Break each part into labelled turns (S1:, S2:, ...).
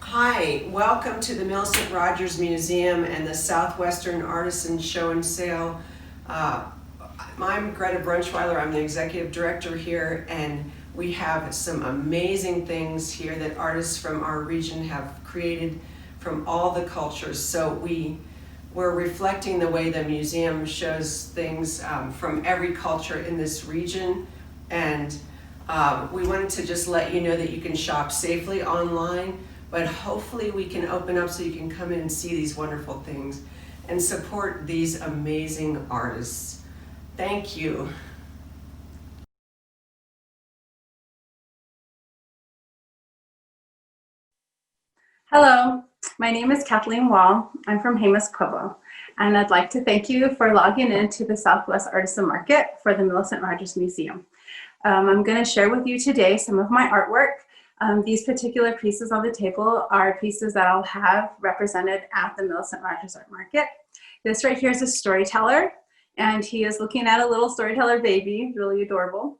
S1: Hi, welcome to the Millicent Rogers Museum and the Southwestern Artisans Show and Sale. I'm Greta Brunschweiler, I'm the executive director here, and we have some amazing things here that artists from our region have created from all the cultures. So we're reflecting the way the museum shows things from every culture in this region, and we wanted to just let you know that you can shop safely online, but hopefully we can open up so you can come in and see these wonderful things and support these amazing artists. Thank you.
S2: Hello, my name is Kathleen Wall. I'm from Jemez, Pueblo, and I'd like to thank you for logging into the Southwest Artisan Market for the Millicent Rogers Museum. I'm going to share with you today some of my artwork. These particular pieces on the table are pieces that I'll have represented at the Millicent Rogers Art Market. This right here is a storyteller, and he is looking at a little storyteller baby, really adorable.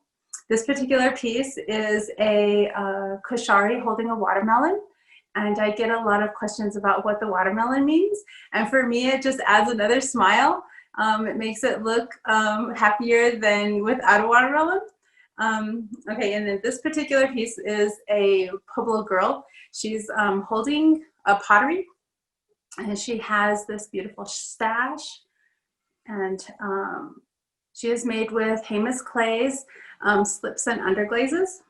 S2: This particular piece is a kushari holding a watermelon, and I get a lot of questions about what the watermelon means, and for me it just adds another smile. It makes it look happier than without a watermelon. Okay, and then this particular piece is a Pueblo girl. She's holding a pottery, and she has this beautiful stash, and she is made with Jemez clays, slips and underglazes.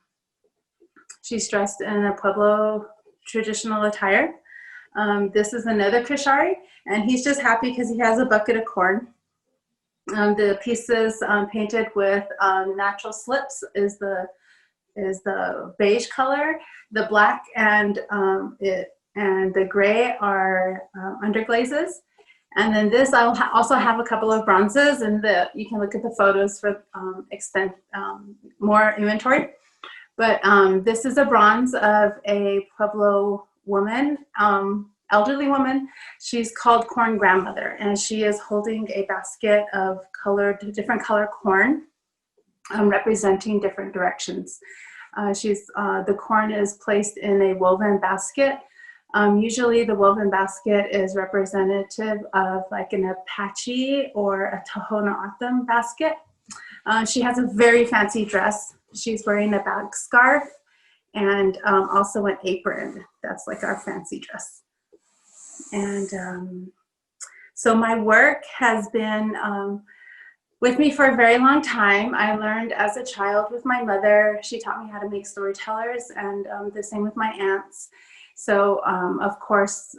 S2: She's dressed in a Pueblo traditional attire. This is another kushari, and he's just happy because he has a bucket of corn. The pieces painted with natural slips is the beige color. The black and the gray are underglazes. And then this, I'll also have a couple of bronzes, and you can look at the photos for more inventory. But this is a bronze of a Pueblo woman, elderly woman. She's called Corn Grandmother, and she is holding a basket of different color corn, representing different directions. The corn is placed in a woven basket. Usually the woven basket is representative of like an Apache or a Tohono O'odham basket. She has a very fancy dress. She's wearing a back scarf and also an apron. That's like our fancy dress. And so my work has been with me for a very long time. I learned as a child with my mother. She taught me how to make storytellers, and the same with my aunts. So of course,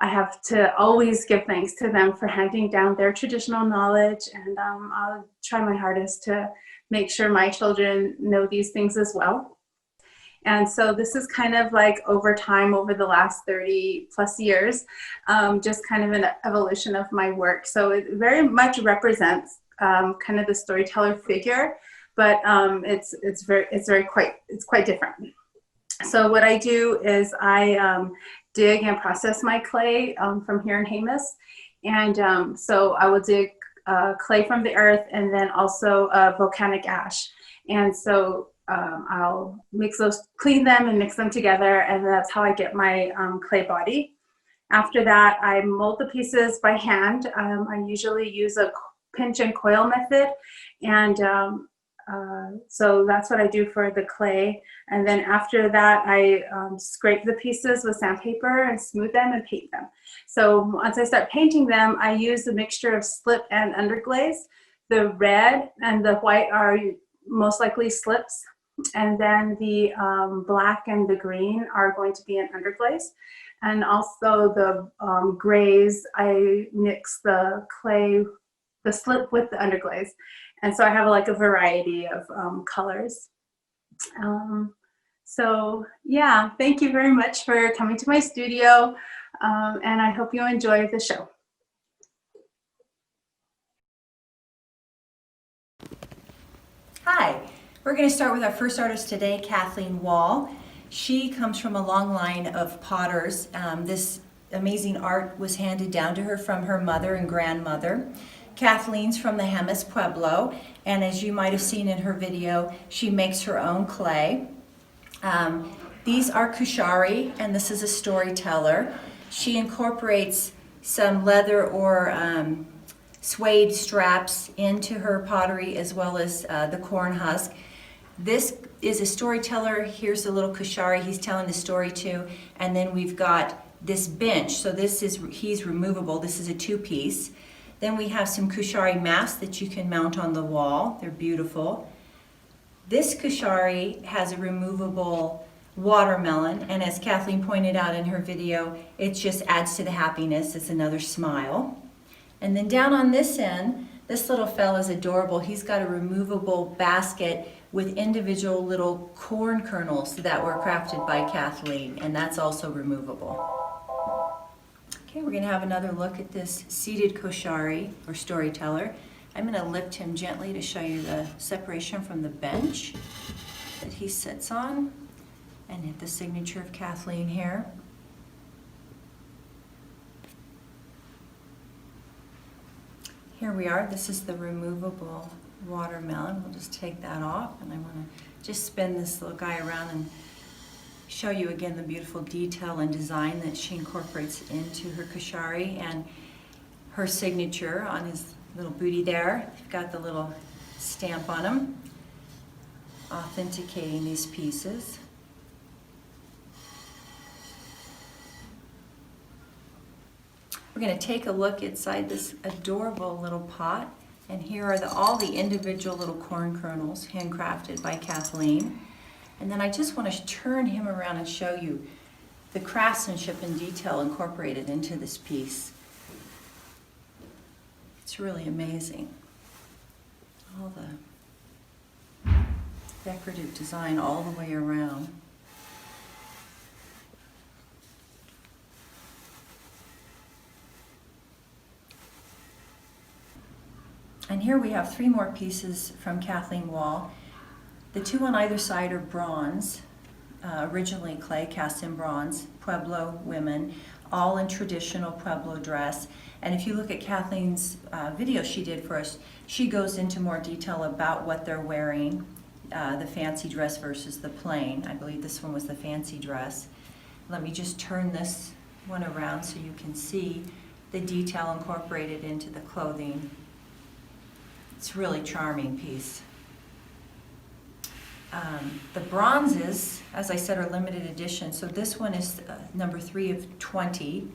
S2: I have to always give thanks to them for handing down their traditional knowledge, and I'll try my hardest to make sure my children know these things as well. And so this is kind of like over time, over the last 30 plus years, just kind of an evolution of my work. So it very much represents kind of the storyteller figure, but it's quite different. So what I do is I dig and process my clay from here in Jemez. And so I will dig clay from the earth, and then also volcanic ash. And so I'll clean them and mix them together, and that's how I get my clay body. After that, I mold the pieces by hand. I usually use a pinch and coil method, and so that's what I do for the clay. And then after that, I scrape the pieces with sandpaper and smooth them and paint them. So once I start painting them, I use a mixture of slip and underglaze. The red and the white are most likely slips, and then the black and the green are going to be an underglaze. And also the grays, I mix the clay, the slip with the underglaze. And so I have like a variety of colors. So yeah, thank you very much for coming to my studio, and I hope you enjoy the show.
S3: Hi, we're going to start with our first artist today, Kathleen Wall. She comes from a long line of potters. This amazing art was handed down to her from her mother and grandmother. Kathleen's from the Jemez Pueblo, and as you might have seen in her video, she makes her own clay. These are kushari, and this is a storyteller. She incorporates some leather or suede straps into her pottery, as well as the corn husk. This is a storyteller. Here's a little kushari he's telling the story to, and then we've got this bench. So he's removable. This is a two-piece. Then we have some kushari masks that you can mount on the wall. They're beautiful. This kushari has a removable watermelon, and as Kathleen pointed out in her video, it just adds to the happiness. It's another smile. And then down on this end, this little fella is adorable. He's got a removable basket with individual little corn kernels that were crafted by Kathleen, and that's also removable. Okay, we're gonna have another look at this seated kushari or storyteller. I'm gonna lift him gently to show you the separation from the bench that he sits on, and hit the signature of Kathleen here. Here we are. This is the removable watermelon. We'll just take that off, and I want to just spin this little guy around and show you again the beautiful detail and design that she incorporates into her kushari, and her signature on his little booty there. You've got the little stamp on him, authenticating these pieces. We're going to take a look inside this adorable little pot, and here are all the individual little corn kernels handcrafted by Kathleen. And then I just want to turn him around and show you the craftsmanship and detail incorporated into this piece. It's really amazing. All the decorative design all the way around. And here we have 3 more pieces from Kathleen Wall. The 2 on either side are bronze, originally clay cast in bronze, Pueblo women, all in traditional Pueblo dress. And if you look at Kathleen's video she did for us, she goes into more detail about what they're wearing, the fancy dress versus the plain. I believe this one was the fancy dress. Let me just turn this one around so you can see the detail incorporated into the clothing. It's a really charming piece. The bronzes, as I said, are limited edition. So this one is number 3 of 20,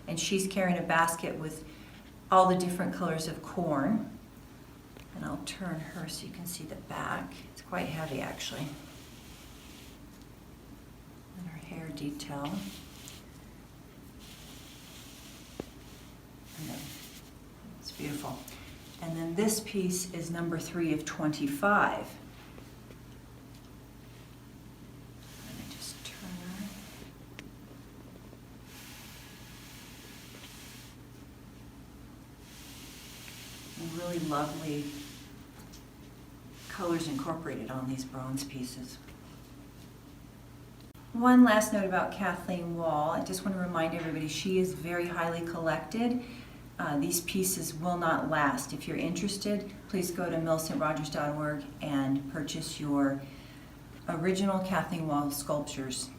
S3: and she's carrying a basket with all the different colors of corn. And I'll turn her so you can see the back. It's quite heavy, actually. And her hair detail. And then, it's beautiful. And then this piece is number 3 of 25. Let me just turn her. And really lovely colors incorporated on these bronze pieces. One last note about Kathleen Wall. I just want to remind everybody she is very highly collected. These pieces will not last. If you're interested, please go to MillicentRogers.org and purchase your original Kathleen Wall sculptures.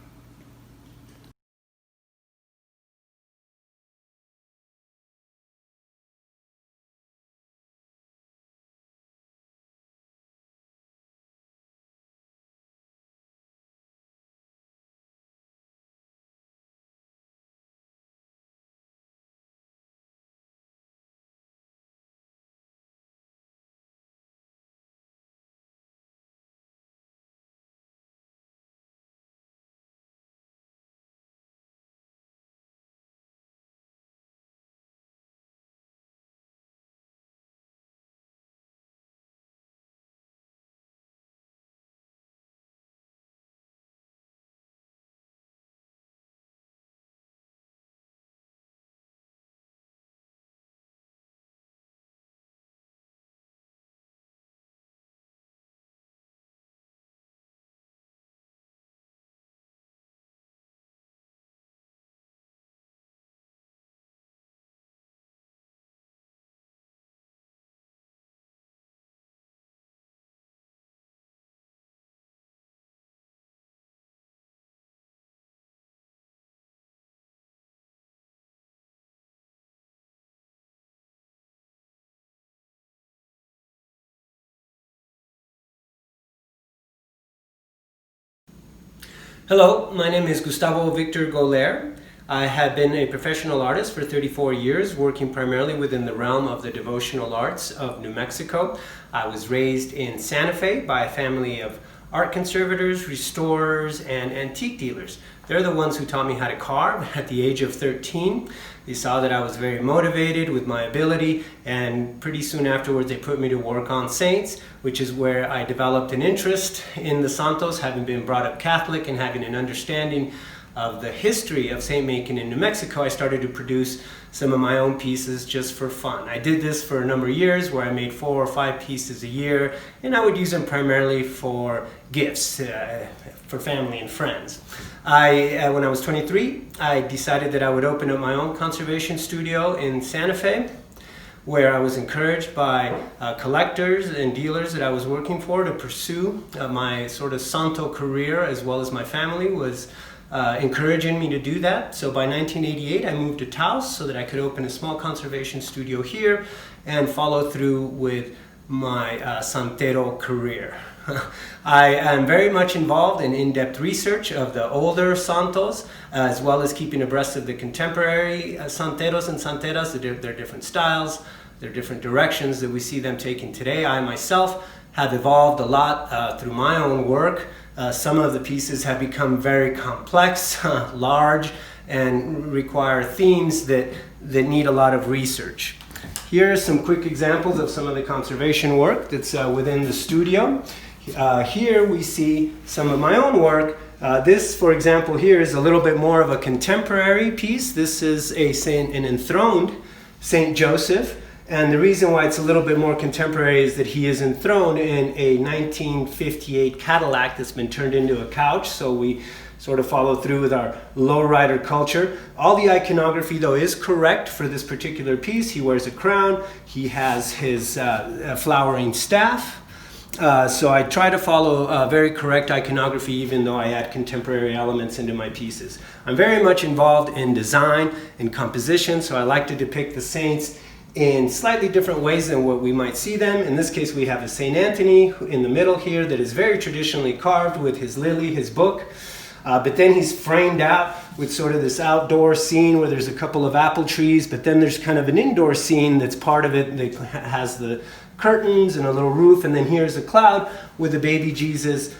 S4: Hello, my name is Gustavo Victor Goler. I have been a professional artist for 34 years, working primarily within the realm of the devotional arts of New Mexico. I was raised in Santa Fe by a family of art conservators, restorers, and antique dealers. They're the ones who taught me how to carve at the age of 13. They saw that I was very motivated with my ability, and pretty soon afterwards they put me to work on saints, which is where I developed an interest in the Santos, having been brought up Catholic and having an understanding of the history of saint making in New Mexico. I started to produce some of my own pieces just for fun. I did this for a number of years where I made 4 or 5 pieces a year, and I would use them primarily for gifts for family and friends. When I was 23, I decided that I would open up my own conservation studio in Santa Fe, where I was encouraged by collectors and dealers that I was working for to pursue my sort of Santo career, as well as my family was encouraging me to do that. So by 1988, I moved to Taos so that I could open a small conservation studio here and follow through with my Santero career. I am very much involved in in-depth research of the older Santos, as well as keeping abreast of the contemporary Santeros and Santeras, their different styles, their different directions that we see them taking today. I myself have evolved a lot through my own work. Some of the pieces have become very complex, large, and require themes that need a lot of research. Here are some quick examples of some of the conservation work that's within the studio. Here we see some of my own work. This, for example, here is a little bit more of a contemporary piece. This is an enthroned Saint Joseph. And the reason why it's a little bit more contemporary is that he is enthroned in a 1958 Cadillac that's been turned into a couch. So we sort of follow through with our lowrider culture. All the iconography, though, is correct for this particular piece. He wears a crown. He has his flowering staff. So I try to follow very correct iconography, even though I add contemporary elements into my pieces. I'm very much involved in design and composition, so I like to depict the saints in slightly different ways than what we might see them. In this case, we have a Saint Anthony in the middle here that is very traditionally carved with his lily, his book. But then he's framed out with sort of this outdoor scene where there's a couple of apple trees, but then there's kind of an indoor scene that's part of it that has the curtains and a little roof, and then here's a cloud with the baby Jesus,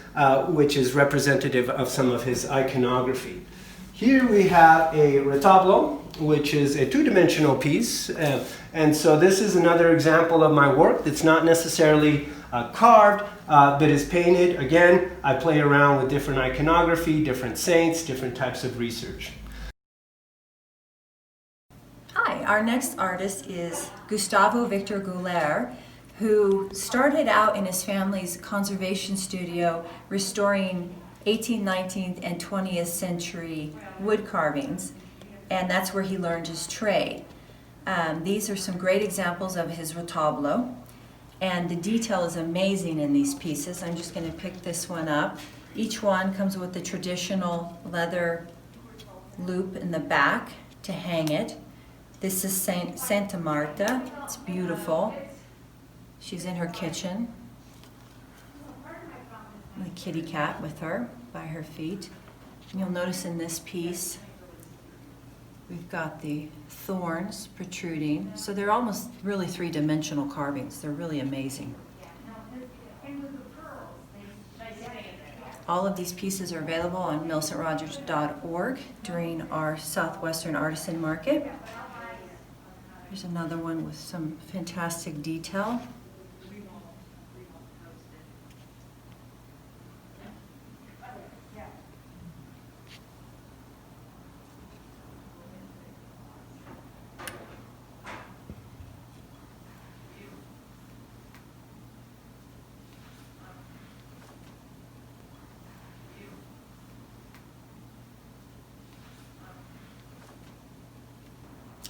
S4: which is representative of some of his iconography. Here we have a retablo, which is a two-dimensional piece, and so this is another example of my work that's not necessarily carved, but is painted. Again, I play around with different iconography, different saints, different types of research.
S3: Hi, our next artist is Gustavo Victor Goler, who started out in his family's conservation studio restoring 18th, 19th, and 20th century wood carvings, and that's where he learned his trade. These are some great examples of his retablo, and the detail is amazing in these pieces. I'm just going to pick this one up. Each one comes with the traditional leather loop in the back to hang it. This is Santa Marta. It's beautiful. She's in her kitchen. The kitty cat with her by her feet. And you'll notice in this piece we've got the thorns protruding. So they're almost really three-dimensional carvings. They're really amazing. All of these pieces are available on MillicentRogers.org during our Southwestern Artisan Market. Here's another one with some fantastic detail.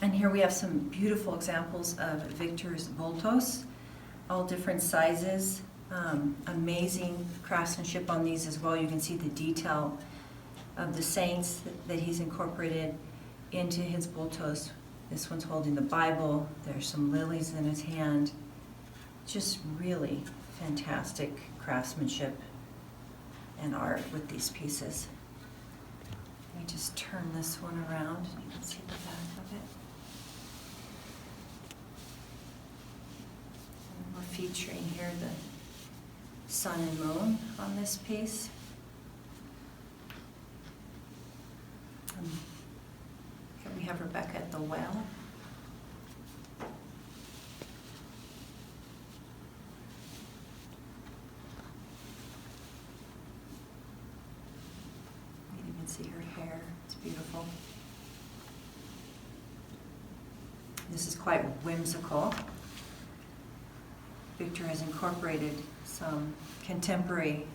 S3: And here we have some beautiful examples of Victor's bultos, all different sizes. Amazing craftsmanship on these as well. You can see the detail of the saints that he's incorporated into his bultos. This one's holding the Bible. There's some lilies in his hand. Just really fantastic craftsmanship and art with these pieces. Let me just turn this one around. You can see the back of it. And we're featuring here the sun and moon on this piece. Here we have Rebecca at the well. You can see her hair, it's beautiful. This is quite whimsical. Victor has incorporated some contemporary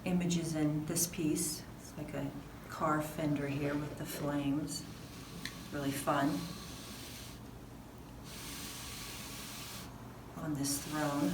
S3: images in this piece. It's like a car fender here with the flames. Really fun. On this throne.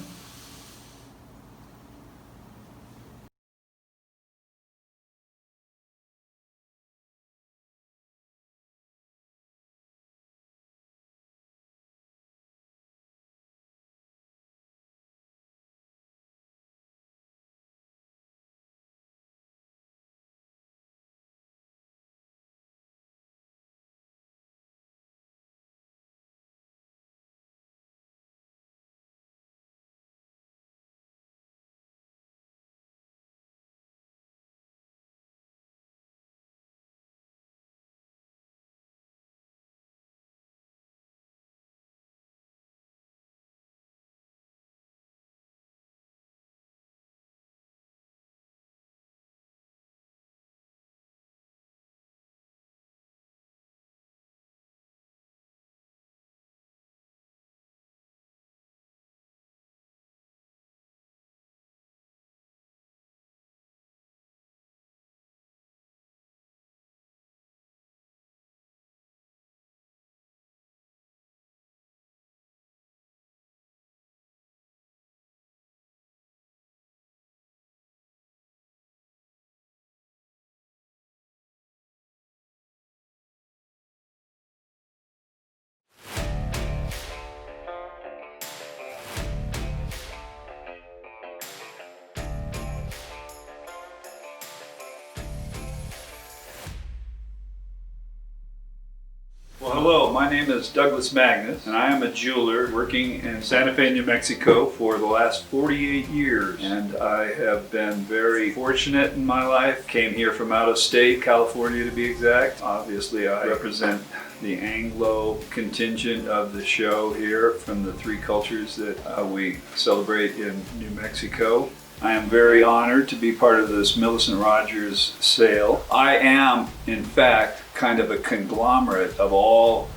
S5: Well, hello, my name is DouglasJMagnus, and I am a jeweler working in Santa Fe, New Mexico for the last 48 years. And I have been very fortunate in my life. Came here from out of state, California to be exact. Obviously, I represent the Anglo contingent of the show here from the three cultures that we celebrate in New Mexico. I am very honored to be part of this Millicent Rogers sale. I am, in fact, kind of a conglomerate of all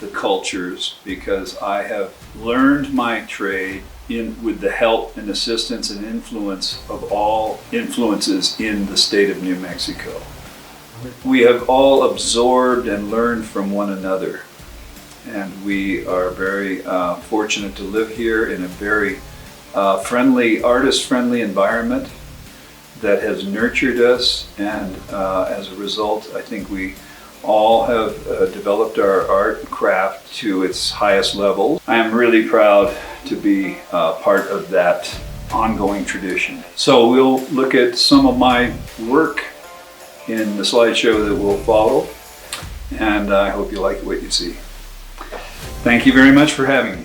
S5: the cultures because I have learned my trade with the help and assistance and influence of all influences in the state of New Mexico. We have all absorbed and learned from one another, and we are very fortunate to live here in a very friendly, artist-friendly environment that has nurtured us, and as a result, I think we all have developed our art and craft to its highest level. I am really proud to be part of that ongoing tradition. So we'll look at some of my work in the slideshow that will follow, and I hope you like what you see. Thank you very much for having me.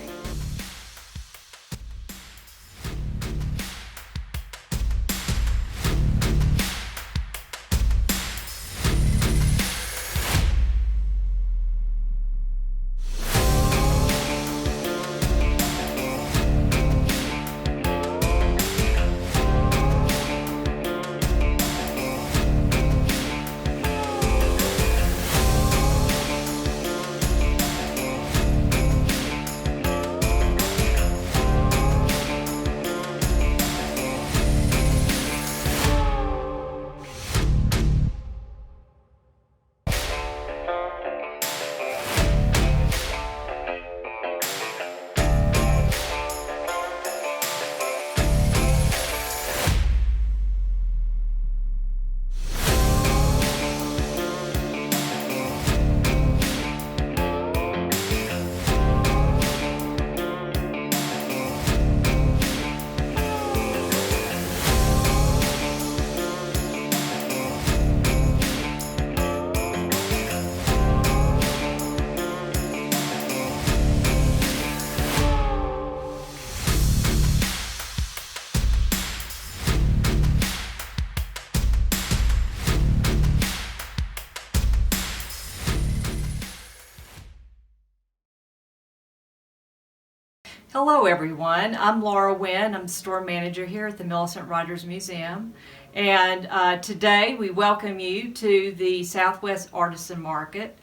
S6: Hello everyone, I'm Laura Wynn. I'm store manager here at the Millicent Rogers Museum, and today we welcome you to the Southwest Artisan Market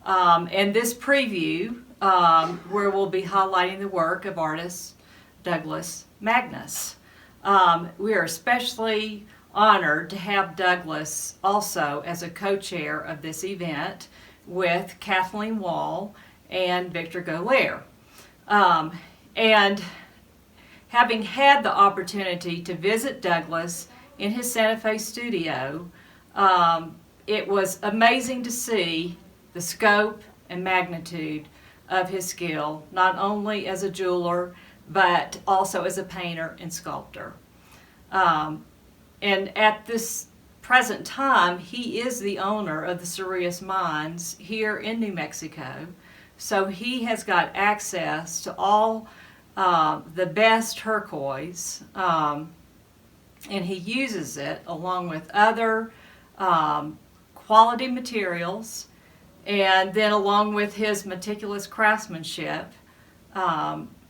S6: and this preview where we'll be highlighting the work of artist DouglasJMagnus. We are especially honored to have Douglas also as a co-chair of this event with Kathleen Wall and Victor Goler. And having had the opportunity to visit Douglas in his Santa Fe studio, it was amazing to see the scope and magnitude of his skill, not only as a jeweler, but also as a painter and sculptor. And at this present time, he is the owner of the Sirius Mines here in New Mexico. So he has got access to all the best turquoise, and he uses it along with other quality materials, and then along with his meticulous craftsmanship,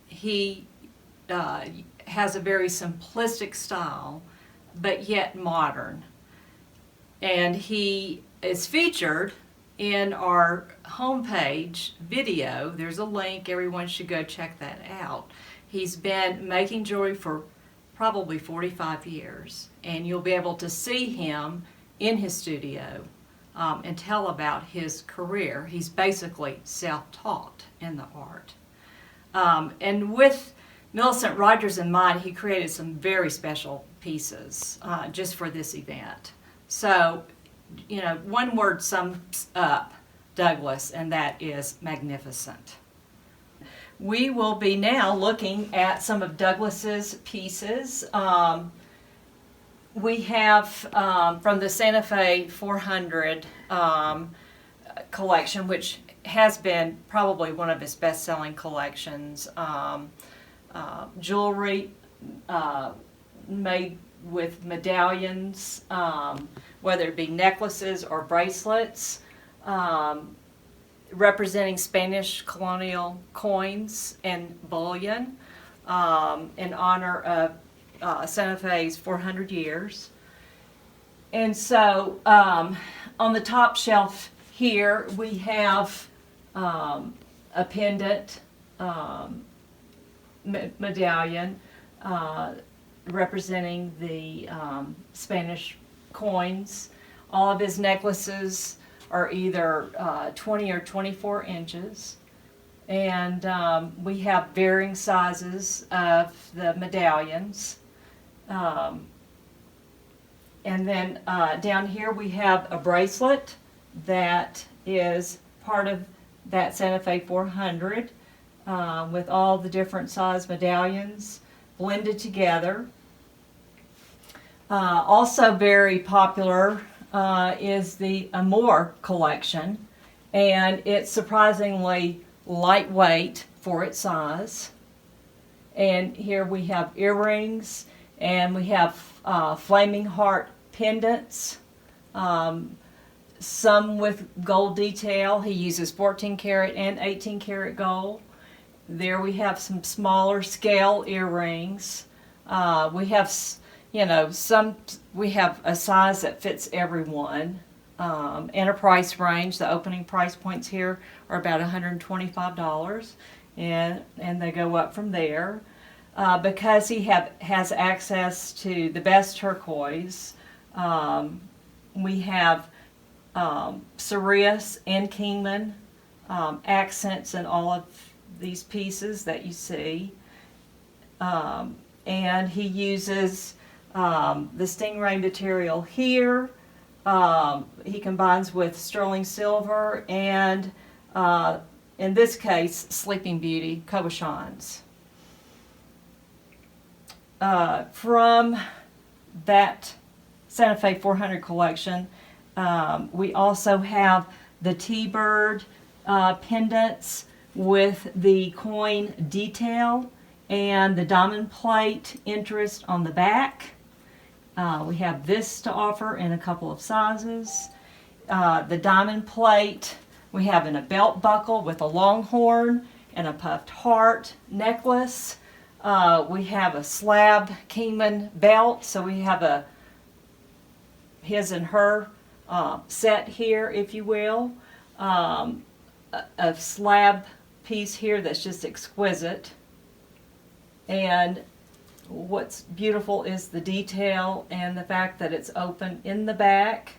S6: he has a very simplistic style, but yet modern. And he is featured in our homepage video. There's a link, everyone should go check that out. He's been making jewelry for probably 45 years, and you'll be able to see him in his studio and tell about his career. He's basically self-taught in the art. And with Millicent Rogers in mind, he created some very special pieces just for this event. So, you know, one word sums up Douglas, and that is magnificent. We will be now looking at some of Douglas's pieces. We have from the Santa Fe 400 collection, which has been probably one of his best-selling collections. Jewelry made with medallions, whether it be necklaces or bracelets, representing Spanish colonial coins and bullion in honor of Santa Fe's 400 years. And so on the top shelf here we have a pendant medallion representing the Spanish coins. All of his necklaces are either 20 or 24 inches. And we have varying sizes of the medallions. And then down here we have a bracelet that is part of that Santa Fe 400 with all the different size medallions blended together. Also very popular is the Amor collection, and it's surprisingly lightweight for its size. And here we have earrings, and we have flaming heart pendants, some with gold detail. He uses 14 karat and 18 karat gold. There we have some smaller scale earrings. We have, you know, we have a size that fits everyone, and a price range. The opening price points here are about $125, and they go up from there. Because he has access to the best turquoise, we have Sirius and Kingman accents in all of these pieces that you see. And he uses the stingray material here. He combines with sterling silver and, in this case, Sleeping Beauty cabochons. From that Santa Fe 400 collection, we also have the T-bird pendants with the coin detail and the diamond plate interest on the back. We have this to offer in a couple of sizes. The diamond plate we have in a belt buckle with a longhorn and a puffed heart necklace. We have a slab Kingman belt, so we have a his and her set here, if you will. A slab piece here that's just exquisite. And what's beautiful is the detail and the fact that it's open in the back.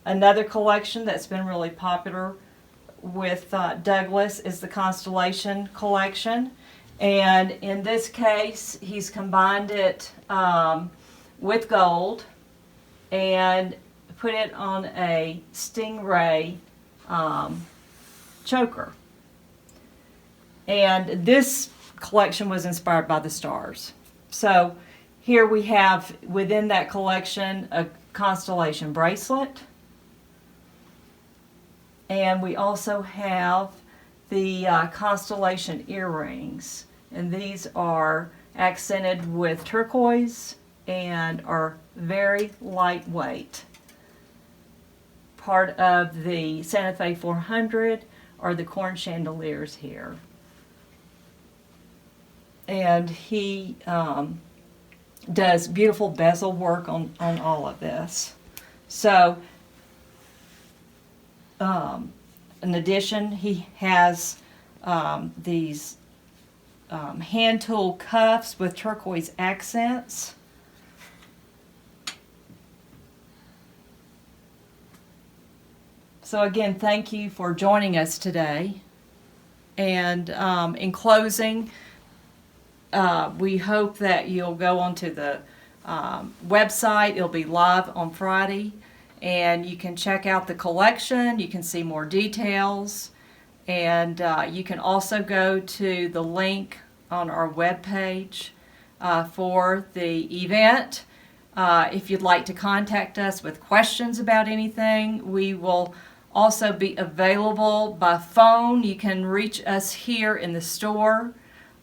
S6: Another collection that's been really popular with Douglas is the Constellation collection. And in this case, he's combined it with gold and put it on a stingray choker. And this collection was inspired by the stars. So here we have within that collection a constellation bracelet. And we also have the constellation earrings. And these are accented with turquoise and are very lightweight. Part of the Santa Fe 400 are the corn chandeliers here. And he does beautiful bezel work on all of this. So, in addition, he has these hand tool cuffs with turquoise accents. So again, thank you for joining us today. And in closing, we hope that you'll go onto the website. It'll be live on Friday, and you can check out the collection. You can see more details, and you can also go to the link on our webpage for the event. If you'd like to contact us with questions about anything, we will also be available by phone. You can reach us here in the store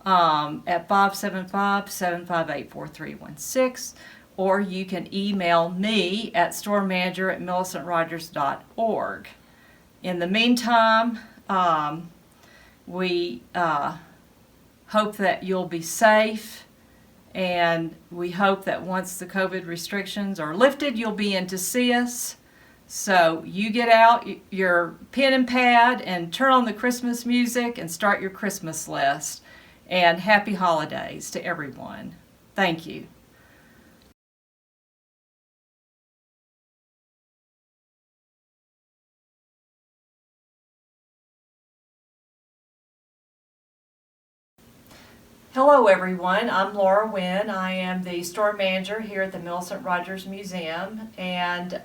S6: at 575-758-4316, or you can email me at storemanager@MillicentRogers.org. In the meantime, we hope that you'll be safe, and we hope that once the COVID restrictions are lifted, you'll be in to see us. So you get out your pen and pad and turn on the Christmas music and start your Christmas list. And happy holidays to everyone. Thank you. Hello everyone, I'm Laura Wynn. I am the store manager here at the Millicent Rogers Museum, and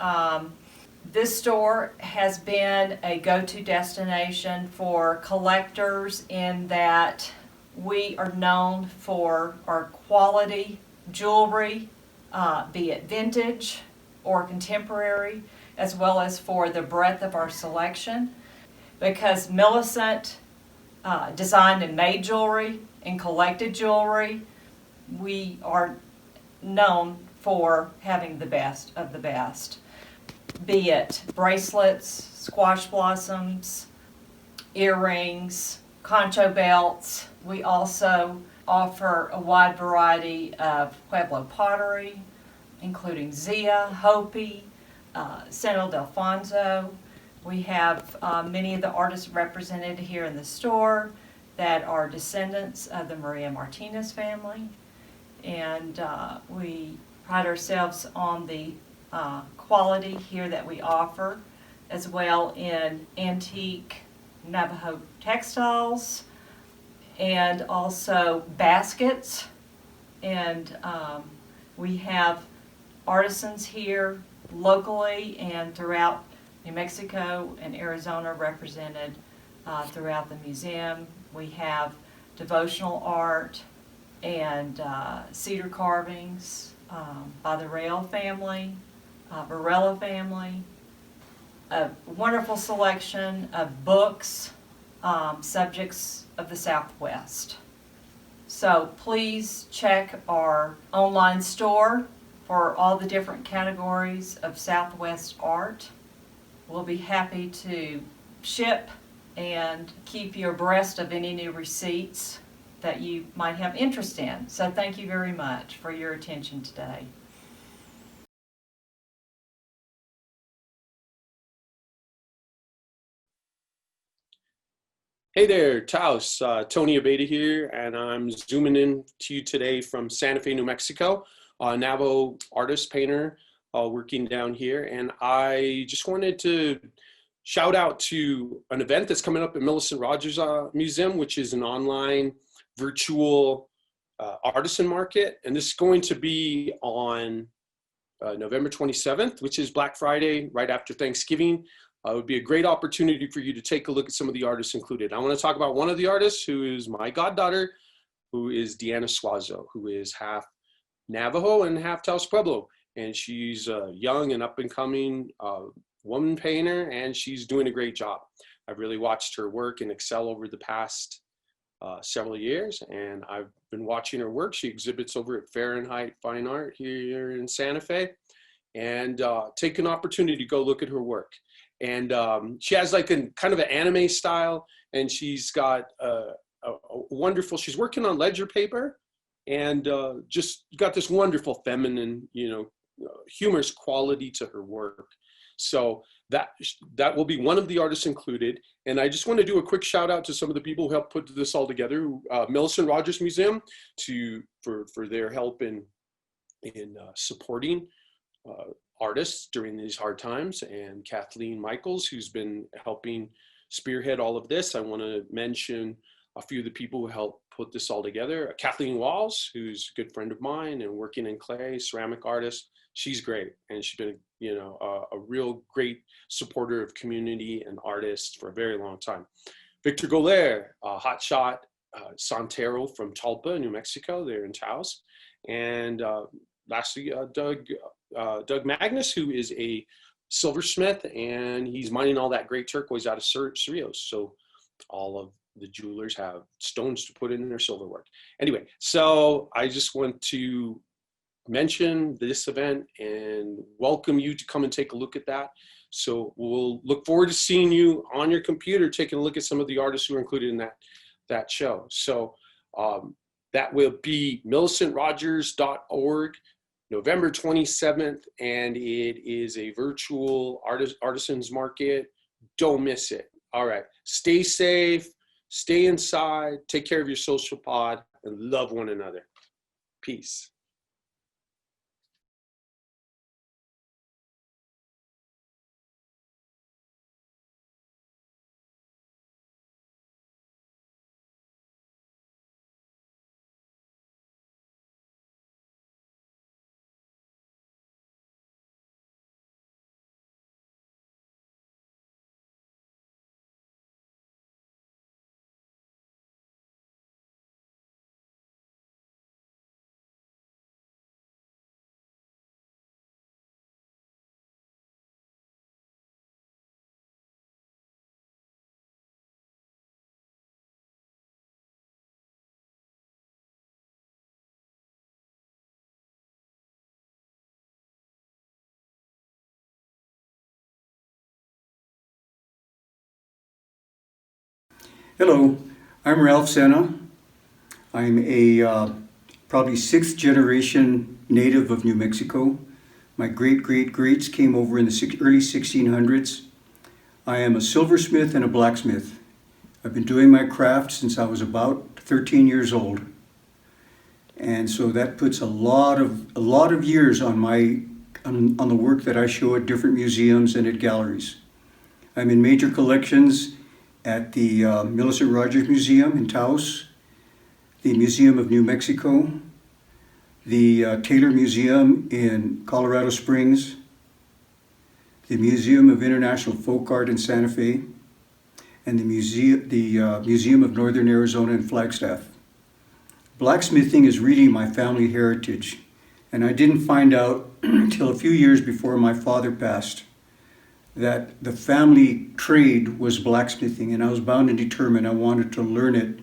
S6: this store has been a go-to destination for collectors in that we are known for our quality jewelry, be it vintage or contemporary, as well as for the breadth of our selection. Because Millicent designed and made jewelry and collected jewelry, we are known for having the best of the best. Be it bracelets, squash blossoms, earrings, concho belts. We also offer a wide variety of Pueblo pottery, including Zia, Hopi, San Ildefonso. We have many of the artists represented here in the store that are descendants of the Maria Martinez family. And we pride ourselves on the quality here that we offer, as well in antique Navajo textiles and also baskets. And we have artisans here locally and throughout New Mexico and Arizona represented throughout the museum. We have devotional art and cedar carvings by the Rail family, Varela family, a wonderful selection of books, subjects of the Southwest. So please check our online store for all the different categories of Southwest art. We'll be happy to ship and keep you abreast of any new receipts that you might have interest in. So thank you very much for your attention today.
S7: Hey there, Taos. Tony Abeda here, and I'm zooming in to you today from Santa Fe, New Mexico. Navajo artist, painter, working down here. And I just wanted to shout out to an event that's coming up at Millicent Rogers Museum, which is an online virtual artisan market. And this is going to be on November 27th, which is Black Friday, right after Thanksgiving. It would be a great opportunity for you to take a look at some of the artists included. I want to talk about one of the artists who is my goddaughter, who is DeAnnaASuazo, who is half Navajo and half Taos Pueblo. And she's a young and up and coming woman painter, and she's doing a great job. I've really watched her work and excel over the past several years, and I've been watching her work. She exhibits over at Fahrenheit Fine Art here in Santa Fe, and take an opportunity to go look at her work. And she has like a kind of an anime style, and she's got a wonderful, she's working on ledger paper, and just got this wonderful feminine, humorous quality to her work. So that will be one of the artists included. And I just want to do a quick shout out to some of the people who helped put this all together. Millicent Rogers Museum for their help in supporting artists during these hard times, and Kathleen Michaels, who's been helping spearhead all of this. I want to mention a few of the people who helped put this all together. Kathleen Walls, who's a good friend of mine and working in clay, ceramic artist. She's great, and she's been a real great supporter of community and artists for a very long time. Victor Goler, hotshot Santero from Talpa, New Mexico, there in Taos. And lastly, DouglasJMagnus, who is a silversmith, and he's mining all that great turquoise out of Cerrillos. So all of the jewelers have stones to put in their silverwork. Anyway, so I just want to mention this event and welcome you to come and take a look at that. So we'll look forward to seeing you on your computer, taking a look at some of the artists who are included in that show. So that will be millicentrogers.org, November 27th, and it is a virtual artisans market. Don't miss it. All right, stay safe, stay inside, take care of your social pod, and love one another. Peace.
S8: Hello, I'm Ralph Sena. I'm a probably 6th generation native of New Mexico. My greats came over in the early 1600s. I am a silversmith and a blacksmith. I've been doing my craft since I was about 13 years old. And so that puts a lot of years on the work that I show at different museums and at galleries. I'm in major collections at the Millicent Rogers Museum in Taos, the Museum of New Mexico, the Taylor Museum in Colorado Springs, the Museum of International Folk Art in Santa Fe, and the Museum of Northern Arizona in Flagstaff. Blacksmithing is really my family heritage, and I didn't find out until a few years before my father passed that the family trade was blacksmithing, and I was bound and determined I wanted to learn it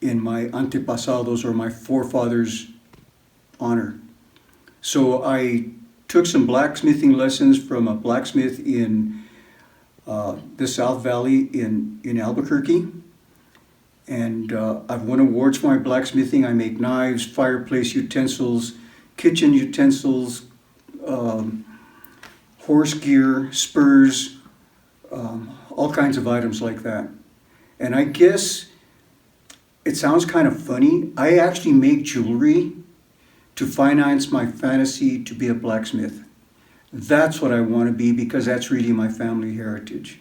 S8: in my antepasados, or my forefathers' honor. So I took some blacksmithing lessons from a blacksmith in the South Valley in Albuquerque. And I've won awards for my blacksmithing. I make knives, fireplace utensils, kitchen utensils, horse gear, spurs, all kinds of items like that. And I guess it sounds kind of funny. I actually make jewelry to finance my fantasy to be a blacksmith. That's what I want to be because that's really my family heritage.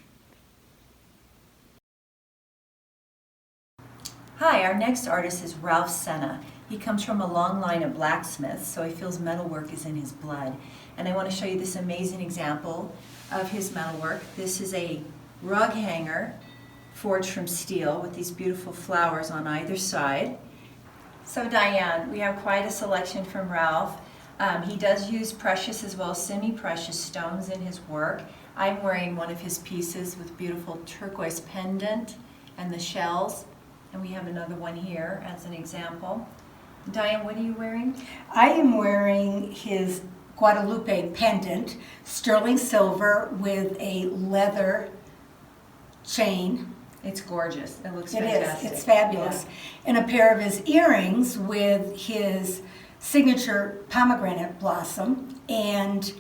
S3: Hi, our next artist is Ralph Senna. He comes from a long line of blacksmiths, so he feels metalwork is in his blood. And I want to show you this amazing example of his metalwork. This is a rug hanger forged from steel with these beautiful flowers on either side. So Diane, we have quite a selection from Ralph. He does use precious as well as semi-precious stones in his work. I'm wearing one of his pieces with beautiful turquoise pendant and the shells. And we have another one here as an example. Diane, what are you wearing?
S9: I am wearing his Guadalupe pendant, sterling silver with a leather chain.
S3: It's gorgeous. It looks
S9: It
S3: fantastic.
S9: is. It's fabulous. And a pair of his earrings with his signature pomegranate blossom and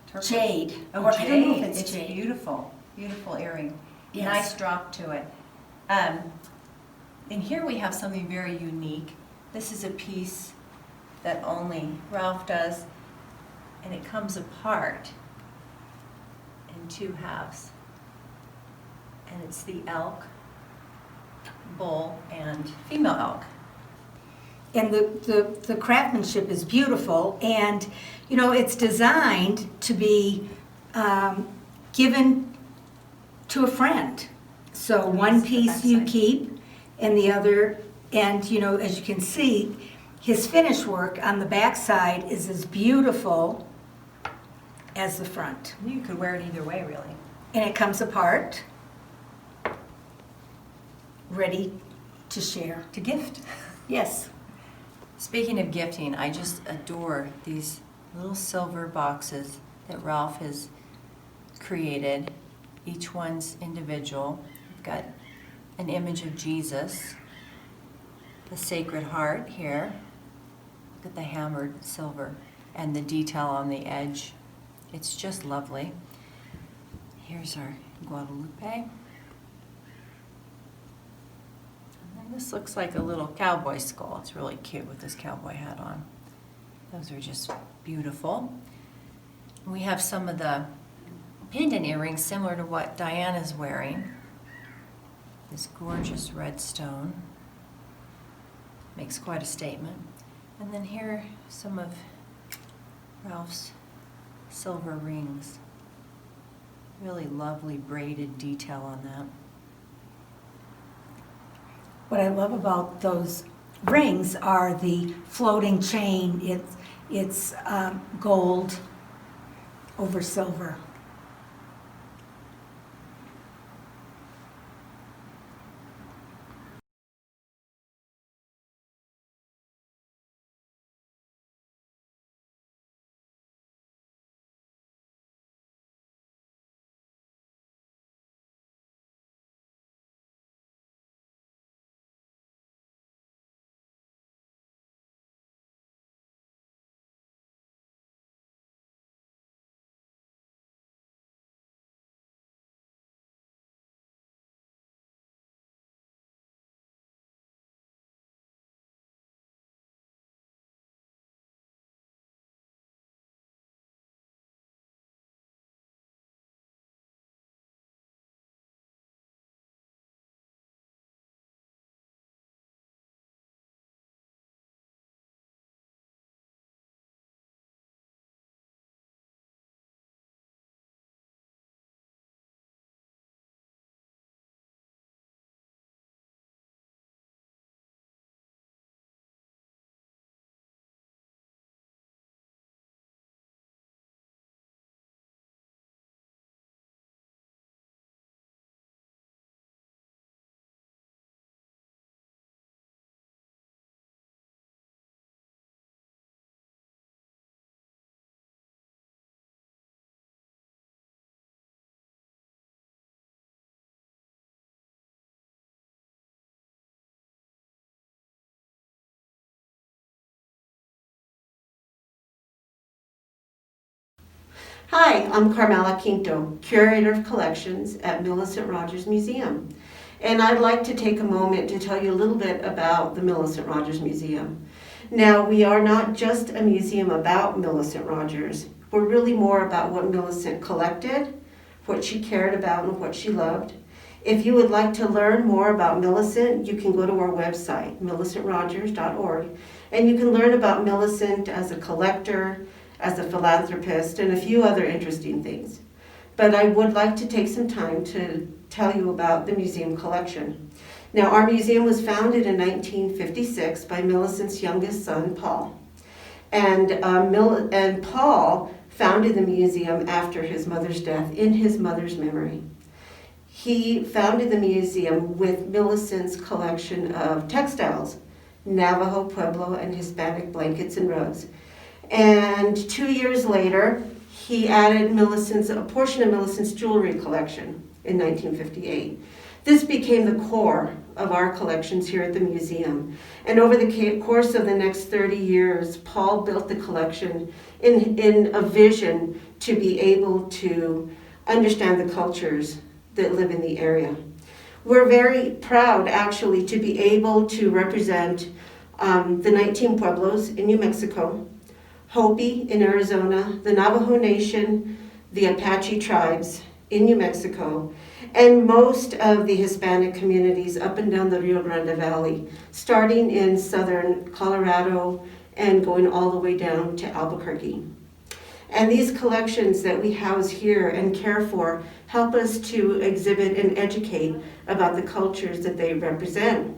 S3: Turquoise.
S9: jade.
S3: Oh,
S9: Or
S3: jade.
S9: I don't know if it's jade.
S3: Beautiful. Beautiful earring.
S9: Yes.
S3: Nice drop to it. And here we have something very unique. This is a piece that only Ralph does, and it comes apart in two halves. And it's the elk, bull, and female elk.
S9: And the craftsmanship is beautiful, and you know it's designed to be given to a friend. So one piece you keep, and the other, and you know, as you can see, his finished work on the back side is as beautiful as the front.
S3: You could wear it either way, really.
S9: And it comes apart, ready to share.
S3: To gift.
S9: Yes.
S3: Speaking of gifting, I just adore these little silver boxes that Ralph has created. Each one's individual. We've got an image of Jesus, the Sacred Heart here. Look at the hammered silver and the detail on the edge. It's just lovely. Here's our Guadalupe. And this looks like a little cowboy skull. It's really cute with this cowboy hat on. Those are just beautiful. We have some of the pendant earrings similar to what Diana's wearing. This gorgeous red stone makes quite a statement. And then here are some of Ralph's silver rings. Really lovely braided detail on that.
S9: What I love about those rings are the floating chain. It's gold over silver.
S10: Hi, I'm Carmela Quinto, Curator of Collections at Millicent Rogers Museum. And I'd like to take a moment to tell you a little bit about the Millicent Rogers Museum. Now, we are not just a museum about Millicent Rogers. We're really more about what Millicent collected, what she cared about, and what she loved. If you would like to learn more about Millicent, you can go to our website, millicentrogers.org, and you can learn about Millicent as a collector, as a philanthropist, and a few other interesting things. But I would like to take some time to tell you about the museum collection. Now, our museum was founded in 1956 by Millicent's youngest son, Paul. And Paul founded the museum after his mother's death, in his mother's memory. He founded the museum with Millicent's collection of textiles, Navajo, Pueblo, and Hispanic blankets and rugs. And 2 years later, he added a portion of Millicent's jewelry collection in 1958. This became the core of our collections here at the museum. And over the course of the next 30 years, Paul built the collection in a vision to be able to understand the cultures that live in the area. We're very proud, actually, to be able to represent the 19 Pueblos in New Mexico, Hopi in Arizona, the Navajo Nation, the Apache tribes in New Mexico, and most of the Hispanic communities up and down the Rio Grande Valley, starting in southern Colorado and going all the way down to Albuquerque. And these collections that we house here and care for help us to exhibit and educate about the cultures that they represent.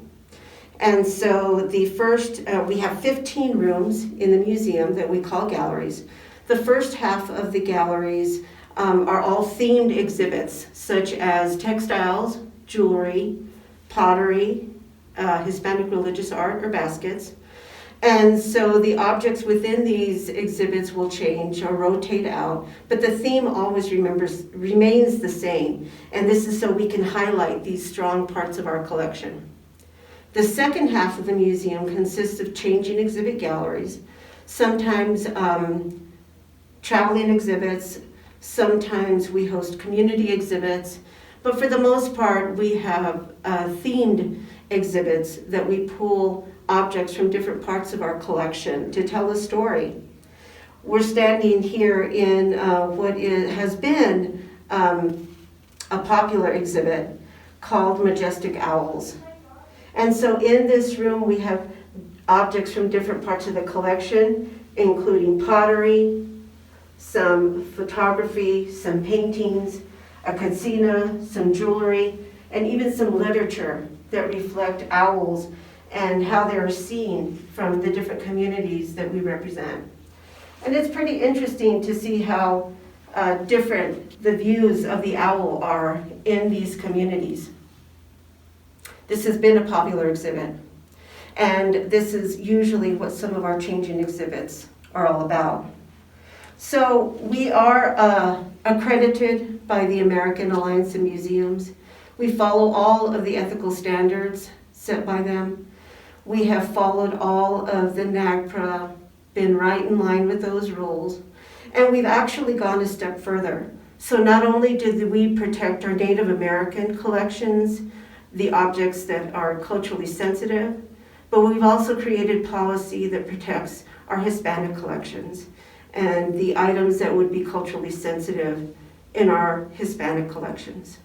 S10: And so we have 15 rooms in the museum that we call galleries. The first half of the galleries are all themed exhibits, such as textiles, jewelry, pottery, Hispanic religious art, or baskets. And so the objects within these exhibits will change or rotate out, but the theme always remains the same. And this is so we can highlight these strong parts of our collection. The second half of the museum consists of changing exhibit galleries, sometimes traveling exhibits, sometimes we host community exhibits, but for the most part we have themed exhibits that we pull objects from different parts of our collection to tell a story. We're standing here in has been a popular exhibit called Majestic Owls. And so in this room we have objects from different parts of the collection, including pottery, some photography, some paintings, a kazina, some jewelry, and even some literature that reflect owls and how they're seen from the different communities that we represent. And it's pretty interesting to see how different the views of the owl are in these communities. This has been a popular exhibit, and this is usually what some of our changing exhibits are all about. So we are accredited by the American Alliance of Museums. We follow all of the ethical standards set by them. We have followed all of the NAGPRA, been right in line with those rules, and we've actually gone a step further. So not only did we protect our Native American collections, the objects that are culturally sensitive, but we've also created policy that protects our Hispanic collections and the items that would be culturally sensitive in our Hispanic collections.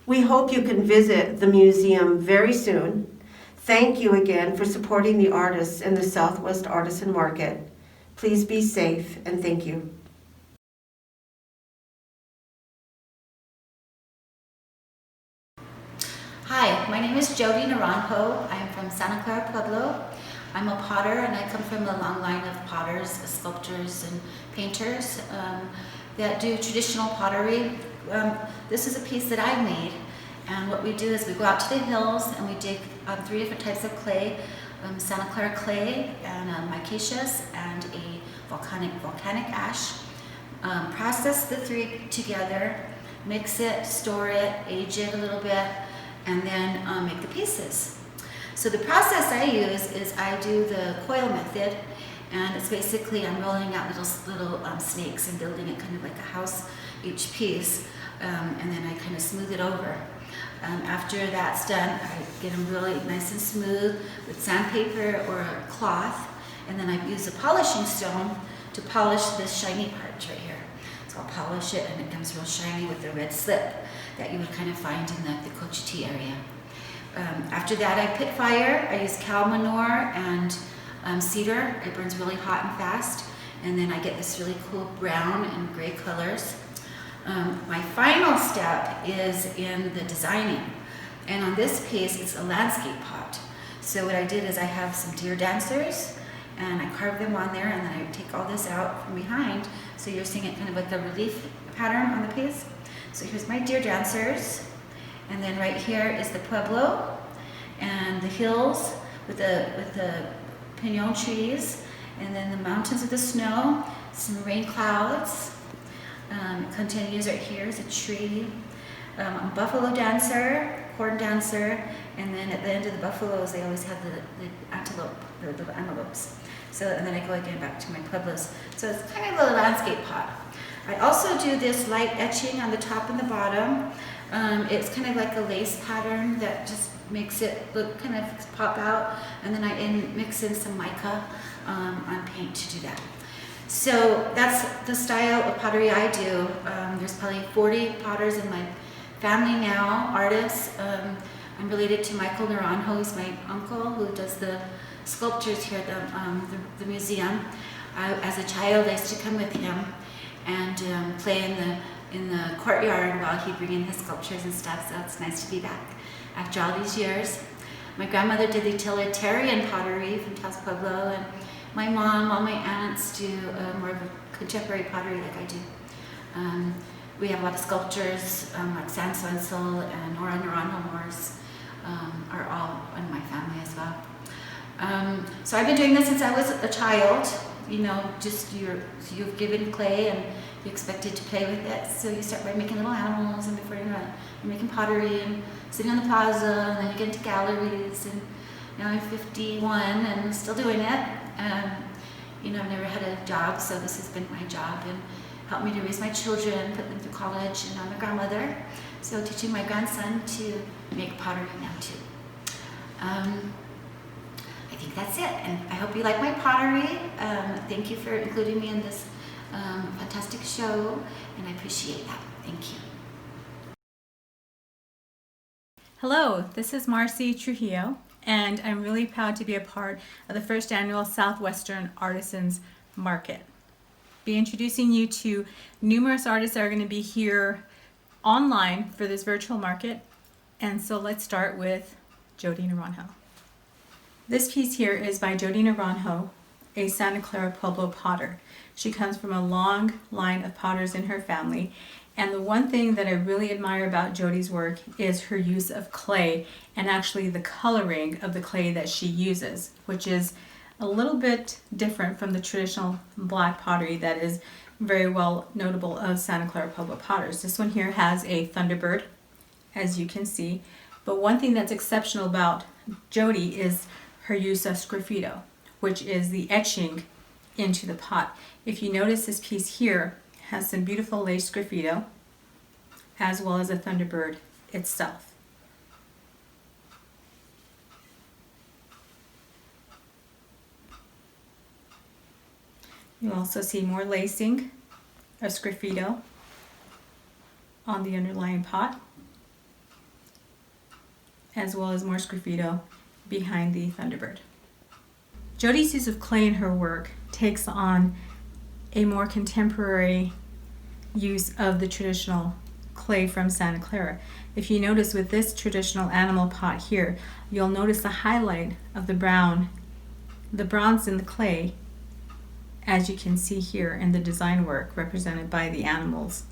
S10: We hope you can visit the museum very soon. Thank you again for supporting the artists in the Southwest Artisan Market. Please be safe, and thank you.
S11: Hi, my name is Jody Naranjo. I'm from Santa Clara, Pueblo. I'm a potter, and I come from a long line of potters, sculptors, and painters that do traditional pottery. This is a piece that I made, and what we do is we go out to the hills and we dig 3 different types of clay, Santa Clara clay, and micaceous, and a volcanic ash. Process the 3 together, mix it, store it, age it a little bit, and then make the pieces. So the process I use is I do the coil method, And it's basically, I'm rolling out little snakes and building it kind of like a house, each piece, and then I kind of smooth it over. After that's done, I get them really nice and smooth with sandpaper or a cloth, and then I use a polishing stone to polish this shiny part right here. So I'll polish it and it comes real shiny with the red slip that you would kind of find in the cochiti area. After that, I pit fire. I use cow manure and cedar. It burns really hot and fast, and then I get this really cool brown and gray colors. My final step is in the designing, and on this piece it's a landscape pot. So what I did is I have some deer dancers and I carve them on there, and then I take all this out from behind, so you're seeing it kind of like a relief pattern on the piece. So here's my deer dancers, and then right here is the Pueblo and the hills with the pinon trees, and then the mountains with the snow, some rain clouds. Continues right here is a tree, a buffalo dancer, corn dancer, and then at the end of the buffaloes they always have the antelope, the antelopes. So, and then I go again back to my pueblos. So it's kind of a landscape pot. I also do this light etching on the top and the bottom. It's kind of like a lace pattern that just makes it look kind of pop out, and then I mix in some mica on paint to do that. So that's the style of pottery I do. There's probably 40 potters in my family now, artists. I'm related to Michael Naranjo, who's my uncle, who does the sculptures here at the museum. As a child, I used to come with him and play in the courtyard while he'd bring in his sculptures and stuff, so it's nice to be back after all these years. My grandmother did the utilitarian pottery from Taos Pueblo, and my mom, all my aunts do more of a contemporary pottery like I do. We have a lot of sculptures, like San Suenzel and Nora Naranjo Morse are all in my family as well. So I've been doing this since I was a child. You know, just you're given clay and you're expected to play with it. So you start by making little animals, and before you know it, you're making pottery and sitting on the plaza, and then you get into galleries, and now I'm 51 and I'm still doing it. You know, I've never had a job, so this has been my job and helped me to raise my children, put them through college, and I'm a grandmother, so teaching my grandson to make pottery now too. I think that's it, and I hope you like my pottery. Thank you for including me in this fantastic show, and I appreciate that. Thank you.
S12: Hello, this is Marcy Trujillo, and I'm really proud to be a part of the first annual Southwestern Artisans Market. Be introducing you to numerous artists that are going to be here online for this virtual market, and so let's start with Jody Naranjo. This piece here is by Jody Naranjo, a Santa Clara Pueblo potter. She comes from a long line of potters in her family, and the one thing that I really admire about Jody's work is her use of clay, and actually the coloring of the clay that she uses, which is a little bit different from the traditional black pottery that is very well notable of Santa Clara Pueblo potters. This one here has a Thunderbird, as you can see, but one thing that's exceptional about Jody is her use of sgraffito, which is the etching into the pot. If you notice, this piece here has some beautiful lace sgraffito, as well as a Thunderbird itself. You'll also see more lacing of sgraffito on the underlying pot, as well as more sgraffito behind the Thunderbird. Jody's use of clay in her work takes on a more contemporary use of the traditional clay from Santa Clara. If you notice with this traditional animal pot here, you'll notice the highlight of the brown, the bronze in the clay, as you can see here in the design work represented by the animals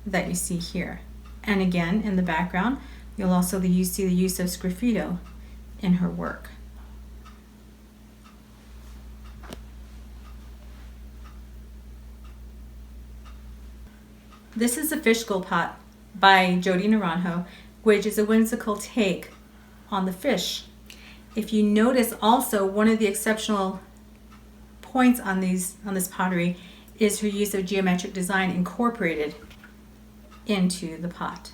S12: that you see here. And again, in the background, you'll also see the use of sgraffito in her work. This is a fishbowl pot by Jody Naranjo, which is a whimsical take on the fish. If you notice also, one of the exceptional points on this pottery is her use of geometric design incorporated into the pot.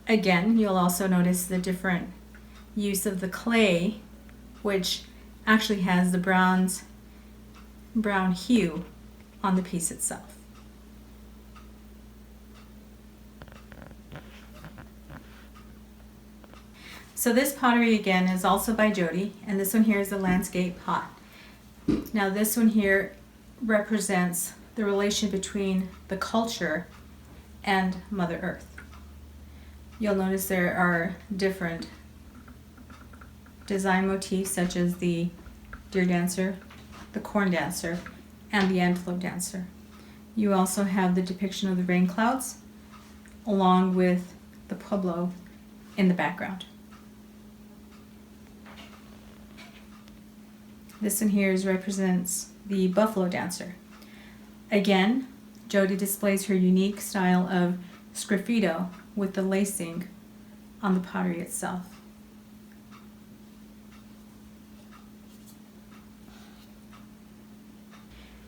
S12: Again, you'll also notice the different use of the clay, which actually has the brown hue on the piece itself. So this pottery again is also by Jody, and this one here is a landscape pot. Now this one here represents the relation between the culture and Mother Earth. You'll notice there are different design motifs such as the deer dancer, the corn dancer, and the antelope dancer. You also have the depiction of the rain clouds along with the Pueblo in the background. This one here represents the buffalo dancer. Again, Jody displays her unique style of sgraffito with the lacing on the pottery itself.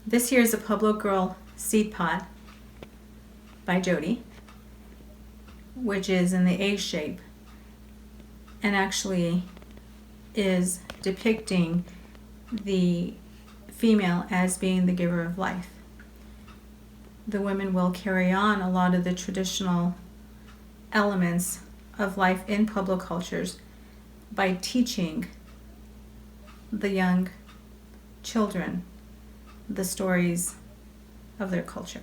S12: This here is a Pueblo Girl seed pot by Jody, which is in the A shape and actually is depicting the female as being the giver of life. The women will carry on a lot of the traditional elements of life in Pueblo cultures by teaching the young children the stories of their culture.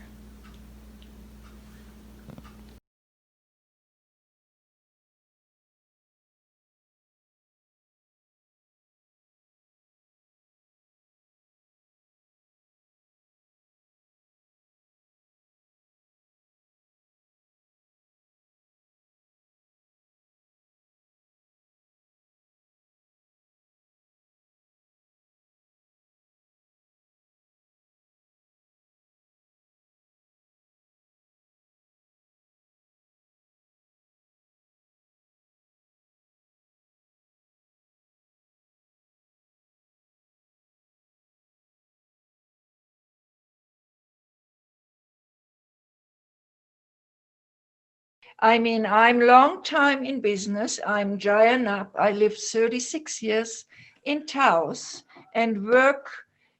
S13: I'm long time in business. I'm Giant Up. I lived 36 years in Taos and work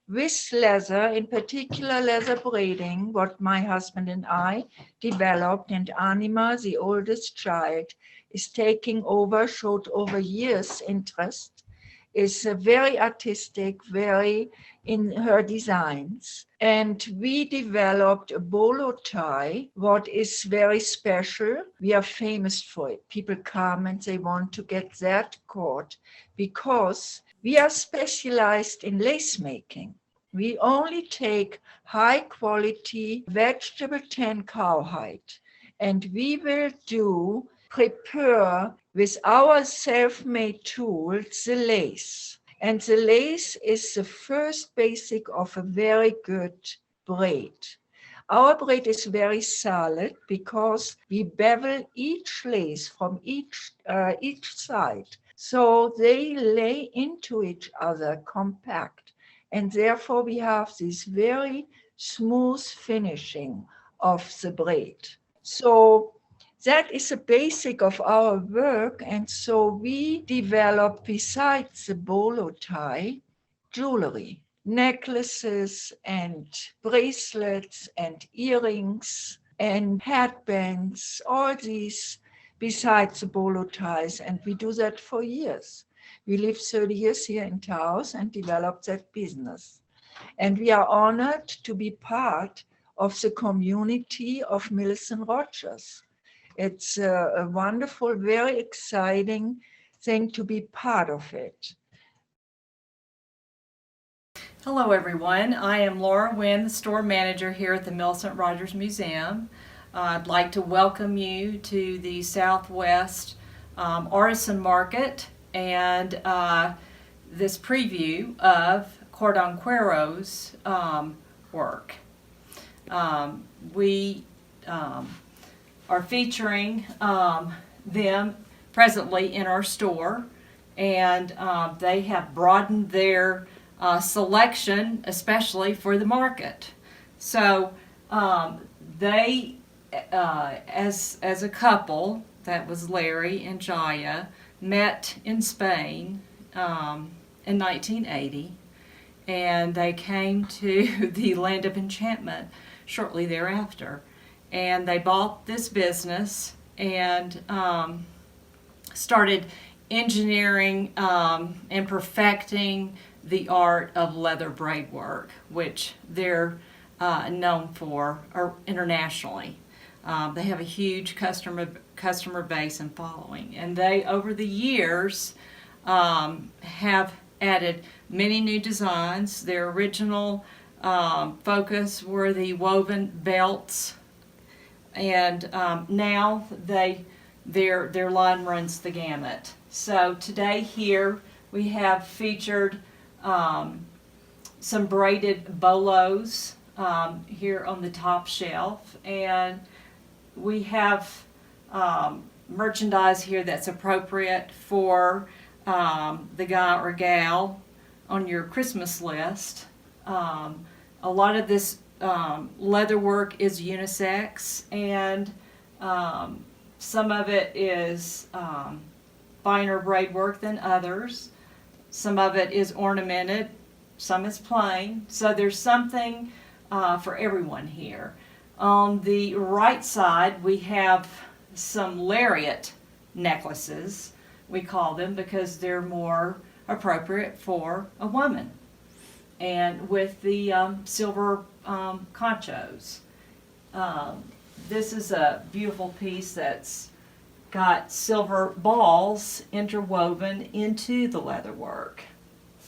S13: with leather, in particular leather braiding, what my husband and I developed. And Anima, the oldest child, is taking over, showed over years interest, is very artistic, very in her designs. And we developed a bolo tie, what is very special. We are famous for it. People come and they want to get that cord because we are specialized in lace making. We only take high quality vegetable tan cowhide, and we will prepare with our self-made tools the lace. And the lace is the first basic of a very good braid. Our braid is very solid because we bevel each lace from each side. So they lay into each other compact. And therefore we have this very smooth finishing of the braid. So that is the basic of our work. And so we develop, besides the bolo tie, jewelry, necklaces and bracelets and earrings and headbands, all these besides the bolo ties. And we do that for years. We lived 30 years here in Taos and developed that business. And we are honored to be part of the community of Millicent Rogers. It's a wonderful, very exciting thing to be part of it.
S6: Hello everyone, I am Laura Wynn, the store manager here at the Millicent Rogers Museum. I'd like to welcome you to the Southwest Artisan Market and this preview of CordonYCuero's work. We are featuring them presently in our store, and they have broadened their selection, especially for the market. So they, as a couple, that was Larry and Jaya, met in Spain in 1980, and they came to the Land of Enchantment shortly thereafter. And they bought this business and started engineering and perfecting the art of leather braid work, which they're known for internationally. They have a huge customer base and following, and they, over the years, have added many new designs. Their original focus were the woven belts, and now their line runs the gamut. So today here we have featured some braided bolos here on the top shelf, and we have merchandise here that's appropriate for the guy or gal on your Christmas list. A lot of this leather work is unisex, and some of it is finer braid work than others. Some of it is ornamented, some is plain. So there's something for everyone here. On the right side, we have some lariat necklaces, we call them, because they're more appropriate for a woman. And with the silver conchos. This is a beautiful piece that's got silver balls interwoven into the leather work.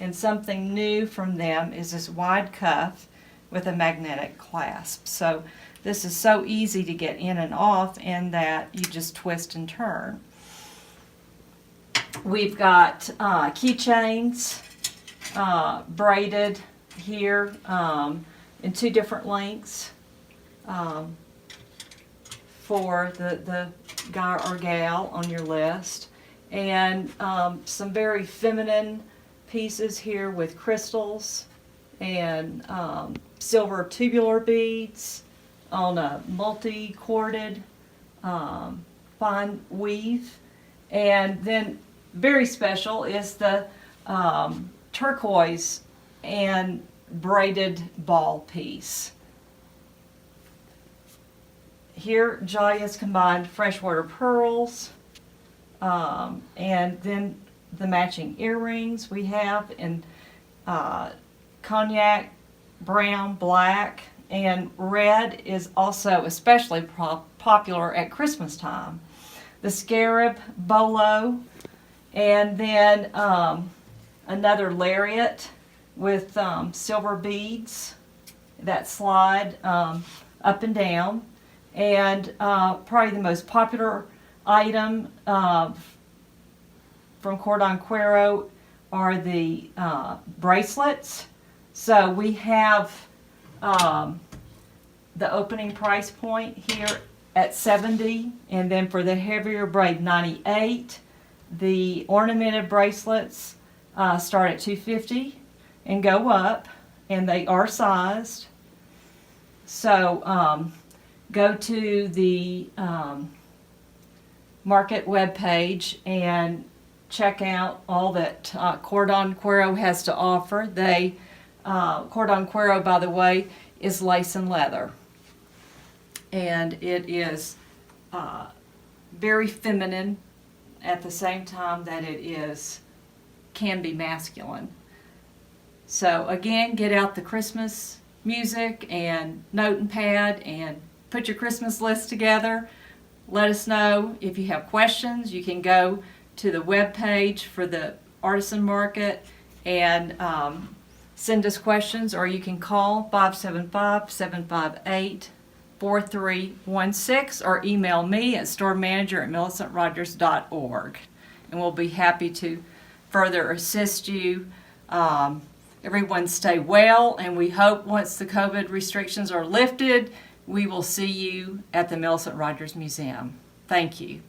S6: And something new from them is this wide cuff with a magnetic clasp. So this is so easy to get in and off, in that you just twist and turn. We've got keychains braided here in two different lengths for the guy or gal on your list, and some very feminine pieces here with crystals and silver tubular beads on a multi-corded fine weave. And then very special is the turquoise and braided ball piece. Here Jaya's combined freshwater pearls and then the matching earrings we have in cognac, brown, black, and red is also especially popular at Christmas time. The scarab bolo, and then another lariat with silver beads that slide up and down. And probably the most popular item from CordonYCuero are the bracelets. So we have the opening price point here at $70, and then for the heavier braid, $98. The ornamented bracelets start at $250 and go up, and they are sized. So go to the market webpage and check out all that CordonYCuero has to offer. CordonYCuero, by the way, is lace and leather, and it is very feminine at the same time that it can be masculine. So again, get out the Christmas music and note and pad and put your Christmas list together. Let us know if you have questions. You can go to the web page for the artisan market and send us questions, or you can call 575-758-4316 or email me at storemanager@MillicentRogers.org, and we'll be happy to further assist you. Everyone stay well, and we hope once the COVID restrictions are lifted, we will see you at the Millicent Rogers Museum. Thank you.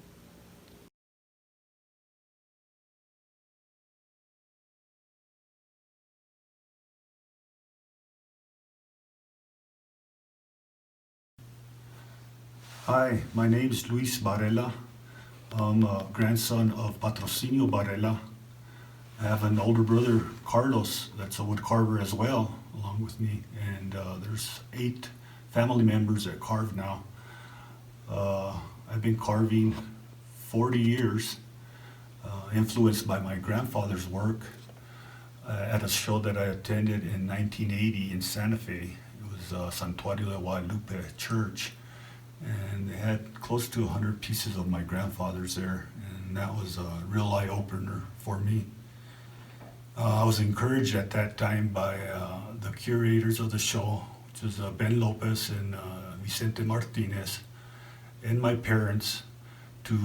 S14: Hi, my name is Luis Varela. I'm a grandson of Patrocinio Varela. I have an older brother, Carlos, that's a wood carver as well, along with me. And there's 8 family members that carve now. I've been carving 40 years, influenced by my grandfather's work at a show that I attended in 1980 in Santa Fe. It was Santuario de Guadalupe Church. And they had close to 100 pieces of my grandfather's there, and that was a real eye-opener for me. I was encouraged at that time by the curators of the show, which is Ben Lopez and Vicente Martinez, and my parents to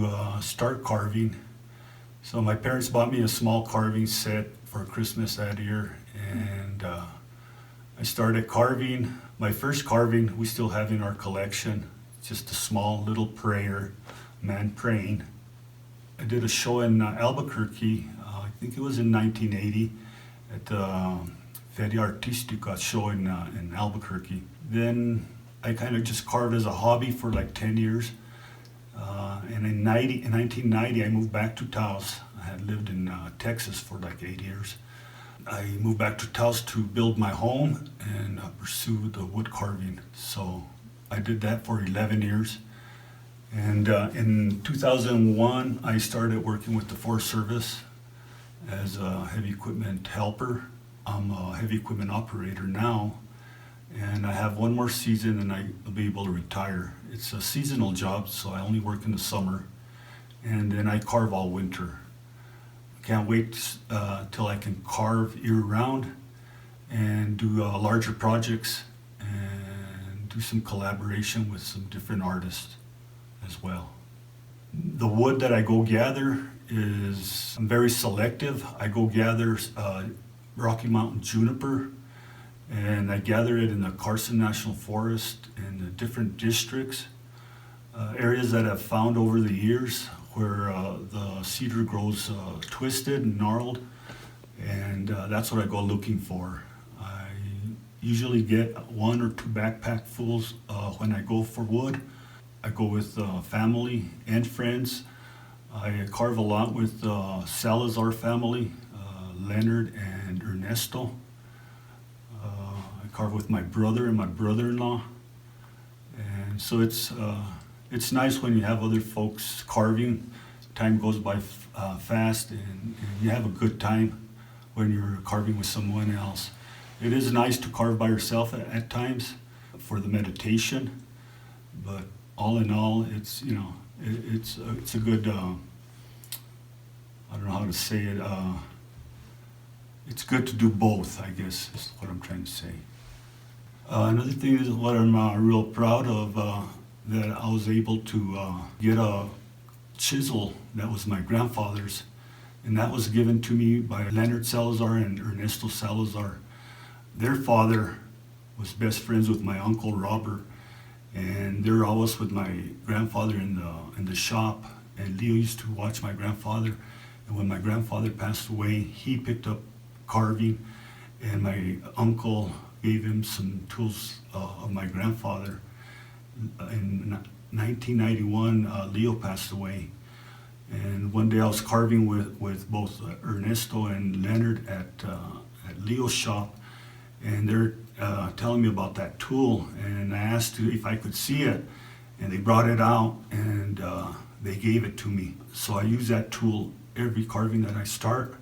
S14: start carving. So my parents bought me a small carving set for Christmas that year, and I started carving. My first carving we still have in our collection. Just a small little prayer, man praying. I did a show in Albuquerque, I think it was in 1980, at the Feria Artística show in Albuquerque. Then I kind of just carved as a hobby for like 10 years. And in 1990, I moved back to Taos. I had lived in Texas for like 8 years. I moved back to Taos to build my home and pursue the wood carving. So I did that for 11 years. And in 2001, I started working with the Forest Service as a heavy equipment helper. I'm a heavy equipment operator now, and I have one more season and I'll be able to retire. It's a seasonal job, so I only work in the summer, and then I carve all winter. Can't wait till I can carve year-round and do larger projects and do some collaboration with some different artists as well. The wood that I go gather I'm very selective. I go gather Rocky Mountain juniper, and I gather it in the Carson National Forest in the different districts, areas that I've found over the years where the cedar grows twisted and gnarled, and that's what I go looking for. I usually get 1 or 2 backpackfuls when I go for wood. I go with family and friends. I carve a lot with Salazar family, Leonard and Ernesto. I carve with my brother and my brother-in-law. And so it's nice when you have other folks carving. Time goes by fast, and you have a good time when you're carving with someone else. It is nice to carve by yourself at times for the meditation, but all in all, it's it's a good. I don't know how to say it. It's good to do both, I guess, is what I'm trying to say. Another thing is what I'm real proud of, that I was able to get a chisel that was my grandfather's, and that was given to me by Leonard Salazar and Ernesto Salazar. Their father was best friends with my uncle Robert, and they're always with my grandfather in the shop, and Leo used to watch my grandfather. And when my grandfather passed away, he picked up carving, and my uncle gave him some tools of my grandfather. In 1991, Leo passed away, and one day I was carving with both Ernesto and Leonard at Leo's shop, and they're telling me about that tool, and I asked if I could see it, and they brought it out, and they gave it to me. So I use that tool every carving that I start.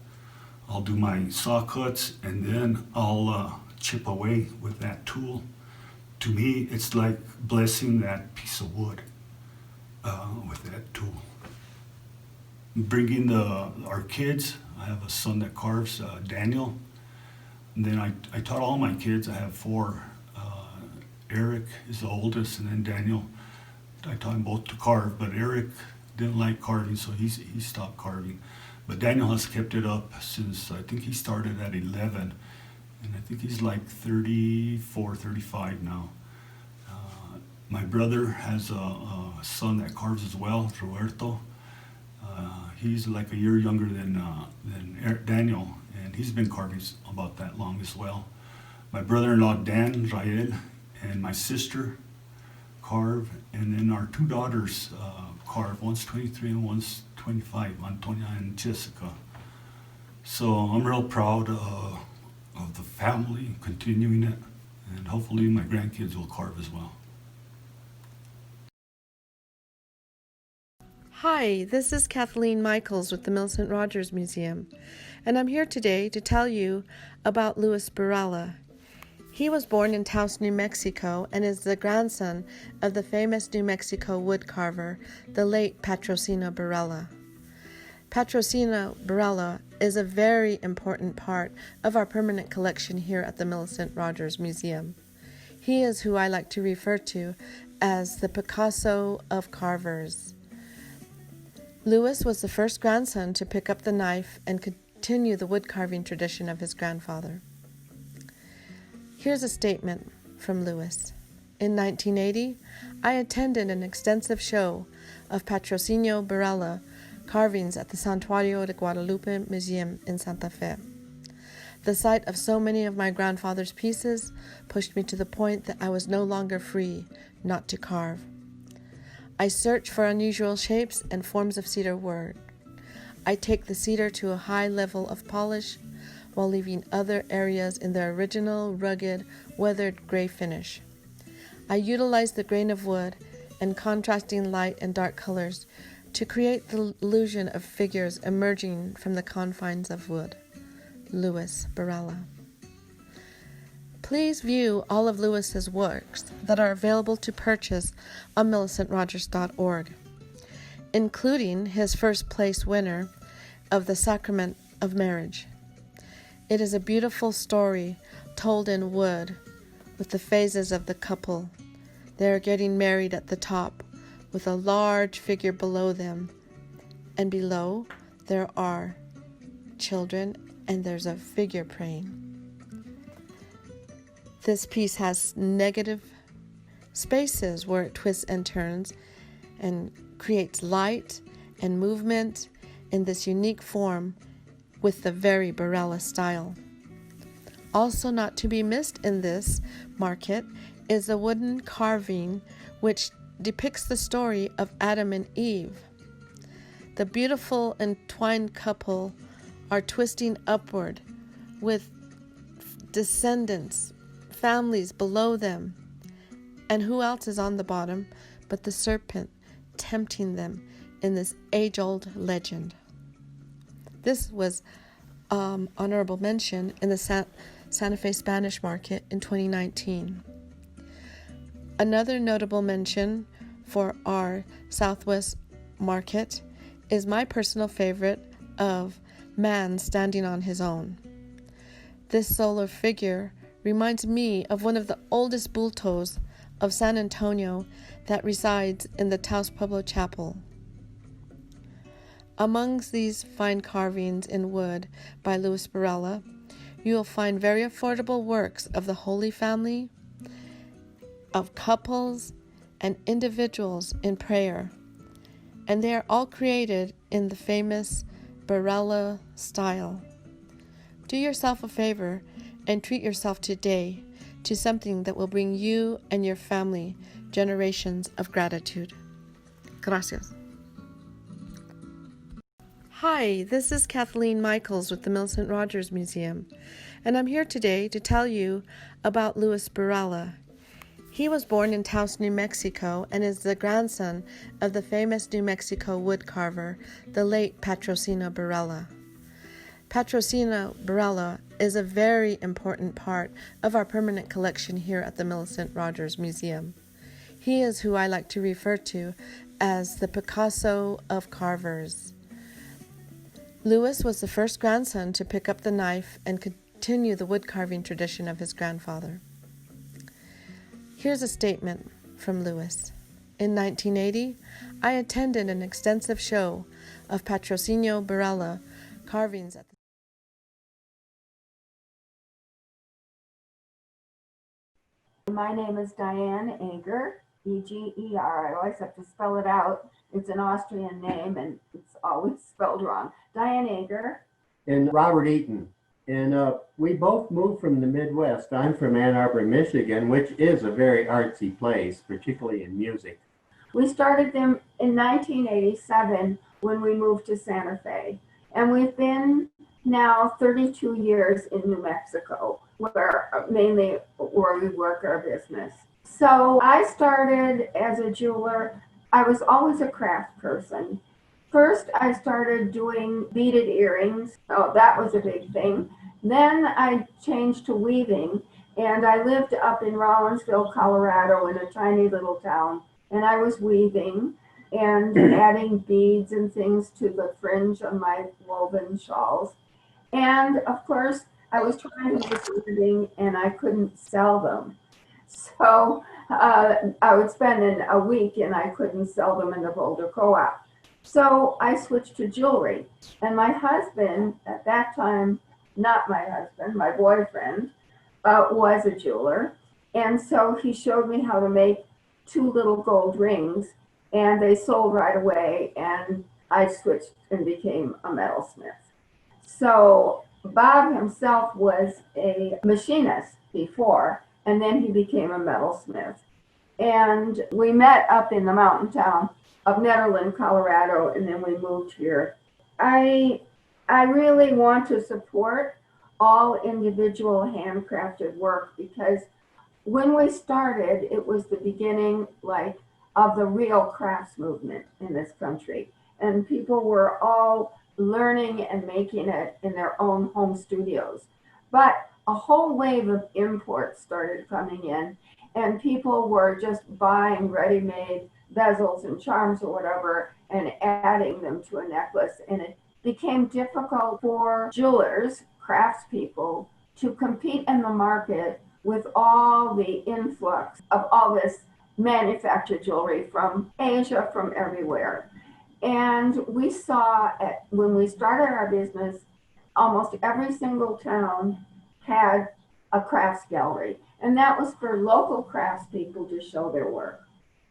S14: I'll do my saw cuts, and then I'll chip away with that tool. To me, it's like blessing that piece of wood with that tool. Bringing our kids, I have a son that carves, Daniel. And then I taught all my kids, I have 4. Eric is the oldest, and then Daniel. I taught them both to carve, but Eric didn't like carving, so he stopped carving. But Daniel has kept it up since, I think he started at 11, and I think he's like 34, 35 now. My brother has a son that carves as well, Roberto. He's like a year younger than Daniel, and he's been carving about that long as well. My brother-in-law, Dan Rael, and my sister carve, and then our two daughters carve. One's 23 and one's 25, Antonia and Jessica. So I'm real proud of the family continuing it, and hopefully my grandkids will carve as well.
S15: Hi, this is Kathleen Michaels with the Millicent Rogers Museum, and I'm here today to tell you about Luis Barela. He was born in Taos, New Mexico, and is the grandson of the famous New Mexico wood carver, the late Patrocinio Barela. Patrocinio Barela is a very important part of our permanent collection here at the Millicent Rogers Museum. He is who I like to refer to as the Picasso of carvers. Louis was the first grandson to pick up the knife and continue the wood carving tradition of his grandfather. Here's a statement from Louis. In 1980, I attended an extensive show of Patrocinio Barela carvings at the Santuario de Guadalupe Museum in Santa Fe. The sight of so many of my grandfather's pieces pushed me to the point that I was no longer free not to carve. I search for unusual shapes and forms of cedar wood. I take the cedar to a high level of polish while leaving other areas in their original, rugged, weathered gray finish. I utilize the grain of wood and contrasting light and dark colors to create the illusion of figures emerging from the confines of wood. Luis Barela. Please view all of Lewis's works that are available to purchase on MillicentRogers.org, including his first place winner of the Sacrament of Marriage. It is a beautiful story told in wood with the phases of the couple. They are getting married at the top with a large figure below them, and below there are children and there's a figure praying. This piece has negative spaces where it twists and turns and creates light and movement in this unique form with the very Barela style. Also not to be missed in this market is a wooden carving which depicts the story of Adam and Eve. The beautiful entwined couple are twisting upward with descendants, families below them, and who else is on the bottom but the serpent tempting them in this age-old legend. This was honorable mention in the Santa Fe Spanish Market in 2019. Another notable mention for our Southwest Market is my personal favorite of Man Standing on His Own. This solar figure reminds me of one of the oldest bultos of San Antonio that resides in the Taos Pueblo Chapel. Amongst these fine carvings in wood by Luis Barela, you will find very affordable works of the Holy Family, of couples, and individuals in prayer, and they are all created in the famous Barela style. Do yourself a favor and treat yourself today to something that will bring you and your family generations of gratitude. Gracias. Hi, this is Kathleen Michaels with the Millicent Rogers Museum, and I'm here today to tell you about Luis Barela. He was born in Taos, New Mexico, and is the grandson of the famous New Mexico wood carver, the late Patrocinio Barela. Patrocinio Barela is a very important part of our permanent collection here at the Millicent Rogers Museum. He is who I like to refer to as the Picasso of carvers. Louis was the first grandson to pick up the knife and continue the wood carving tradition of his grandfather. Here's a statement from Louis. In 1980, I attended an extensive show of Patrocinio Barela carvings at the
S16: My name is DeAnnaASuazo, E-G-E-R. I always have to spell it out. It's an Austrian name and it's always spelled wrong. DeAnnaASuazo.
S17: And Robert Eaton. And we both moved from the Midwest. I'm from Ann Arbor, Michigan, which is a very artsy place, particularly in music.
S16: We started them in 1987 when we moved to Santa Fe. And we've been now 32 years in New Mexico, mainly where we work our business. So I started as a jeweler. I was always a craft person. First, I started doing beaded earrings. Oh, that was a big thing. Then I changed to weaving, and I lived up in Rollinsville, Colorado, in a tiny little town. And I was weaving and adding beads and things to the fringe of my woven shawls. And of course, I was trying to make a living and I couldn't sell them. So I would spend a week and I couldn't sell them in the Boulder Co-op. So I switched to jewelry. And my husband, at that time, not my husband, my boyfriend, was a jeweler. And so he showed me how to make 2 little gold rings, and they sold right away, and I switched and became a metalsmith. So Bob himself was a machinist before, and then he became a metalsmith. And we met up in the mountain town of Nederland, Colorado, and then we moved here. I really want to support all individual handcrafted work, because when we started, it was the beginning, like, of the real crafts movement in this country. And people were all learning and making it in their own home studios. But a whole wave of imports started coming in, and people were just buying ready-made bezels and charms or whatever and adding them to a necklace. And it became difficult for jewelers, craftspeople, to compete in the market with all the influx of all this manufactured jewelry from Asia, from everywhere. And we saw, when we started our business, almost every single town had a crafts gallery. And that was for local craftspeople to show their work.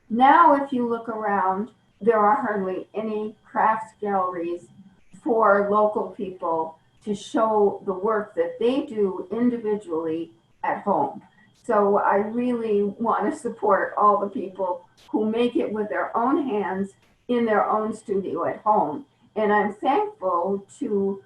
S16: Now, if you look around, there are hardly any crafts galleries for local people to show the work that they do individually at home. So I really want to support all the people who make it with their own hands in their own studio at home. And I'm thankful to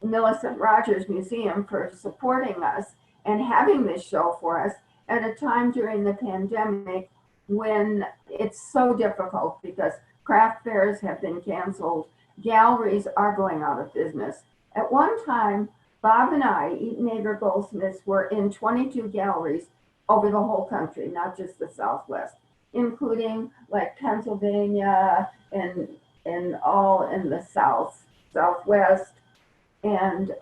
S16: Millicent Rogers Museum for supporting us and having this show for us at a time during the pandemic when it's so difficult because craft fairs have been canceled, galleries are going out of business. At one time, Bob and I, Eaton Ager Goldsmiths, were in 22 galleries over the whole country, not just the Southwest, including like Pennsylvania and all in the Southwest, and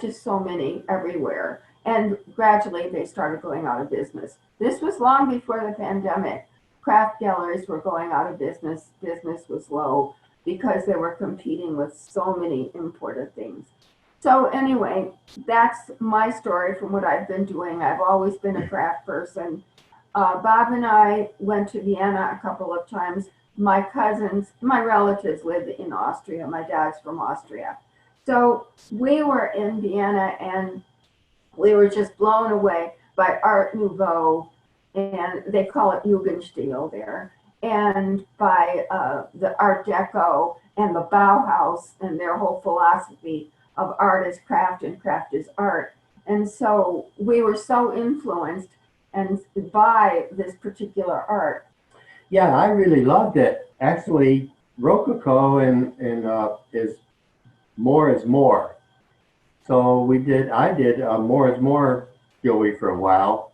S16: just so many everywhere. And gradually they started going out of business. This was long before the pandemic. Craft galleries were going out of business. Business was low because they were competing with so many imported things. So anyway, that's my story from what I've been doing. I've always been a craft person. Bob and I went to Vienna a couple of times. My cousins, my relatives live in Austria. My dad's from Austria. So we were in Vienna and we were just blown away by Art Nouveau, and they call it Jugendstil there, and by the Art Deco and the Bauhaus and their whole philosophy of art is craft and craft is art. And so we were so influenced and by this particular art.
S17: Yeah, I really loved it. Actually, Rococo and is more is more. So I did more is more jewelry for a while,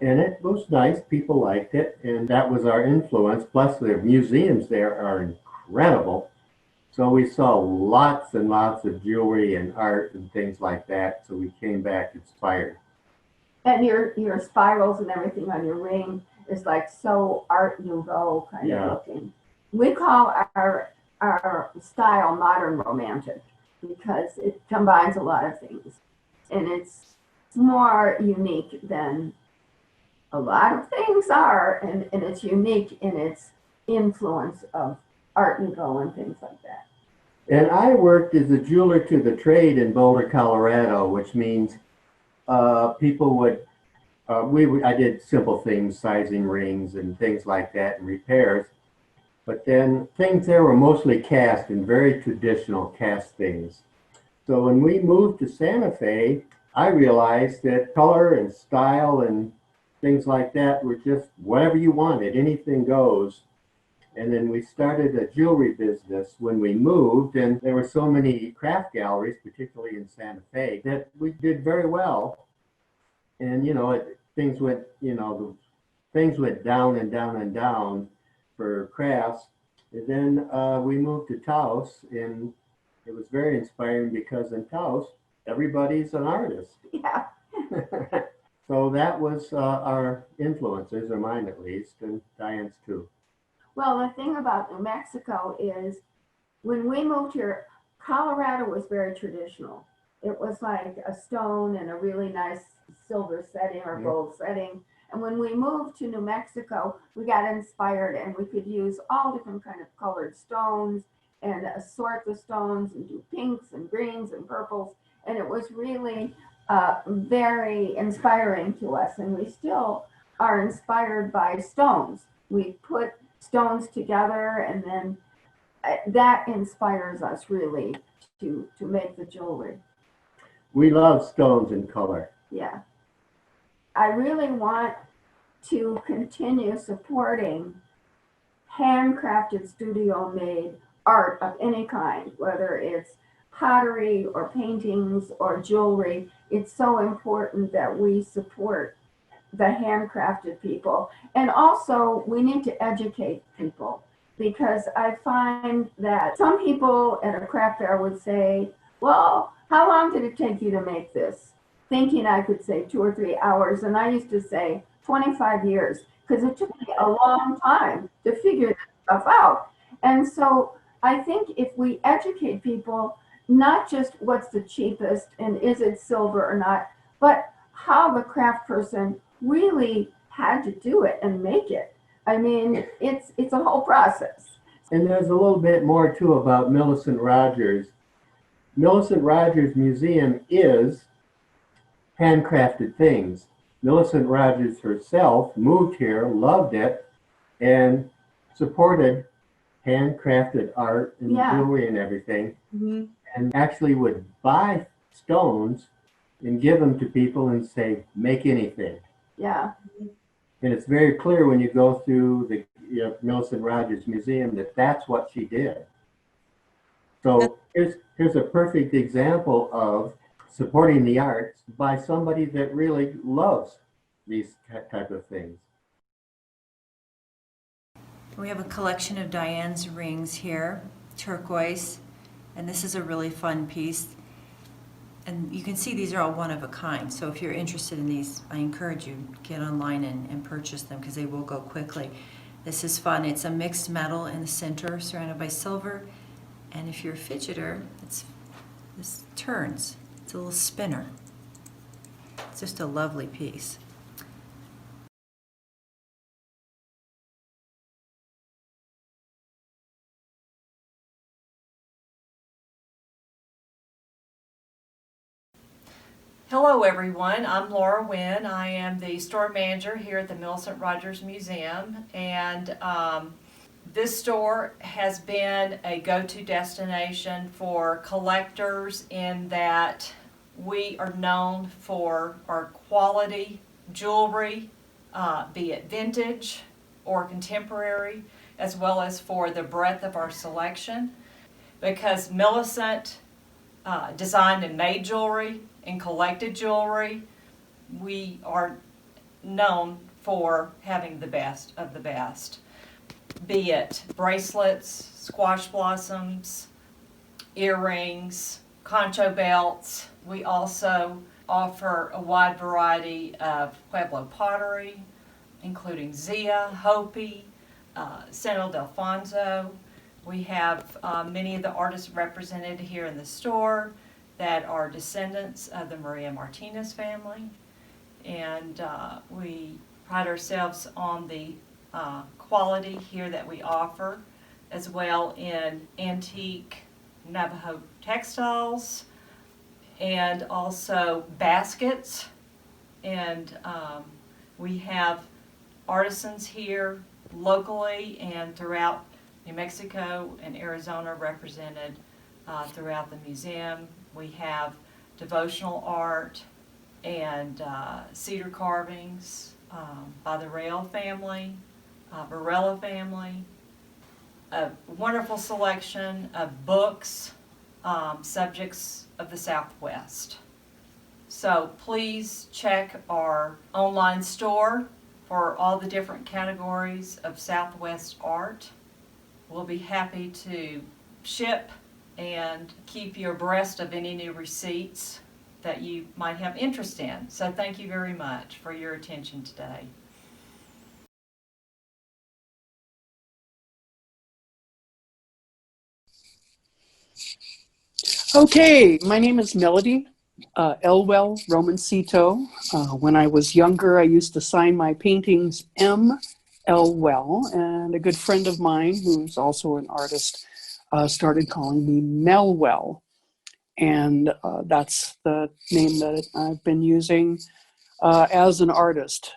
S17: and it was nice. People liked it, and that was our influence. Plus, the museums there are incredible. So we saw lots and lots of jewelry and art and things like that. So we came back inspired.
S16: And your spirals and everything on your ring is like so Art Nouveau kind of looking. We call our style modern romantic because it combines a lot of things, and it's more unique than a lot of things are, and it's unique in its influence of Art Nouveau and things like that.
S17: And I worked as a jeweler to the trade in Boulder, Colorado, which means people would, I did simple things, sizing rings and things like that and repairs. But then things there were mostly cast and very traditional cast things. So when we moved to Santa Fe, I realized that color and style and things like that were just whatever you wanted, anything goes. And then we started a jewelry business when we moved, and there were so many craft galleries, particularly in Santa Fe, that we did very well. And things went, things went down and down and down for crafts. And then we moved to Taos, and it was very inspiring because in Taos, everybody's an artist.
S16: Yeah.
S17: So that was our influences, or mine at least, and Diane's too.
S16: Well, the thing about New Mexico is when we moved here, Colorado was very traditional. It was like a stone and a really nice silver setting or gold setting. And when we moved to New Mexico, we got inspired and we could use all different kind of colored stones and assort the stones and do pinks and greens and purples. And it was really very inspiring to us. And we still are inspired by stones. We put stones together, and then that inspires us really to make the jewelry.
S17: We love stones and color.
S16: Yeah. I really want to continue supporting handcrafted studio-made art of any kind, whether it's pottery or paintings or jewelry. It's so important that we support the handcrafted people. And also we need to educate people, because I find that some people at a craft fair would say, well, how long did it take you to make this? Thinking I could say 2 or 3 hours. And I used to say 25 years, because it took me a long time to figure this stuff out. And so I think if we educate people, not just what's the cheapest and is it silver or not, but how the craft person really had to do it and make it. I mean, it's a whole process.
S17: And there's a little bit more too about Millicent Rogers. Millicent Rogers Museum is handcrafted things. Millicent Rogers herself moved here, loved it, and supported handcrafted art and jewelry and everything, and actually would buy stones and give them to people and say, make anything.
S16: Yeah.
S17: And it's very clear when you go through the Millicent Rogers Museum that that's what she did. So here's a perfect example of supporting the arts by somebody that really loves these type of things.
S3: We have a collection of Diane's rings here, turquoise, and this is a really fun piece. And you can see these are all one of a kind. So if you're interested in these, I encourage you get online and purchase them, because they will go quickly. This is fun. It's a mixed metal in the center, surrounded by silver. And if you're a fidgeter, this turns. It's a little spinner. It's just a lovely piece.
S6: Hello everyone, I'm Laura Wynn. I am the store manager here at the Millicent Rogers Museum, and this store has been a go-to destination for collectors in that we are known for our quality jewelry, be it vintage or contemporary, as well as for the breadth of our selection. Because Millicent designed and made jewelry and collected jewelry, we are known for having the best of the best. Be it bracelets, squash blossoms, earrings, concho belts. We also offer a wide variety of Pueblo pottery, including Zia, Hopi, San Ildefonso. We have many of the artists represented here in the store that are descendants of the Maria Martinez family. And we pride ourselves on the quality here that we offer, as well in antique Navajo textiles, and also baskets. And we have artisans here locally and throughout New Mexico and Arizona represented throughout the museum. We have devotional art and cedar carvings by the Rail family, Varela family, a wonderful selection of books, subjects of the Southwest. So please check our online store for all the different categories of Southwest art. We'll be happy to ship and keep you abreast of any new receipts that you might have interest in. So thank you very much for your attention today.
S18: Okay, my name is Melody Elwell Romancito. When I was younger, I used to sign my paintings M. Elwell, and a good friend of mine, who's also an artist, started calling me Melwell. And that's the name that I've been using as an artist.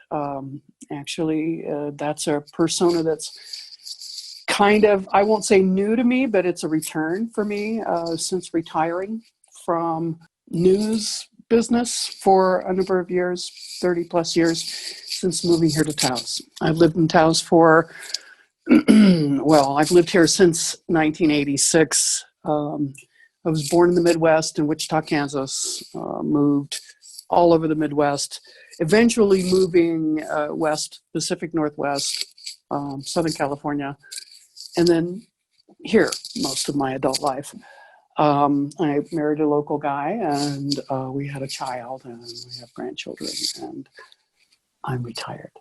S18: Actually, that's a persona that's kind of, I won't say new to me, but it's a return for me since retiring from news business for a number of years, 30 plus years, since moving here to Taos. I've lived in Taos for, well, I've lived here since 1986. I was born in the Midwest in Wichita, Kansas, moved all over the Midwest, eventually moving west, Pacific Northwest, Southern California, and then here most of my adult life. I married a local guy, and we had a child, and we have grandchildren, and I'm retired.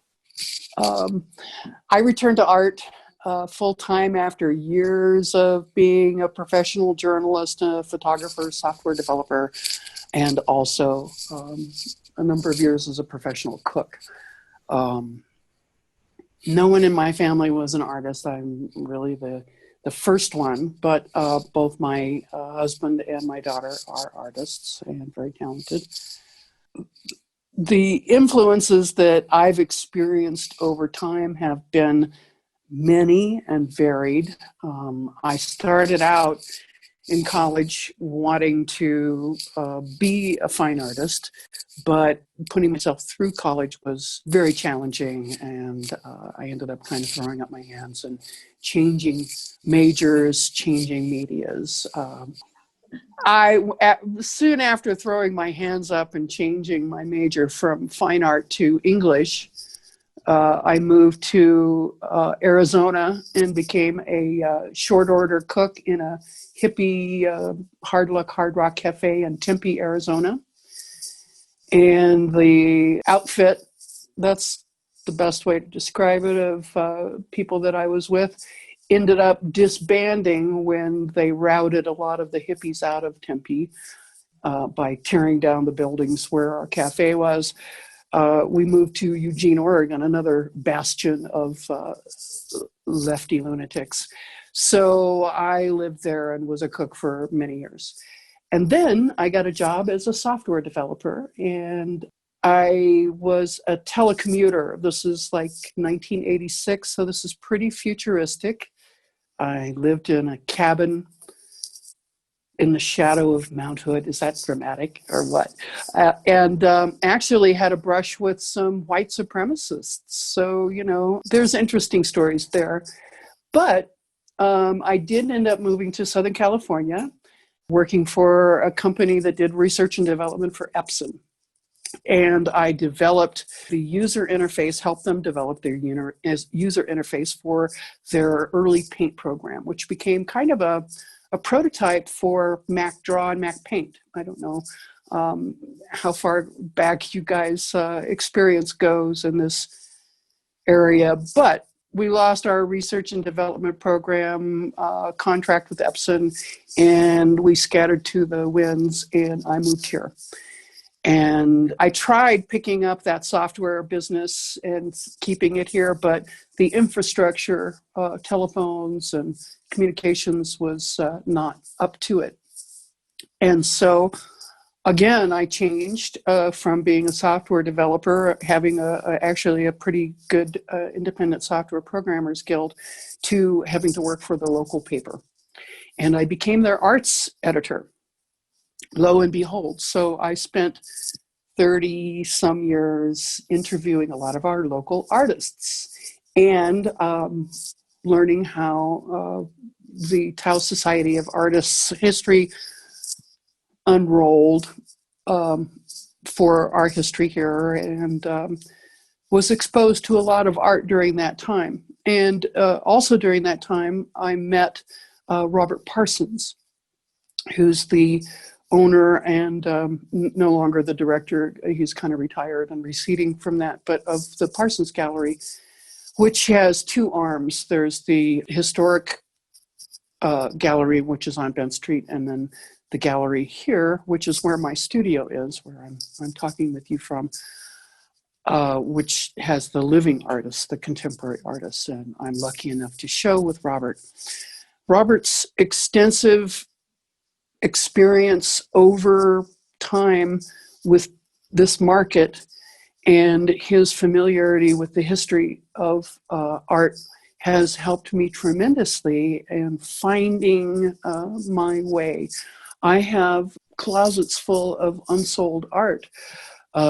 S18: I returned to art full-time after years of being a professional journalist, a photographer, software developer, and also a number of years as a professional cook. No one in my family was an artist. I'm really the first one, but both my husband and my daughter are artists and very talented. The influences that I've experienced over time have been many and varied. I started out in college wanting to be a fine artist, but putting myself through college was very challenging, and I ended up kind of throwing up my hands and changing majors, changing medias. Soon after throwing my hands up and changing my major from fine art to English, I moved to Arizona and became a short order cook in a hippie hard rock cafe in Tempe, Arizona. And the outfit, that's the best way to describe it, of people that I was with, ended up disbanding when they routed a lot of the hippies out of Tempe by tearing down the buildings where our cafe was. We moved to Eugene, Oregon, another bastion of lefty lunatics. So I lived there and was a cook for many years. And then I got a job as a software developer, and I was a telecommuter. This is like 1986, so this is pretty futuristic. I lived in a cabin in the shadow of Mount Hood. Is that dramatic or what? And actually had a brush with some white supremacists. So, you know, there's interesting stories there. But I did end up moving to Southern California, working for a company that did research and development for Epson. And I developed the user interface, helped them develop their user interface for their early paint program, which became kind of a prototype for Mac Draw and Mac Paint. I don't know how far back you guys' experience goes in this area, but we lost our research and development program contract with Epson, and we scattered to the winds, and I moved here. And I tried picking up that software business and keeping it here, but the infrastructure, telephones and communications was not up to it. And so, again, I changed from being a software developer, having actually a pretty good independent software programmers guild, to having to work for the local paper. And I became their arts editor, lo and behold. So I spent 30 some years interviewing a lot of our local artists and learning how the Taos Society of Artists history unrolled for our history here, and was exposed to a lot of art during that time. And also during that time, I met Robert Parsons, who's the owner and no longer the director. He's kind of retired and receding from that, but of the Parsons Gallery, which has two arms. There's the historic gallery, which is on Bent Street, and then the gallery here, which is where my studio is, where I'm talking with you from, which has the living artists, the contemporary artists, and I'm lucky enough to show with Robert. Robert's extensive experience over time with this market and his familiarity with the history of art has helped me tremendously in finding my way. I have closets full of unsold art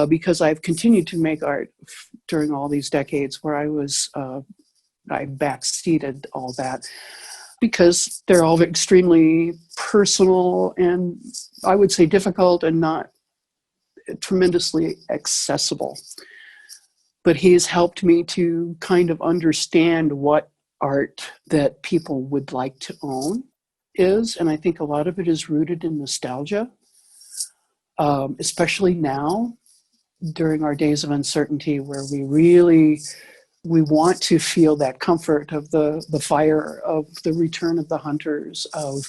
S18: because I've continued to make art during all these decades where I backseated all that, because they're all extremely personal and I would say difficult and not tremendously accessible. But he's helped me to kind of understand what art that people would like to own is, and I think a lot of it is rooted in nostalgia, especially now during our days of uncertainty, where we want to feel that comfort of the fire, of the return of the hunters, of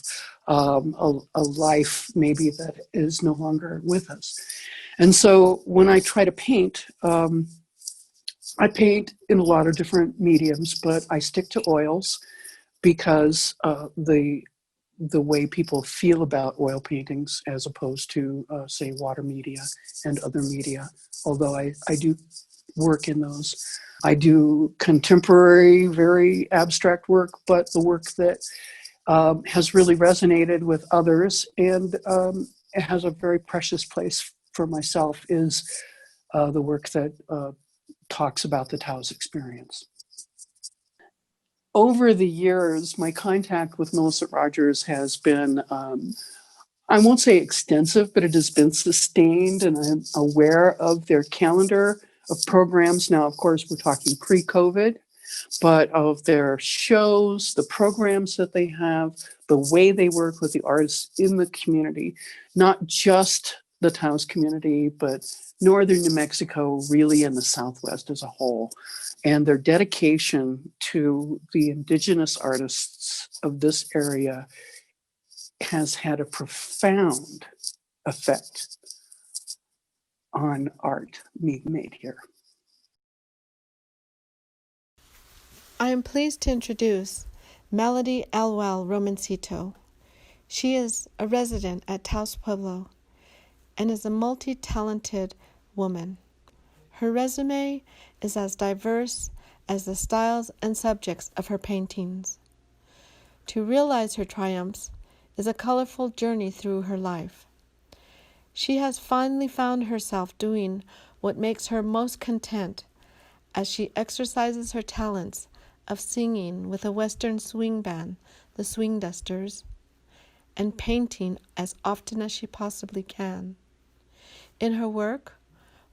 S18: a life maybe that is no longer with us. And so when I try to paint, I paint in a lot of different mediums, but I stick to oils because the way people feel about oil paintings as opposed to, say, water media and other media, although I do work in those. I do contemporary, very abstract work, but the work that has really resonated with others and it has a very precious place for myself is the work that talks about the Taos experience. Over the years, my contact with Millicent Rogers has been, I won't say extensive, but it has been sustained, and I'm aware of their calendar of programs. Now, of course, we're talking pre-COVID, but of their shows, the programs that they have, the way they work with the artists in the community, not just the Taos community, but northern New Mexico, really, in the Southwest as a whole. And their dedication to the indigenous artists of this area has had a profound effect on art being made here.
S15: I am pleased to introduce Melody Elwell Romancito. She is a resident at Taos Pueblo and is a multi-talented woman. Her resume is as diverse as the styles and subjects of her paintings. To realize her triumphs is a colorful journey through her life. She has finally found herself doing what makes her most content as she exercises her talents of singing with a Western swing band, the Swing Dusters, and painting as often as she possibly can. In her work,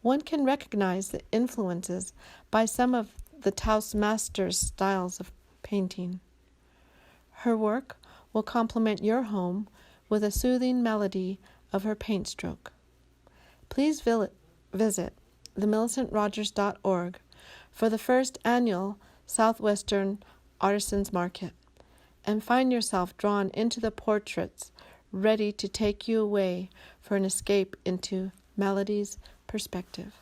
S15: one can recognize the influences by some of the Taos masters' styles of painting. Her work will complement your home with a soothing melody of her paint stroke. Please visit themillicentrogers.org for the first annual Southwestern Artisans Market and find yourself drawn into the portraits ready to take you away for an escape into melodies, perspective.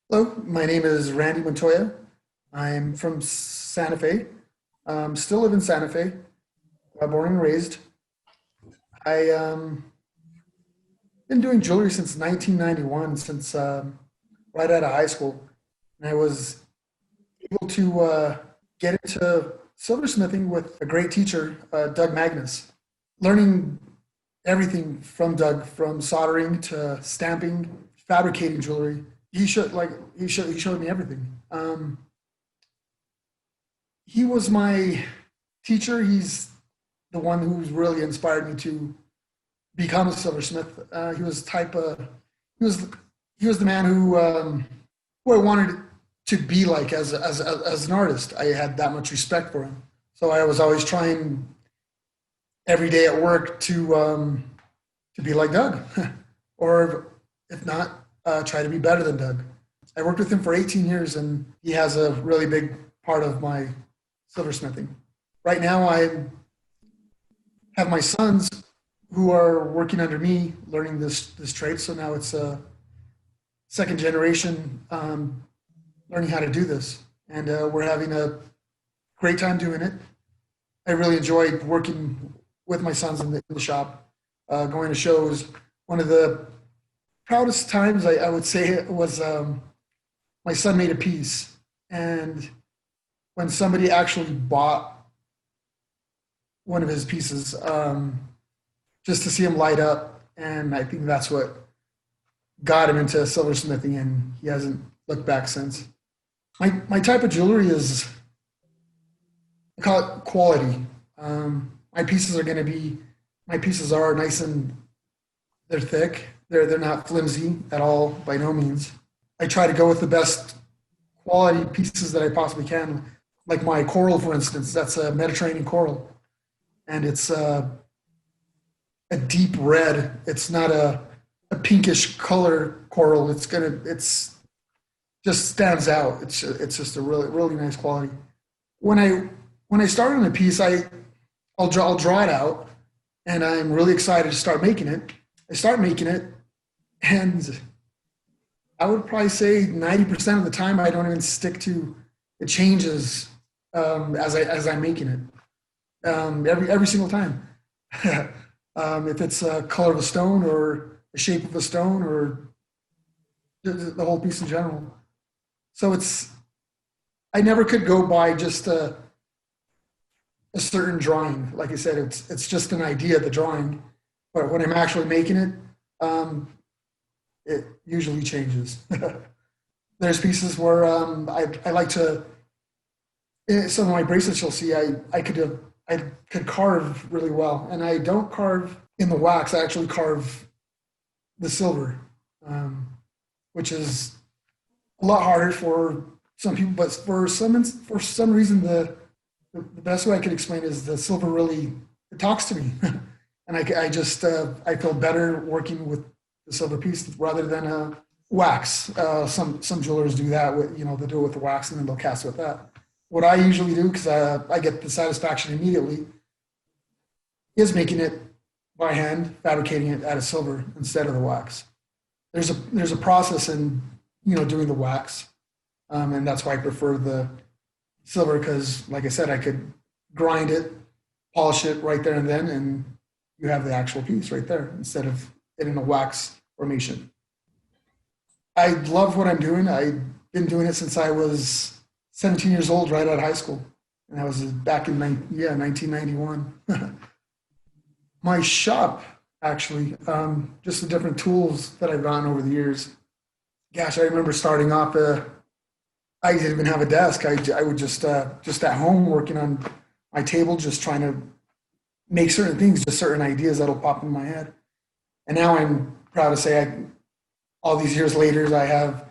S19: Hello, my name is Randy Montoya. I'm from Santa Fe. Still live in Santa Fe, born and raised. I been doing jewelry since 1991, since right out of high school. And I was able to get into silversmithing with a great teacher, DouglasJMagnus. Learning everything from Doug, from soldering to stamping, fabricating jewelry. He showed me everything. He was my teacher. He's the one who's really inspired me to become a silversmith. He was the man who I wanted to be like as an artist. I had that much respect for him. So I was always trying every day at work to be like Doug, or if not, try to be better than Doug. I worked with him for 18 years, and he has a really big part of my silversmithing. Right now, I have my sons who are working under me, learning this trade. So now it's a second generation learning how to do this, and we're having a great time doing it. I really enjoy working with my sons in the shop, going to shows. One of the proudest times I would say it was my son made a piece, and when somebody actually bought one of his pieces, just to see him light up, and I think that's what got him into silversmithing, and he hasn't looked back since. My type of jewelry is, I call it quality. My pieces are nice, and they're thick. They're not flimsy at all, by no means. I try to go with the best quality pieces that I possibly can. Like my coral, for instance, that's a Mediterranean coral, and it's a deep red. It's not a pinkish color coral. It's just stands out. It's just a really nice quality. When I start on a piece, I'll draw it out, and I'm really excited to start making it. I start making it, and I would probably say 90% of the time I don't even stick to it. Changes as I'm making it, every single time. If it's a color of a stone or the shape of a stone or the whole piece in general. So I never could go by just a certain drawing. Like I said, it's just an idea, the drawing. But when I'm actually making it, it usually changes. There's pieces where I like to, some of my bracelets you'll see, I could carve really well. And I don't carve in the wax, I actually carve the silver, which is a lot harder for some people, but for some reason, the best way I could explain is the silver really, it talks to me. And I feel better working with the silver piece rather than wax. Some jewelers do that with, they do it with the wax and then they'll cast it with that. What I usually do, because I get the satisfaction immediately, is making it by hand, fabricating it out of silver instead of the wax. There's a process in doing the wax, and that's why I prefer the silver, because like I said, I could grind it, polish it right there and then, and you have the actual piece right there instead of it in a wax formation. I love what I'm doing. I've been doing it since I was 17 years old, right out of high school. And that was back in 1991. My shop, actually, just the different tools that I've gotten over the years. Gosh, I remember starting off, I didn't even have a desk. I would just at home working on my table, just trying to make certain things, just certain ideas that'll pop in my head. And now I'm proud to say, all these years later, I have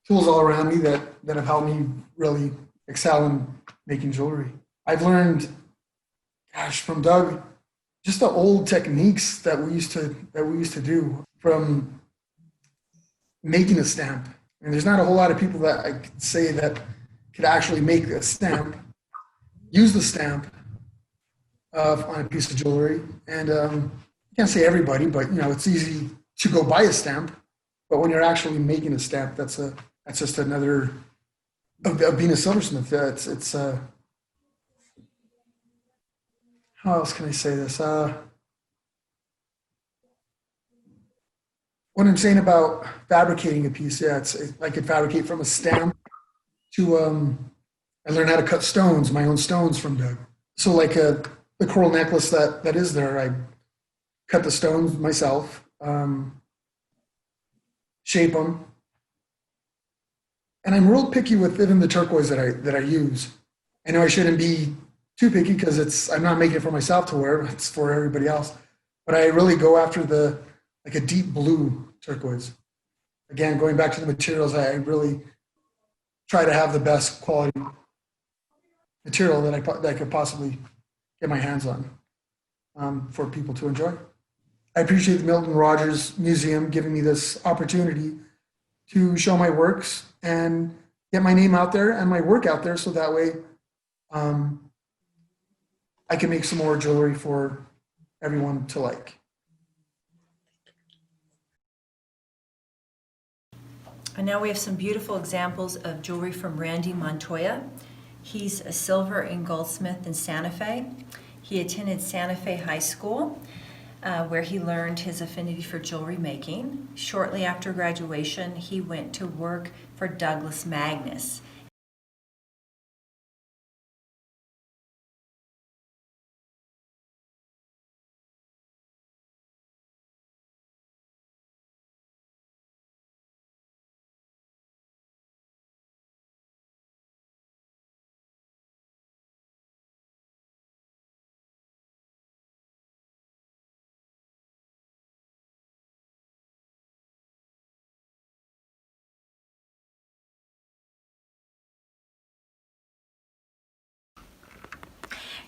S19: tools all around me that have helped me really excel in making jewelry. I've learned, from Doug, just the old techniques that we used to do, from making a stamp. And there's not a whole lot of people that I could say that could actually make a stamp, use the stamp on a piece of jewelry. And I can't say everybody, but it's easy to go buy a stamp. But when you're actually making a stamp, that's just another of being a silversmith. It's how else can I say this? What I'm saying about fabricating a piece, I could fabricate from a stamp to I learned how to cut stones, my own stones from Doug. So like the coral necklace that is there, I cut the stones myself, shape them, and I'm real picky with even the turquoise that I use. I know I shouldn't be too picky because I'm not making it for myself to wear; it's for everybody else. But I really go after like a deep blue turquoise. Again, going back to the materials, I really try to have the best quality material that I could possibly get my hands on for people to enjoy. I appreciate the Millicent Rogers Museum giving me this opportunity to show my works and get my name out there and my work out there, so that way I can make some more jewelry for everyone to like.
S3: And now we have some beautiful examples of jewelry from Randy Montoya. He's a silver and goldsmith in Santa Fe. He attended Santa Fe High School, where he learned his affinity for jewelry making. Shortly after graduation, he went to work for DouglasJMagnus.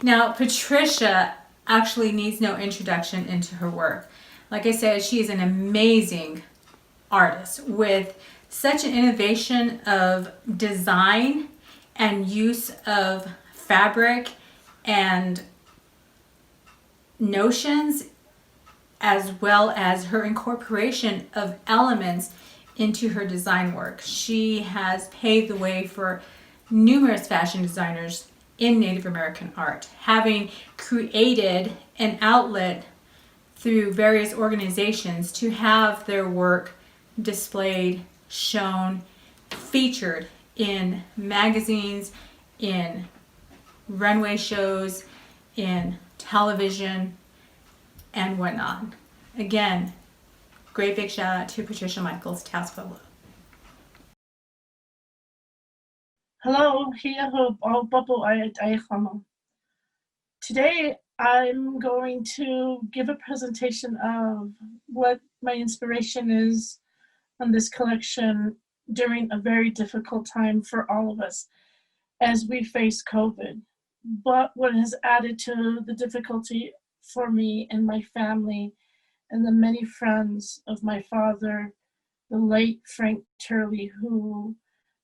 S12: Now, Patricia actually needs no introduction into her work. Like I said, she is an amazing artist with such an innovation of design and use of fabric and notions, as well as her incorporation of elements into her design work. She has paved the way for numerous fashion designers in Native American art, having created an outlet through various organizations to have their work displayed, shown, featured in magazines, in runway shows, in television, and whatnot. Again, great big shout out to Patricia Michaels, Taos Pueblo.
S20: Hello, today I'm going to give a presentation of what my inspiration is on this collection during a very difficult time for all of us as we face COVID. But what has added to the difficulty for me and my family and the many friends of my father, the late Frank Turley, who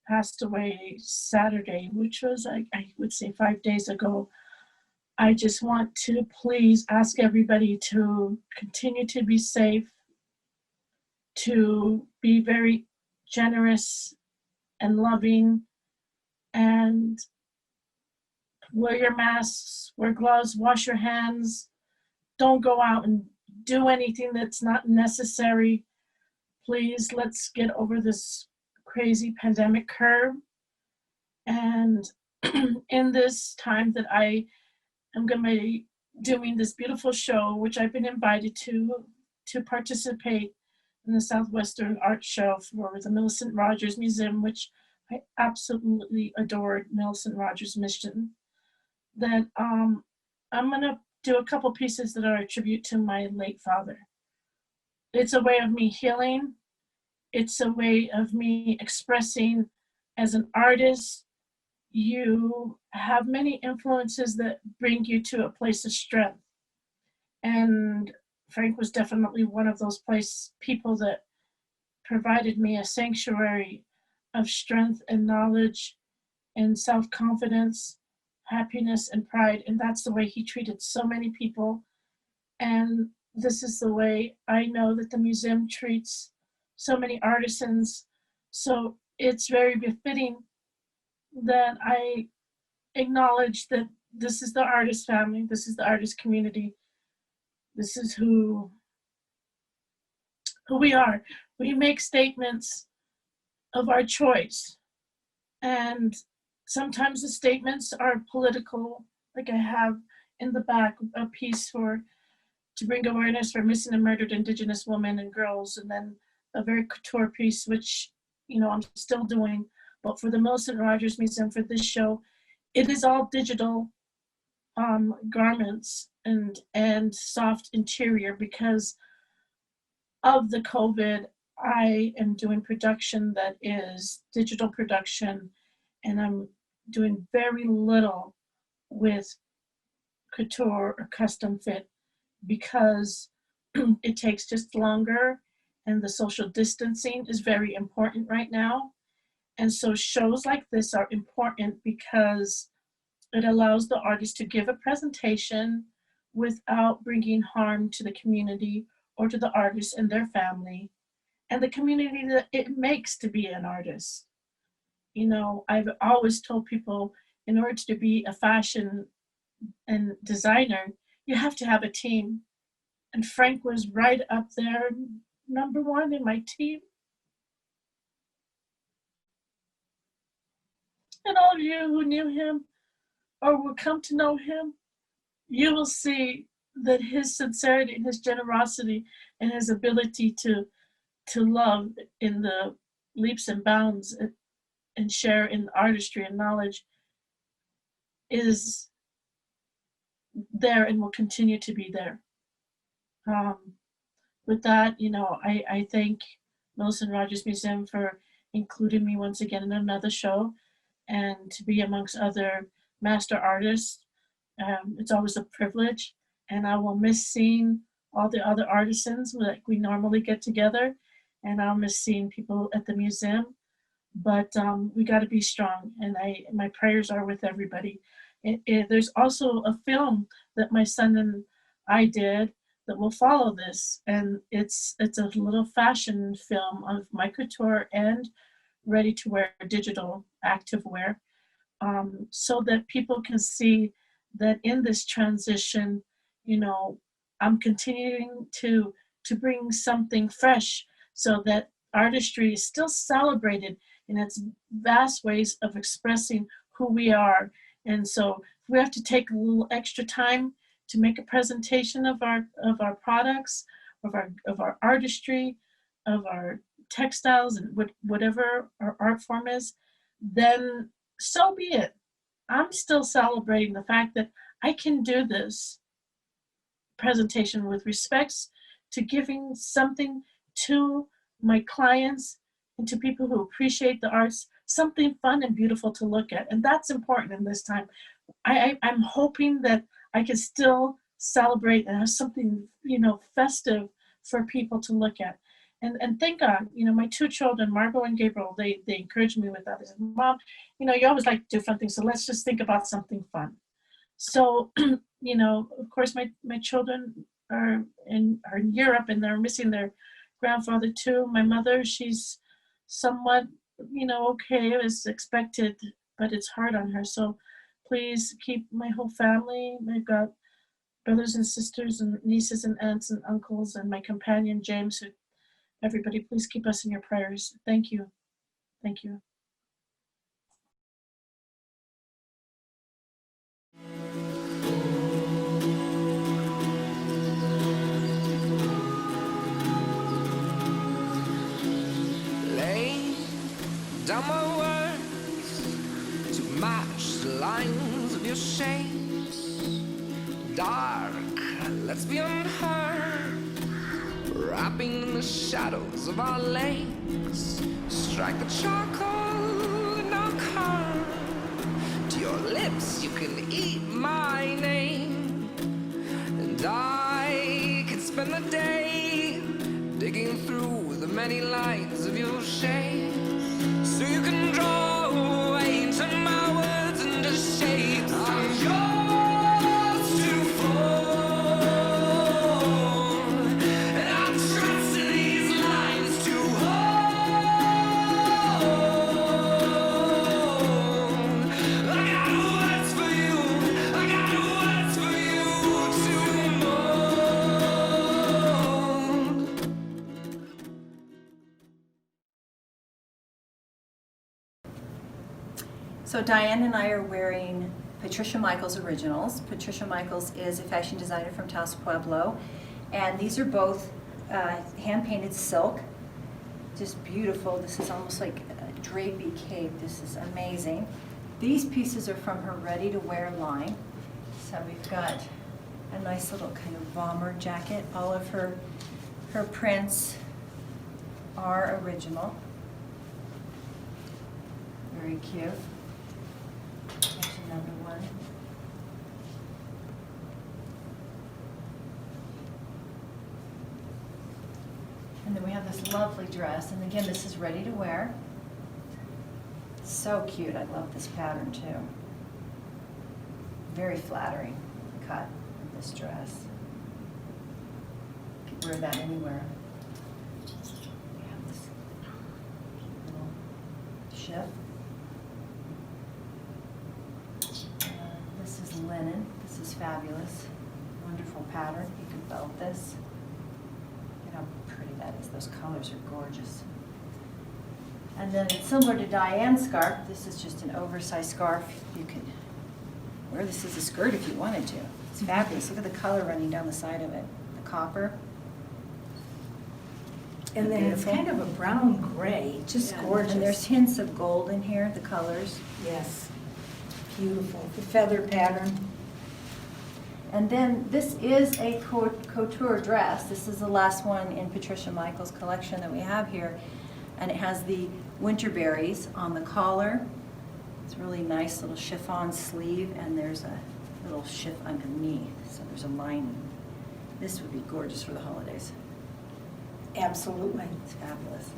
S20: passed away Saturday, which was, I would say, 5 days ago. I just want to please ask everybody to continue to be safe, to be very generous and loving, and wear your masks, wear gloves, wash your hands. Don't go out and do anything that's not necessary. Please, let's get over this crazy pandemic curve. And in this time that I am going to be doing this beautiful show, which I've been invited to participate in the Southwestern Art Show for the Millicent Rogers Museum, which I absolutely adored, Millicent Rogers Mission, that I'm going to do a couple pieces that are a tribute to my late father. It's a way of me healing. It's a way of me expressing as an artist. You have many influences that bring you to a place of strength. And Frank was definitely one of those people that provided me a sanctuary of strength and knowledge and self-confidence, happiness and pride. And that's the way he treated so many people. And this is the way I know that the museum treats so many artisans. So it's very befitting that I acknowledge that this is the artist family, this is the artist community, this is who we are. We make statements of our choice, and sometimes the statements are political, like I have in the back a piece to bring awareness for missing and murdered Indigenous women and girls, and then a very couture piece, which, you know, I'm still doing. But for the Millicent Rogers Museum, for this show, it is all digital garments and soft interior. Because of the COVID, I am doing production that is digital production, and I'm doing very little with couture or custom fit, because it takes just longer, and the social distancing is very important right now. And so shows like this are important because it allows the artist to give a presentation without bringing harm to the community or to the artist and their family and the community that it makes to be an artist. You know, I've always told people, in order to be a fashion and designer, you have to have a team. And Frank was right up there, number one in my team. And all of you who knew him or will come to know him, you will see that his sincerity and his generosity and his ability to love in the leaps and bounds and share in artistry and knowledge is there and will continue to be there. With that, you know, I thank Millicent Rogers Museum for including me once again in another show, and to be amongst other master artists. It's always a privilege, and I will miss seeing all the other artisans like we normally get together, and I'll miss seeing people at the museum. But we got to be strong, and my prayers are with everybody. There's also a film that my son and I did that will follow this, and it's a little fashion film of my couture and ready-to-wear digital activewear, so that people can see that in this transition, you know, I'm continuing to bring something fresh so that artistry is still celebrated in its vast ways of expressing who we are. And so if we have to take a little extra time to make a presentation of our products, of our artistry, of our textiles, and whatever our art form is, then so be it. I'm still celebrating the fact that I can do this presentation with respects to giving something to my clients and to people who appreciate the arts, something fun and beautiful to look at. And that's important in this time. I'm hoping that I can still celebrate and have something, you know, festive for people to look at. And thank God, you know, my two children, Margot and Gabriel, they encouraged me with that. They said, Mom, you know, you always like to do fun things, so let's just think about something fun. So, you know, of course, my children are in Europe, and they're missing their grandfather too. My mother, she's somewhat, you know, okay as expected, but it's hard on her. So please keep my whole family. I've got brothers and sisters and nieces and aunts and uncles and my companion, James, who everybody, please keep us in your prayers. Thank you. Thank you.
S21: Lay down my words to match the lines of your shapes. Dark, let's be unheard, wrapping in the shadows of our lakes. Strike the charcoal in our car. To your lips you can eat my name, and I can spend the day digging through the many lines of your shade, so you can draw away and turn my words into shapes. I'm yours to fold, and I trust in these lines to hold. I got words for you, I got words for you to mold.
S3: So Diane and I are wearing Patricia Michaels originals. Patricia Michaels is a fashion designer from Taos, Pueblo, and these are both hand-painted silk. Just beautiful. This is almost like a drapey cape. This is amazing. These pieces are from her ready-to-wear line. So we've got a nice little kind of bomber jacket. All of her prints are original. Very cute. There's another one. And then we have this lovely dress, and again, this is ready to wear. So cute. I love this pattern too. Very flattering cut of this dress. You could wear that anywhere. We have this little shift. This is linen. This is fabulous. Wonderful pattern. You can belt this. Look how pretty that is. Those colors are gorgeous. And then it's similar to Diane's scarf. This is just an oversized scarf. You can wear this as a skirt if you wanted to. It's fabulous. Look at the color running down the side of it. The copper.
S9: And then it's kind of a brown gray, just gorgeous.
S3: And there's hints of gold in here, the colors.
S9: Yes, beautiful. The feather pattern.
S3: And then this is a couture dress. This is the last one in Patricia Michaels' collection that we have here. And it has the winter berries on the collar. It's a really nice little chiffon sleeve, and there's a little shift underneath. So there's a lining. This would be gorgeous for the holidays.
S9: Absolutely.
S3: It's fabulous.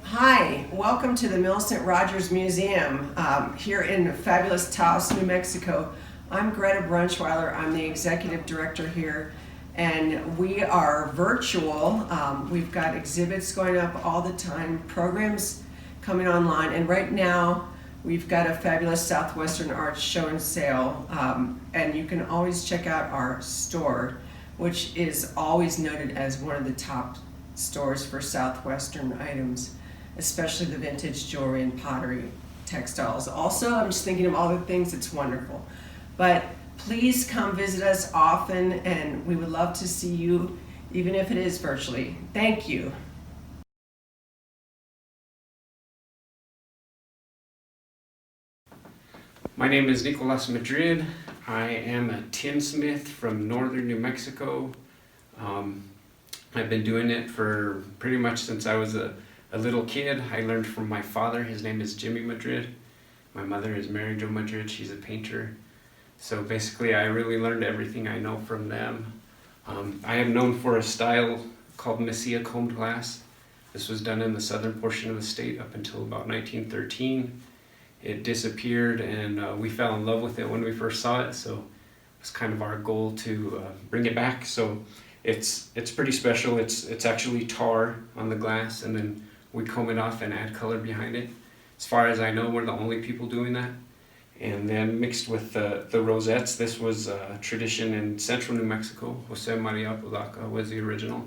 S1: Hi, welcome to the Millicent Rogers Museum here in fabulous Taos, New Mexico. I'm Greta Brunschweiler. I'm the executive director here, and we are virtual. We've got exhibits going up all the time, programs coming online, and right now we've got a fabulous Southwestern Arts show and sale, and you can always check out our store, which is always noted as one of the top stores for Southwestern items, especially the vintage jewelry and pottery textiles. Also, I'm just thinking of all the things, it's wonderful. But please come visit us often, and we would love to see you, even if it is virtually. Thank you.
S22: My name is Nicolas Madrid. I am a tinsmith from northern New Mexico. I've been doing it for pretty much since I was a little kid. I learned from my father. His name is Jimmy Madrid. My mother is Mary Jo Madrid. She's a painter. So basically I really learned everything I know from them. I am known for a style called Mesilla combed glass. This was done in the southern portion of the state up until about 1913. It disappeared, and we fell in love with it when we first saw it, so it was kind of our goal to bring it back. So it's pretty special. It's actually tar on the glass, and then we comb it off and add color behind it. As far as I know, we're the only people doing that. And then mixed with the rosettes, this was a tradition in central New Mexico. Jose Maria Apodaca was the original.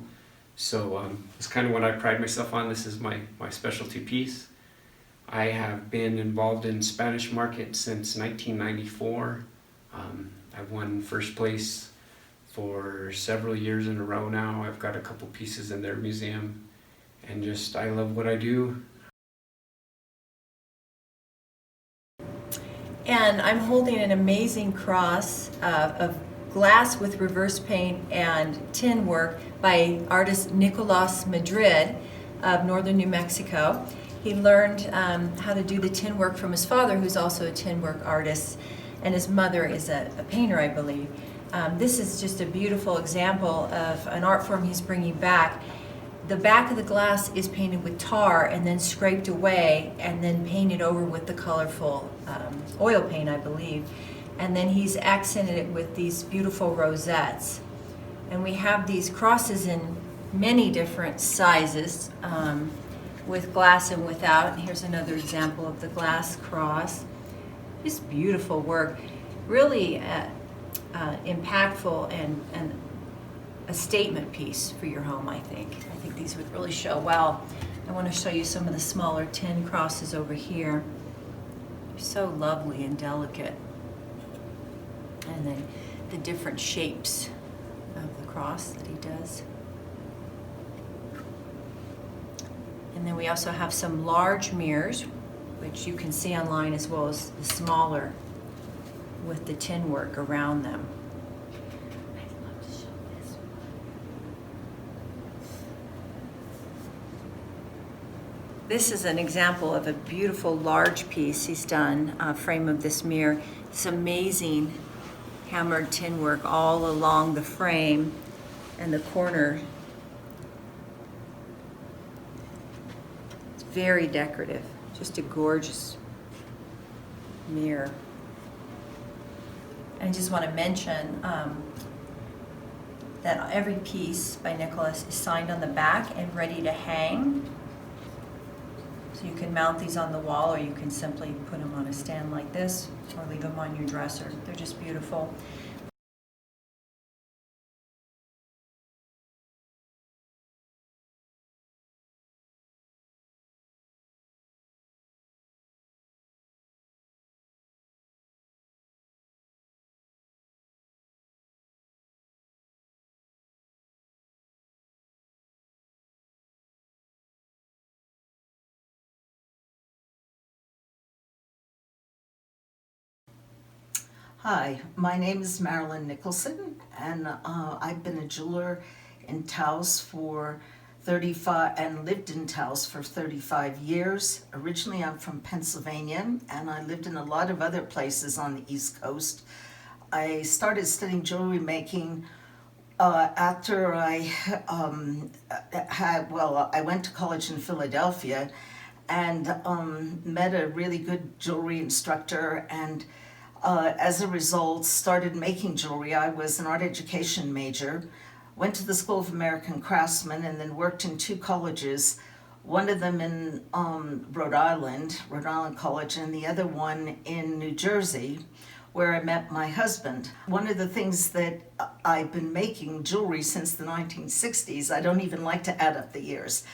S22: So it's kind of what I pride myself on. This is my specialty piece. I have been involved in Spanish market since 1994. I've won first place for several years in a row now. I've got a couple pieces in their museum, and just I love what I do.
S3: And I'm holding an amazing cross of glass with reverse paint and tin work by artist Nicolas Madrid of northern New Mexico. He learned how to do the tin work from his father, who's also a tin work artist, and his mother is a painter, I believe. This is just a beautiful example of an art form he's bringing back. The back of the glass is painted with tar and then scraped away and then painted over with the colorful oil paint, I believe. And then he's accented it with these beautiful rosettes. And we have these crosses in many different sizes, with glass and without. And here's another example of the glass cross. Just beautiful work, really impactful and a statement piece for your home, I think. I think these would really show well. I want to show you some of the smaller tin crosses over here. They're so lovely and delicate. And then the different shapes of the cross that he does. And then we also have some large mirrors, which you can see online, as well as the smaller with the tin work around them. I'd love to show this one. This is an example of a beautiful large piece he's done, a frame of this mirror. It's amazing hammered tin work all along the frame and the corner. It's very decorative, just a gorgeous mirror. And I just want to mention that every piece by Nicholas is signed on the back and ready to hang. So you can mount these on the wall, or you can simply put them on a stand like this, or leave them on your dresser. They're just beautiful.
S2: Hi, my name is Marilyn Nicholson, and I've been a jeweler in Taos for 35 and lived in Taos for 35 years. Originally, I'm from Pennsylvania, and I lived in a lot of other places on the East Coast. I started studying jewelry making after I I went to college in Philadelphia and met a really good jewelry instructor, and as a result, started making jewelry. I was an art education major, went to the School of American Craftsmen, and then worked in 2 colleges, one of them in Rhode Island College, and the other one in New Jersey, where I met my husband. One of the things that I've been making jewelry since the 1960s, I don't even like to add up the years,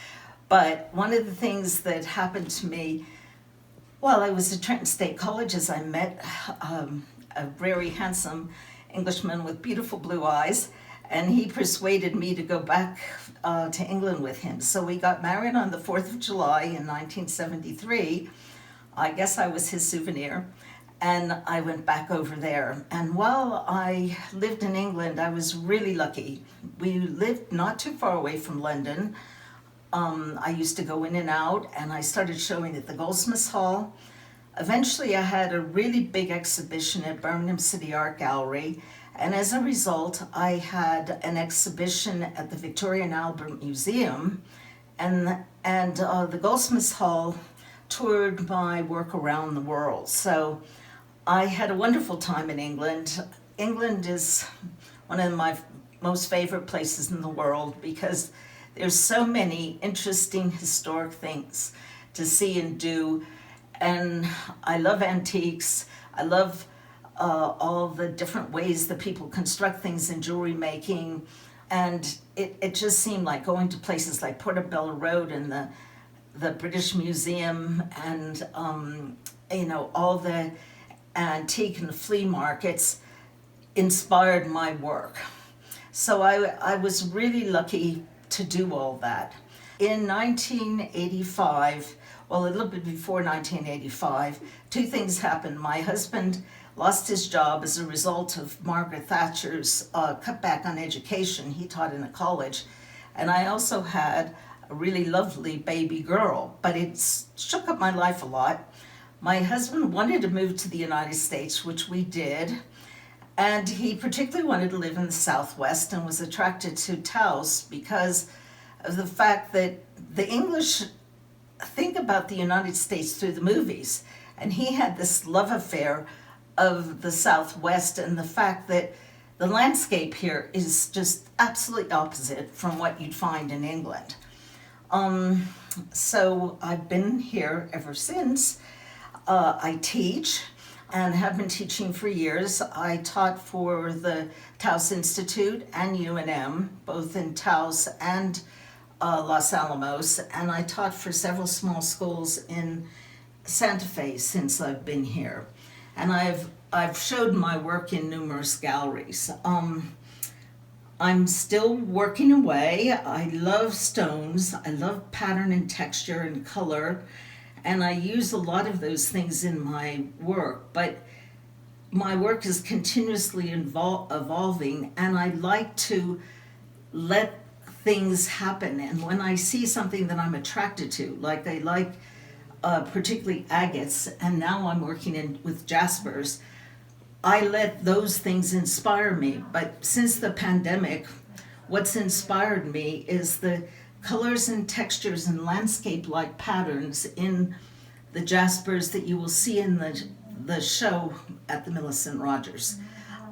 S2: but one of the things that happened to me while I was at Trenton State College, as I met a very handsome Englishman with beautiful blue eyes, and he persuaded me to go back to England with him. So we got married on the 4th of July in 1973. I guess I was his souvenir, and I went back over there. And while I lived in England, I was really lucky. We lived not too far away from London. I used to go in and out, and I started showing at the Goldsmiths Hall. Eventually, I had a really big exhibition at Birmingham City Art Gallery, and as a result, I had an exhibition at the Victoria and Albert Museum, and the Goldsmiths Hall toured my work around the world. So I had a wonderful time in England. England is one of my most favorite places in the world because there's so many interesting historic things to see and do. And I love antiques. I love all the different ways that people construct things in jewelry making. And it just seemed like going to places like Portobello Road and the British Museum and all the antique and flea markets inspired my work. So I was really lucky to do all that. In 1985, well, a little bit before 1985, 2 things happened. My husband lost his job as a result of Margaret Thatcher's cutback on education. He taught in a college. And I also had a really lovely baby girl, but it's shook up my life a lot. My husband wanted to move to the United States, which we did, and he particularly wanted to live in the Southwest and was attracted to Taos because of the fact that the English think about the United States through the movies, and he had this love affair of the Southwest and the fact that the landscape here is just absolutely opposite from what you'd find in England. So I've been here ever since. I teach and have been teaching for years. I taught for the Taos Institute and UNM, both in Taos and Los Alamos, and I taught for several small schools in Santa Fe since I've been here. And I've showed my work in numerous galleries. I'm still working away. I love stones. I love pattern and texture and color. And I use a lot of those things in my work. But my work is continuously evolving, and I like to let things happen. And when I see something that I'm attracted to, like I like particularly agates, and now I'm working with jaspers, I let those things inspire me. But since the pandemic, what's inspired me is the colors and textures and landscape-like patterns in the jaspers that you will see in the show at the Millicent Rogers.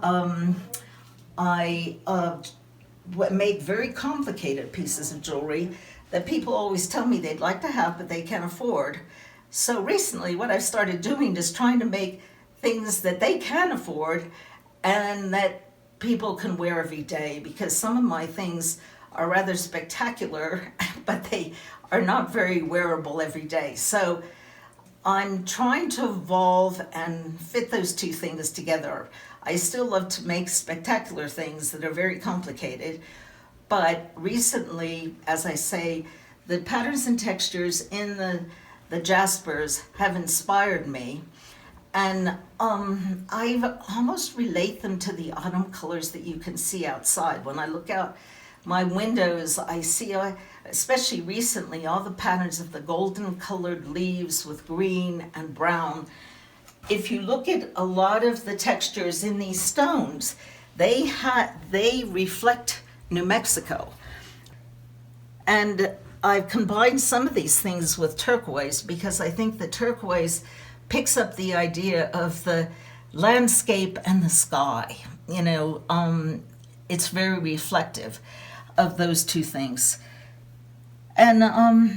S2: I make very complicated pieces of jewelry that people always tell me they'd like to have but they can't afford. So recently what I've started doing is trying to make things that they can afford and that people can wear every day, because some of my things are rather spectacular, but they are not very wearable every day. So I'm trying to evolve and fit those two things together. I still love to make spectacular things that are very complicated, but recently, as I say, the patterns and textures in the jaspers have inspired me. And I almost relate them to the autumn colors that you can see outside. When I look out my windows, I see, especially recently, all the patterns of the golden colored leaves with green and brown. If you look at a lot of the textures in these stones, they reflect New Mexico. And I've combined some of these things with turquoise because I think the turquoise picks up the idea of the landscape and the sky. You know, it's very reflective of those two things. And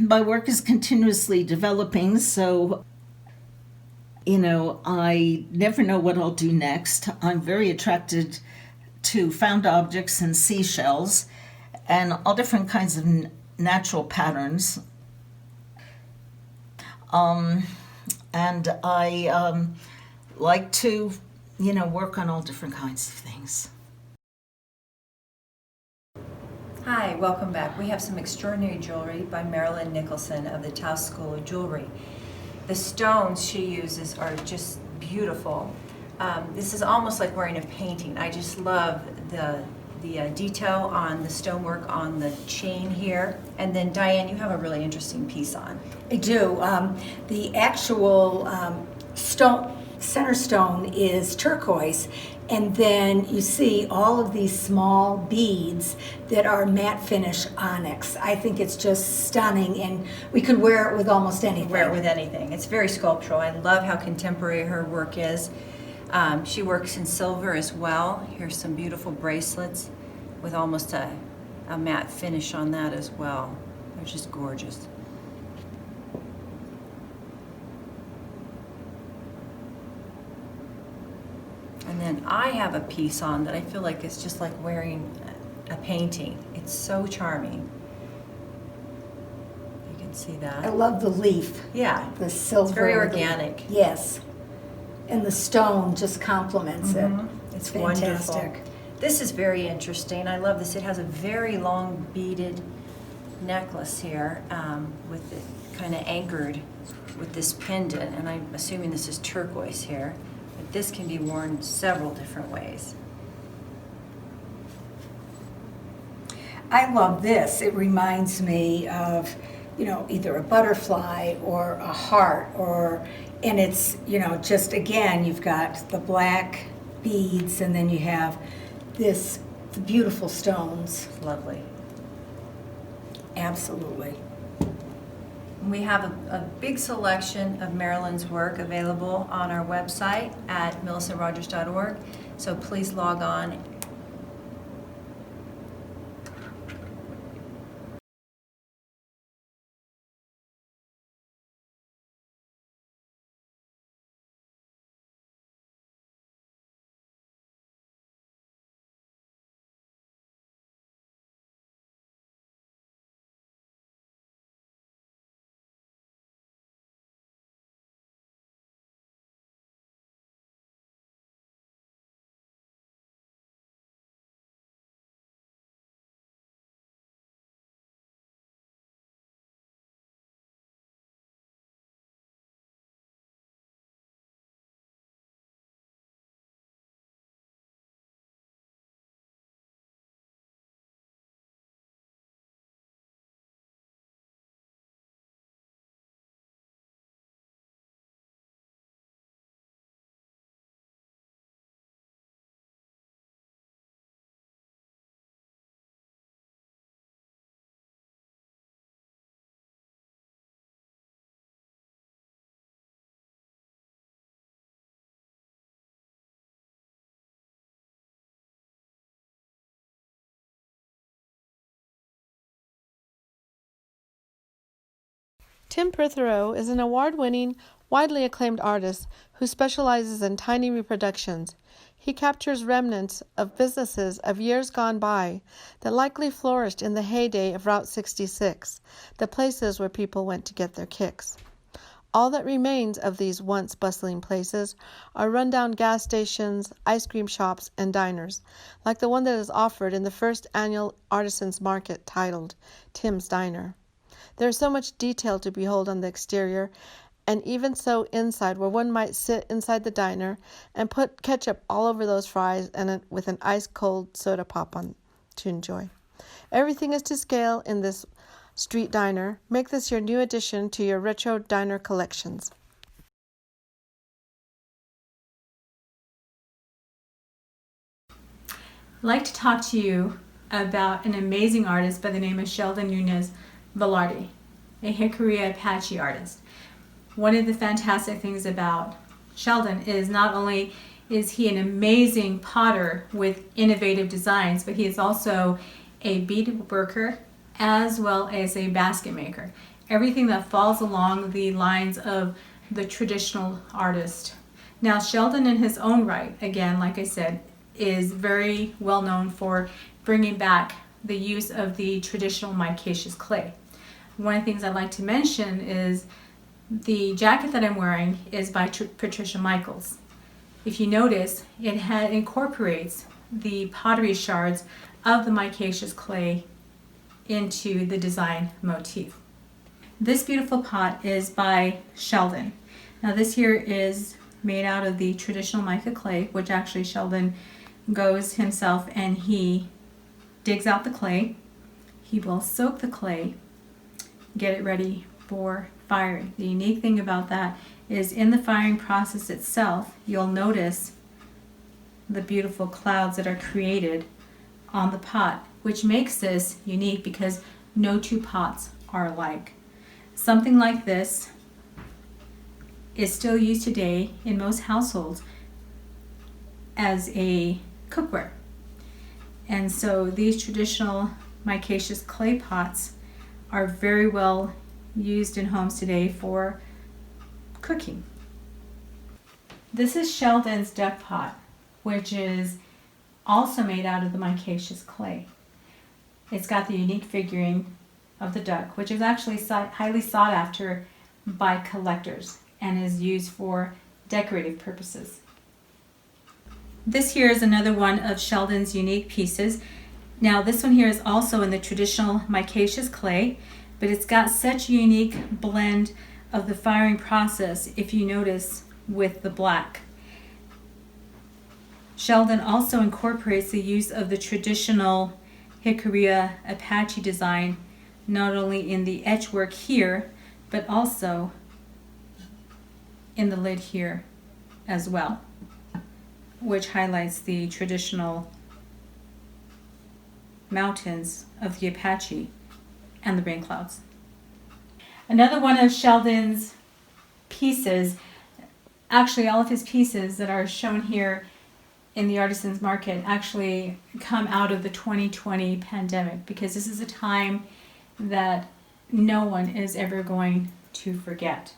S2: my work is continuously developing, so, you know, I never know what I'll do next. I'm very attracted to found objects and seashells and all different kinds of natural patterns. And I like to, you know, work on all different kinds of things.
S3: Hi, welcome back. We have some extraordinary jewelry by Marilyn Nicholson of the Taos School of Jewelry. The stones she uses are just beautiful. This is almost like wearing a painting. I just love the detail on the stonework on the chain here. And then Diane, you have a really interesting piece on.
S9: I do. The actual center stone is turquoise, and then you see all of these small beads that are matte finish onyx. I think it's just stunning, and we could wear it with almost anything.
S3: Wear it with anything. It's very sculptural. I love how contemporary her work is. She works in silver as well. Here's some beautiful bracelets with almost a matte finish on that as well. They're just gorgeous. And then I have a piece on that I feel like it's just like wearing a painting. It's so charming. You can see that.
S9: I love the leaf.
S3: Yeah.
S9: The silver.
S3: It's very organic.
S9: Yes. And the stone just complements it.
S3: It's
S9: fantastic.
S3: wonderful. This is very interesting. I love this. It has a very long beaded necklace here with it kind of anchored with this pendant, and I'm assuming this is turquoise here. But this can be worn several different ways.
S9: I love this. It reminds me of, you know, either a butterfly or a heart, and it's, you know, just again, you've got the black beads and then you have the beautiful stones.
S3: Lovely.
S9: Absolutely.
S3: We have a big selection of Marilyn's work available on our website at millicentrogers.org, so please log on.
S15: Tim Prothero is an award-winning, widely acclaimed artist who specializes in tiny reproductions. He captures remnants of businesses of years gone by that likely flourished in the heyday of Route 66, the places where people went to get their kicks. All that remains of these once bustling places are rundown gas stations, ice cream shops, and diners, like the one that is offered in the first annual Artisans Market titled Tim's Diner. There is so much detail to behold on the exterior, and even so inside, where one might sit inside the diner and put ketchup all over those fries and with an ice-cold soda pop on to enjoy. Everything is to scale in this street diner. Make this your new addition to your retro diner collections.
S12: I'd like to talk to you about an amazing artist by the name of Sheldon Nunez Velarde, a Hickory Apache artist. One of the fantastic things about Sheldon is not only is he an amazing potter with innovative designs, but he is also a bead worker as well as a basket maker. Everything that falls along the lines of the traditional artist. Now, Sheldon in his own right, again, like I said, is very well known for bringing back the use of the traditional micaceous clay. One of the things I'd like to mention is the jacket that I'm wearing is by Patricia Michaels. If you notice, it incorporates the pottery shards of the micaceous clay into the design motif. This beautiful pot is by Sheldon. Now this here is made out of the traditional mica clay, which actually Sheldon goes himself and he digs out the clay. He will soak the clay, get it ready for firing. The unique thing about that is in the firing process itself, you'll notice the beautiful clouds that are created on the pot, which makes this unique because no two pots are alike. Something like this is still used today in most households as a cookware. And so these traditional micaceous clay pots are very well used in homes today for cooking. This is Sheldon's duck pot, which is also made out of the micaceous clay. It's got the unique figurine of the duck, which is actually highly sought after by collectors and is used for decorative purposes. This here is another one of Sheldon's unique pieces. Now this one here is also in the traditional micaceous clay, but it's got such a unique blend of the firing process, if you notice, with the black. Sheldon also incorporates the use of the traditional Hickory Apache design, not only in the etchwork here, but also in the lid here as well, which highlights the traditional mountains of the Apache and the rain clouds. Another one of Sheldon's pieces, actually all of his pieces that are shown here in the Artisans Market actually come out of the 2020 pandemic, because this is a time that no one is ever going to forget.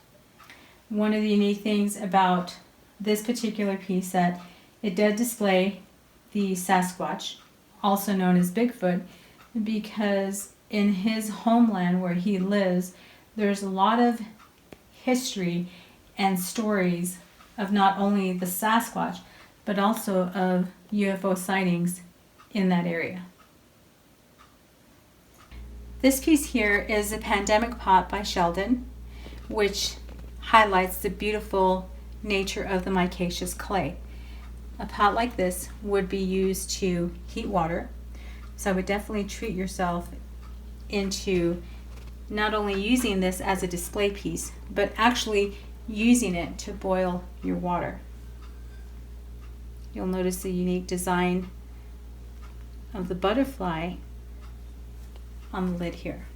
S12: One of the unique things about this particular piece that it did display the Sasquatch, also known as Bigfoot, because in his homeland where he lives, there's a lot of history and stories of not only the Sasquatch, but also of UFO sightings in that area. This piece here is a pandemic pot by Sheldon, which highlights the beautiful nature of the micaceous clay. A pot like this would be used to heat water, so I would definitely treat yourself into not only using this as a display piece, but actually using it to boil your water. You'll notice the unique design of the butterfly on the lid here.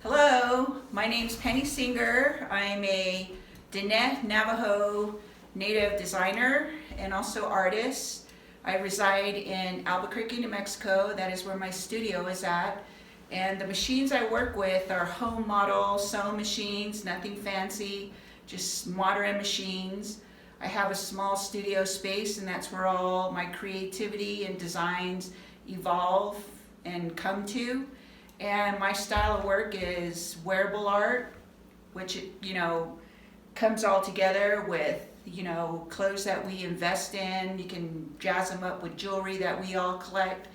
S4: Hello, my name's Penny Singer. I'm a Diné Navajo native designer and also artist. I reside in Albuquerque, New Mexico. That is where my studio is at. And the machines I work with are home model sewing machines, nothing fancy, just modern machines. I have a small studio space, and that's where all my creativity and designs evolve and come to. And my style of work is wearable art, which, comes all together with, clothes that we invest in. You can jazz them up with jewelry that we all collect.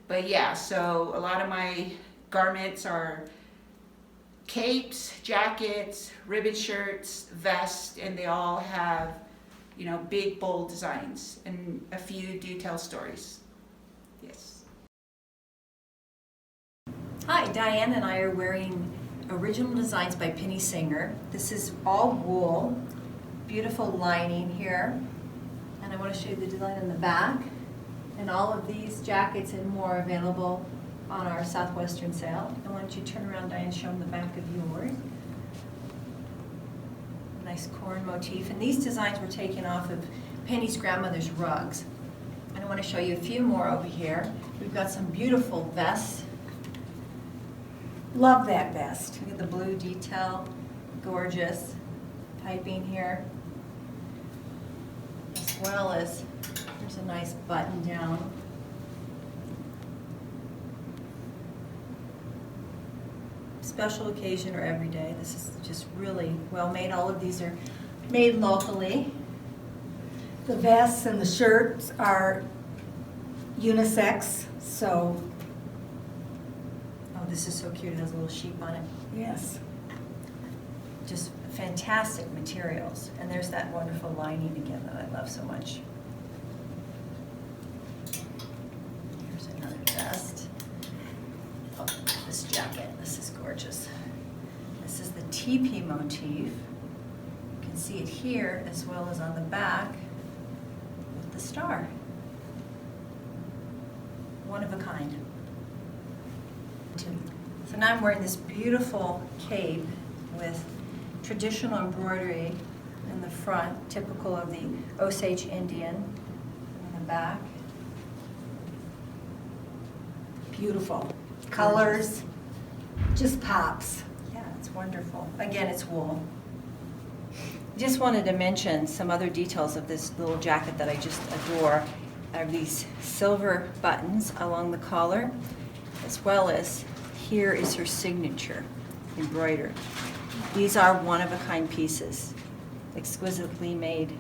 S4: But yeah, so a lot of my garments are capes, jackets, ribbon shirts, vests, and they all have, big, bold designs, and a few do tell stories. Yes.
S3: Hi, Diane and I are wearing original designs by Penny Singer. This is all wool, beautiful lining here. And I want to show you the design in the back. And all of these jackets and more available on our Southwestern sale. And why don't you turn around, Diane, and show them the back of yours. Nice corn motif. And these designs were taken off of Penny's grandmother's rugs. I want to show you a few more over here. We've got some beautiful vests. Love that vest. Look at the blue detail, gorgeous piping here, as well as there's a nice button down. Special occasion or every day. This is just really well made. All of these are made locally.
S9: The vests and the shirts are unisex, so
S3: Oh, this is so cute. It has a little sheep on it.
S9: yes.
S3: Just fantastic materials. And there's that wonderful lining again that I love so much. Here's another vest. Oh, this jacket. This is gorgeous. This is the teepee motif. You can see it here as well as on the back with the star. One of a kind. So now I'm wearing this beautiful cape with traditional embroidery in the front, typical of the Osage Indian, in the back.
S9: Beautiful. Colors, just pops.
S3: Yeah, it's wonderful. Again, it's wool. Just wanted to mention some other details of this little jacket that I just adore. Are these silver buttons along the collar, as well as here is her signature embroidered. These are one-of-a-kind pieces, exquisitely made.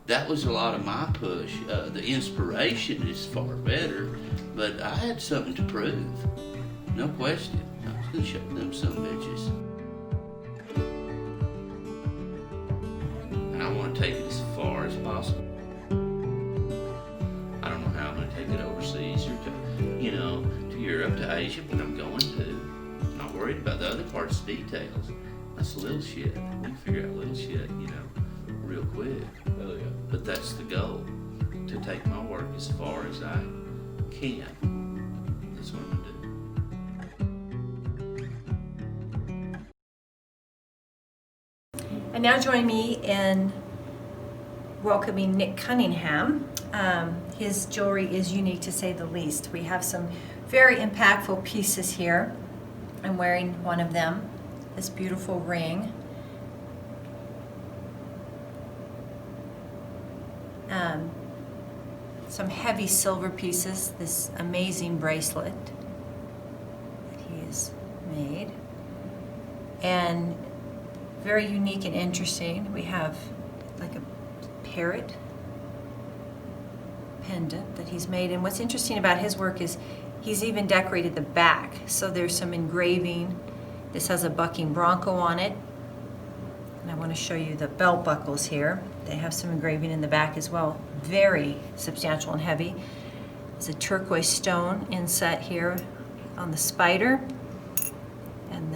S5: That was a lot of my push. The inspiration is far better, but I had something to prove. No question. I was going to show them some bitches. And I want to take it as far as possible. I don't know how I'm going to take it overseas or to Europe, to Asia, but I'm going to. I'm not worried about the other parts, details. That's little shit. We can figure out little shit, real quick. Oh, yeah. But that's the goal, to take my work as far as I can. That's what I'm gonna do.
S3: And now join me in welcoming Nick Cunningham. His jewelry is unique to say the least. We have some very impactful pieces here. I'm wearing one of them, this beautiful ring. Some heavy silver pieces, this amazing bracelet that he has made. And very unique and interesting. We have like a parrot pendant that he's made. And what's interesting about his work is he's even decorated the back. So there's some engraving. This has a bucking bronco on it. And I want to show you the belt buckles here. They have some engraving in the back as well. Very substantial and heavy. There's a turquoise stone inset here on the spider.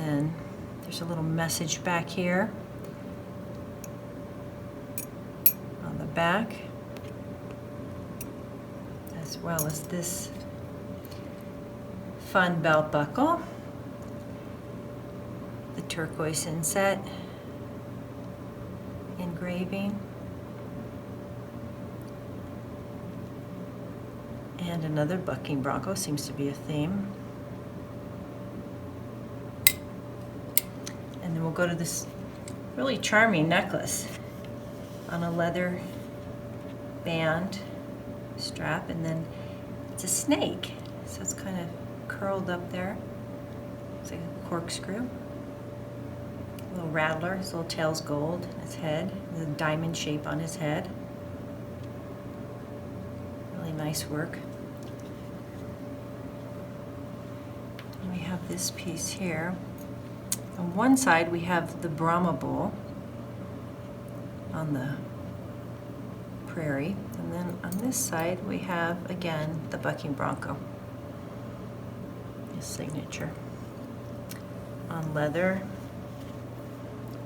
S3: then there's a little message back here on the back, as well as this fun belt buckle, the turquoise inset engraving, and another bucking bronco seems to be a theme. And then we'll go to this really charming necklace on a leather band strap, and then it's a snake, so it's kind of curled up there. It's like a corkscrew. A little rattler, his little tail's gold, his head, there's a diamond shape on his head. Really nice work. And we have this piece here. On one side we have the Brahma bull on the prairie, and then on this side we have again the bucking bronco, his signature on leather.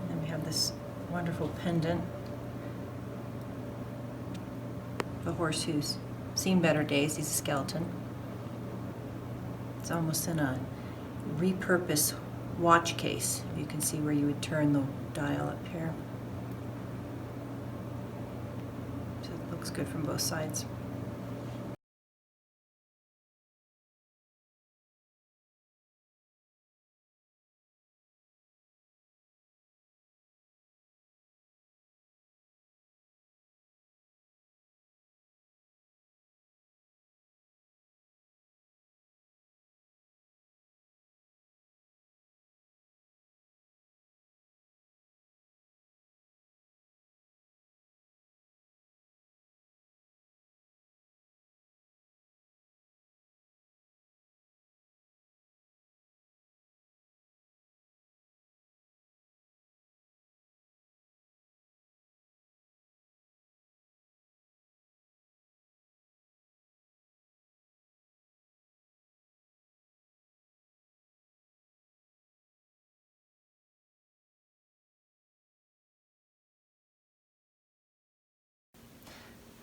S3: And then we have this wonderful pendant, the horse who's seen better days. He's a skeleton. It's almost in a repurposed watch case. You can see where you would turn the dial up here. So it looks good from both sides.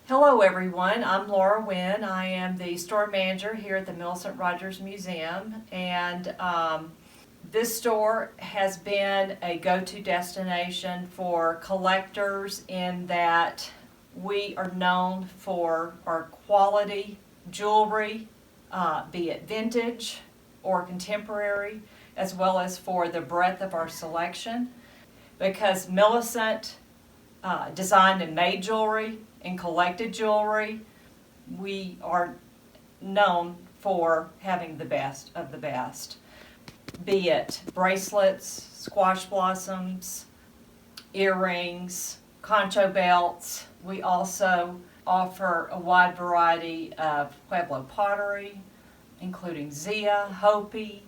S3: Hello everyone, I'm Laura Wynn. I am the store manager here at the Millicent Rogers Museum, and this store has been a go-to destination for collectors in that we are known for our quality jewelry, be it vintage or contemporary, as well as for the breadth of our selection. Because Millicent designed and made jewelry and collected jewelry, we are known for having the best of the best. Be it bracelets, squash blossoms, earrings, concho belts. We also offer a wide variety of Pueblo pottery, including Zia, Hopi,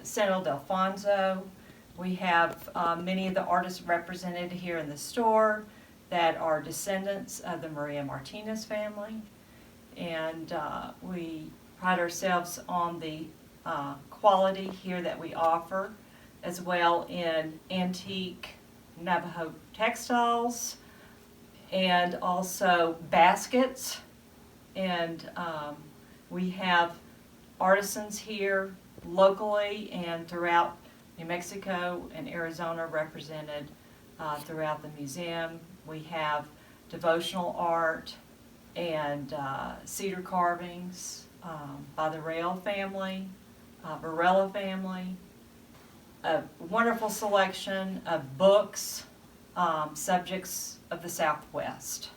S3: San Ildefonso. We have many of the artists represented here in the store that are descendants of the Maria Martinez family. And we pride ourselves on the quality here that we offer, as well in antique Navajo textiles, and also baskets. And we have artisans here locally and throughout New Mexico and Arizona represented throughout the museum. We have devotional art and cedar carvings by the Rail family, Varela family, a wonderful selection of books, subjects of the Southwest.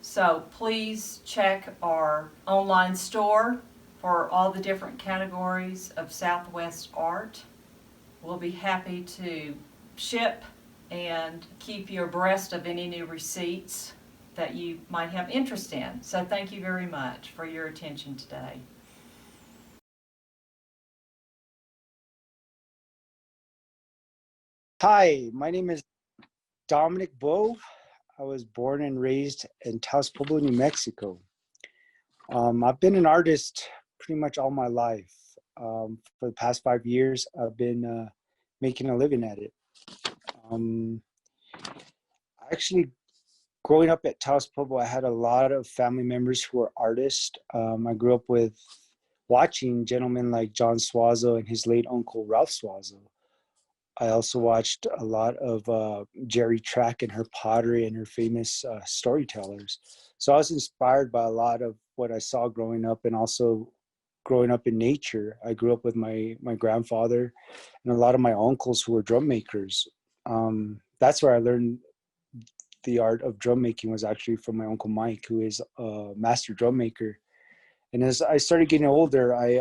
S3: So please check our online store for all the different categories of Southwest art. We'll be happy to ship and keep you abreast of any new receipts that you might have interest in. So thank you very much for your attention today.
S7: Hi, my name is Dominic Bo. I was born and raised in Taos, Pueblo, New Mexico. I've been an artist pretty much all my life. For the past 5 years, I've been making a living at it. Actually, growing up at Taos Pueblo, I had a lot of family members who were artists. I grew up with watching gentlemen like John Suazo and his late uncle Ralph Suazo. I also watched a lot of Jerry Track and her pottery and her famous storytellers. So I was inspired by a lot of what I saw growing up, and also growing up in nature. I grew up with my grandfather and a lot of my uncles who were drum makers. That's where I learned the art of drum making, was actually from my uncle Mike, who is a master drum maker. And as I started getting older, I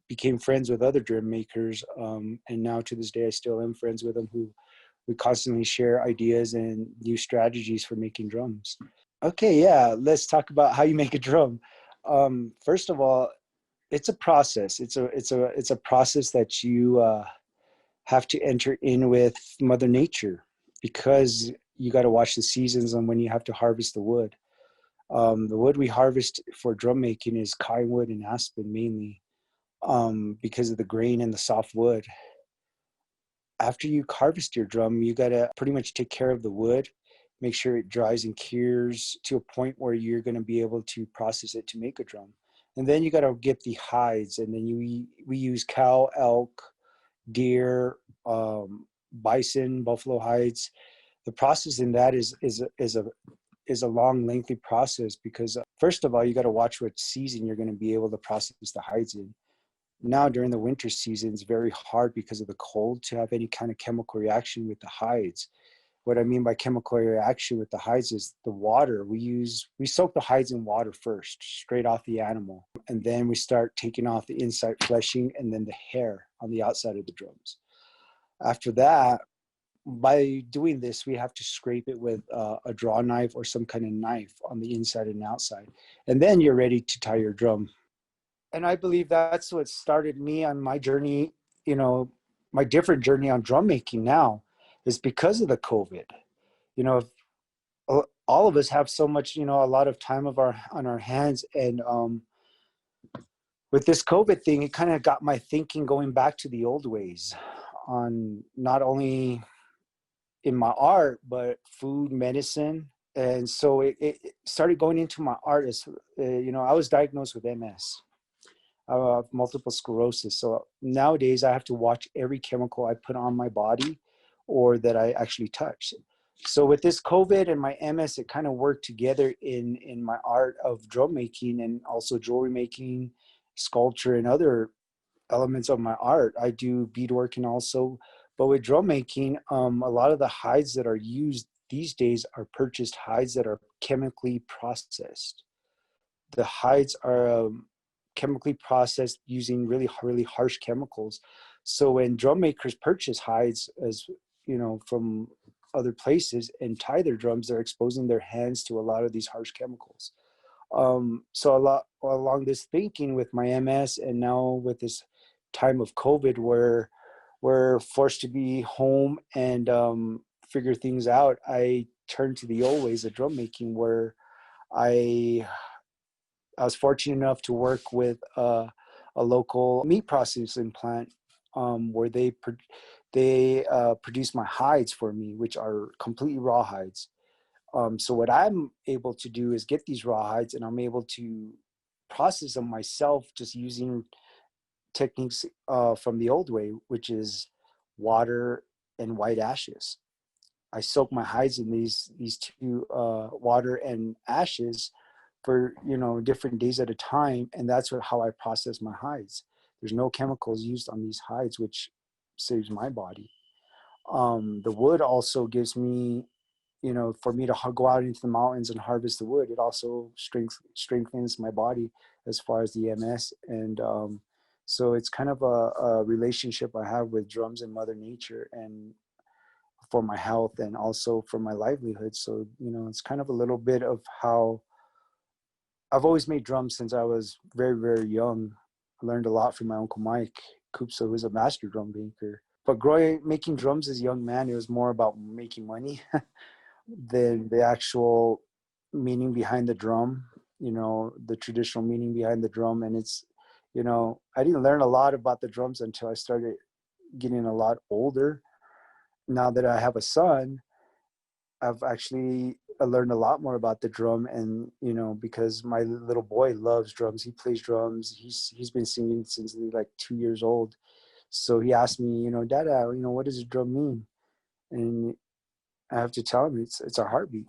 S7: became friends with other drum makers, and now to this day I still am friends with them, who we constantly share ideas and new strategies for making drums. Okay, yeah, let's talk about how you make a drum. First of all, it's a process. It's a process that you have to enter in with Mother Nature, because you got to watch the seasons on when you have to harvest the wood. The wood we harvest for drum making is pine wood and aspen mainly, because of the grain and the soft wood. After you harvest your drum, you got to pretty much take care of the wood, make sure it dries and cures to a point where you're going to be able to process it to make a drum. And then you got to get the hides, and then we use cow, elk, deer, bison, buffalo hides. The process in that is a long, lengthy process, because first of all, you got to watch what season you're going to be able to process the hides in. Now during the winter season, it's very hard because of the cold to have any kind of chemical reaction with the hides. What I mean by chemical reaction with the hides is the water. We soak the hides in water first, straight off the animal. And then we start taking off the inside fleshing and then the hair on the outside of the drums. After that, by doing this, we have to scrape it with a draw knife or some kind of knife on the inside and outside. And then you're ready to tie your drum. And I believe that's what started me on my journey, my different journey on drum making now, is because of the COVID. All of us have so much, a lot of time on our hands. And with this COVID thing, it kind of got my thinking going back to the old ways on not only in my art, but food, medicine. And so it started going into my art as, I was diagnosed with MS. Multiple sclerosis. So nowadays I have to watch every chemical I put on my body or that I actually touch. So with this COVID and my MS, it kind of worked together in my art of drum making, and also jewelry making, sculpture, and other elements of my art. I do beadworking also, but with drum making, a lot of the hides that are used these days are purchased hides that are chemically processed. The hides are chemically processed using really, really harsh chemicals. So when drum makers purchase hides, as from other places, and tie their drums, they're exposing their hands to a lot of these harsh chemicals. So a lot along this thinking with my MS, and now with this time of COVID, where we're forced to be home and figure things out, I turned to the old ways of drum making, where I was fortunate enough to work with a local meat processing plant, where they produce my hides for me, which are completely raw hides. So what I'm able to do is get these raw hides, and I'm able to process them myself, just using techniques from the old way, which is water and white ashes. I soak my hides in these two, water and ashes, for different days at a time, and that's how I process my hides. There's no chemicals used on these hides, which saves my body. The wood also gives me, for me to go out into the mountains and harvest the wood. It also strengthens my body as far as the MS, and so it's kind of a relationship I have with drums and Mother Nature, and for my health and also for my livelihood. So it's kind of a little bit of how I've always made drums since I was very, very young. I learned a lot from my uncle Mike Kupso, who's a master drum maker. But making drums as a young man, it was more about making money than the actual meaning behind the drum, the traditional meaning behind the drum. And it's, I didn't learn a lot about the drums until I started getting a lot older, now that I have a son, I've actually learned a lot more about the drum. And, you know, because my little boy loves drums, he plays drums. He's been singing since he's like 2 years old. So he asked me, you know, Dada, you know, what does a drum mean? And I have to tell him it's a heartbeat.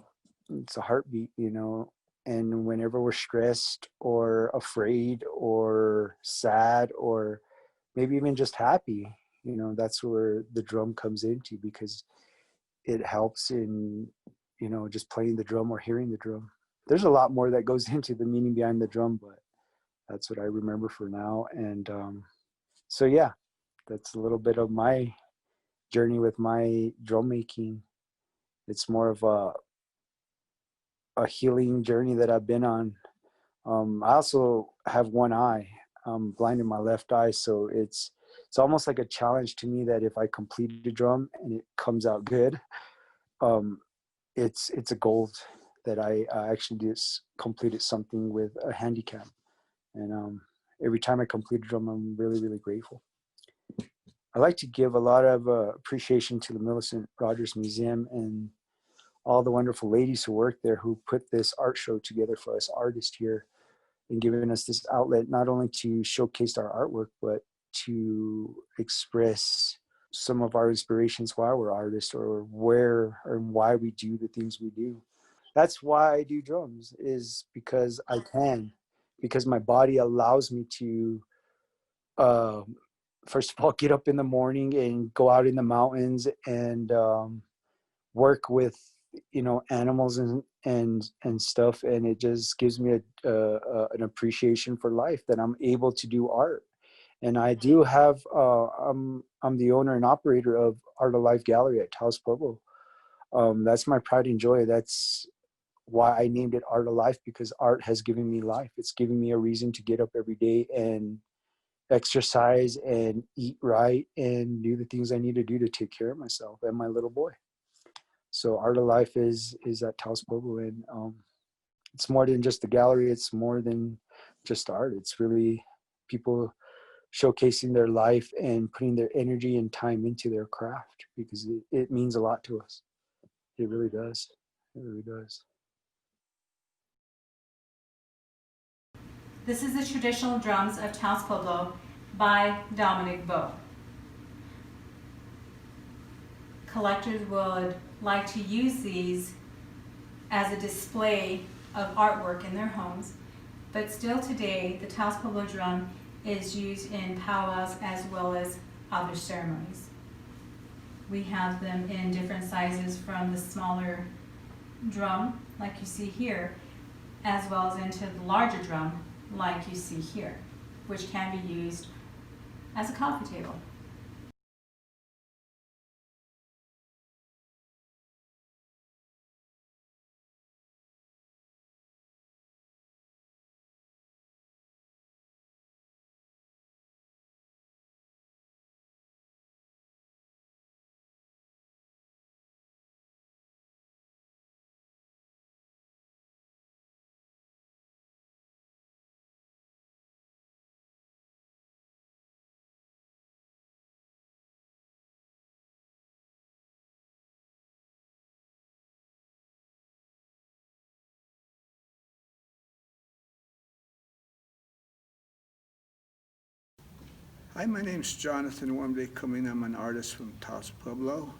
S7: It's a heartbeat, you know. And whenever we're stressed or afraid or sad or maybe even just happy, you know, that's where the drum comes into, because it helps in, you know, just playing the drum or hearing the drum. There's a lot more that goes into the meaning behind the drum, but that's what I remember for now. And so, yeah, that's a little bit of my journey with my drum making. It's more of a healing journey that I've been on. I also have one eye. I'm blind in my left eye, so it's almost like a challenge to me that if I complete a drum and it comes out good, it's a gold that I actually just completed something with a handicap. And every time I complete a drum, I'm really, really grateful. I like to give a lot of appreciation to the Millicent Rogers Museum and all the wonderful ladies who work there, who put this art show together for us artists here and giving us this outlet, not only to showcase our artwork, but to express some of our inspirations why we're artists, or where or why we do the things we do. That's why I do drums, is because I can, because my body allows me to, first of all, get up in the morning and go out in the mountains and work with, you know, animals and stuff, and it just gives me an appreciation for life, that I'm able to do art. And I do have I'm the owner and operator of Art of Life Gallery at Taos Pueblo. That's my pride and joy. That's why I named it Art of Life, because art has given me life. It's given me a reason to get up every day and exercise and eat right and do the things I need to do to take care of myself and my little boy. So Art of Life is at Taos Pueblo, and it's more than just a gallery. It's more than just art. It's really people showcasing their life and putting their energy and time into their craft, because it means a lot to us. It really does. It really does.
S12: This is the traditional drums of Taos Pueblo by Dominic Beau. Collectors would like to use these as a display of artwork in their homes, but still today the Taos Pueblo drum is used in powwows as well as other ceremonies. We have them in different sizes, from the smaller drum like you see here, as well as into the larger drum like you see here, which can be used as a coffee table.
S8: Hi, my name's Jonathan Wormday Cumming. I'm an artist from Taos Pueblo.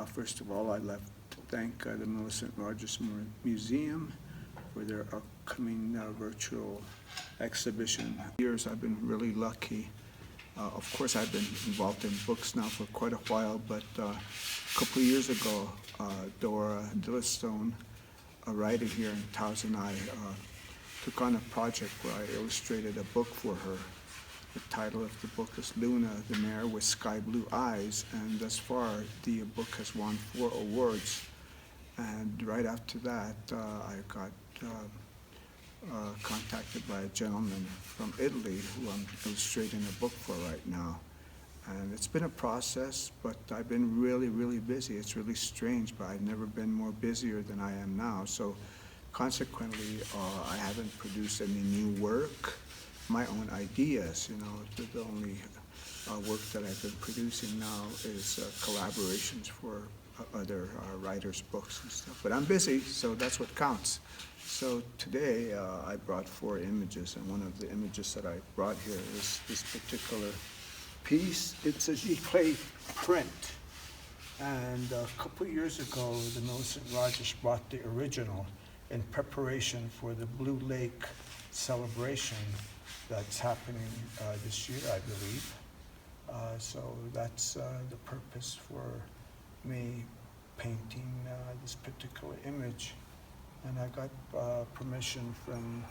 S8: First of all, I'd like to thank the Millicent Rogers Museum for their upcoming virtual exhibition. Years I've been really lucky. Of course, I've been involved in books now for quite a while, but a couple of years ago, Dora Dillistone, a writer here in Taos, and I took on a project where I illustrated a book for her. The title of the book is Luna, the Mare with Sky Blue Eyes, and thus far the book has won 4 awards. And right after that, I got contacted by a gentleman from Italy who I'm illustrating a book for right now. And it's been a process, but I've been really, really busy. It's really strange, but I've never been more busier than I am now. So consequently, I haven't produced any new work. My own ideas, you know, the only work that I've been producing now is collaborations for other writers' books and stuff. But I'm busy, so that's what counts. So today I brought 4 images, and one of the images that I brought here is this particular piece. It's a giclée print. And a couple years ago, the Millicent Rogers brought the original in preparation for the Blue Lake celebration that's happening this year, I believe. So that's the purpose for me painting this particular image. And I got permission from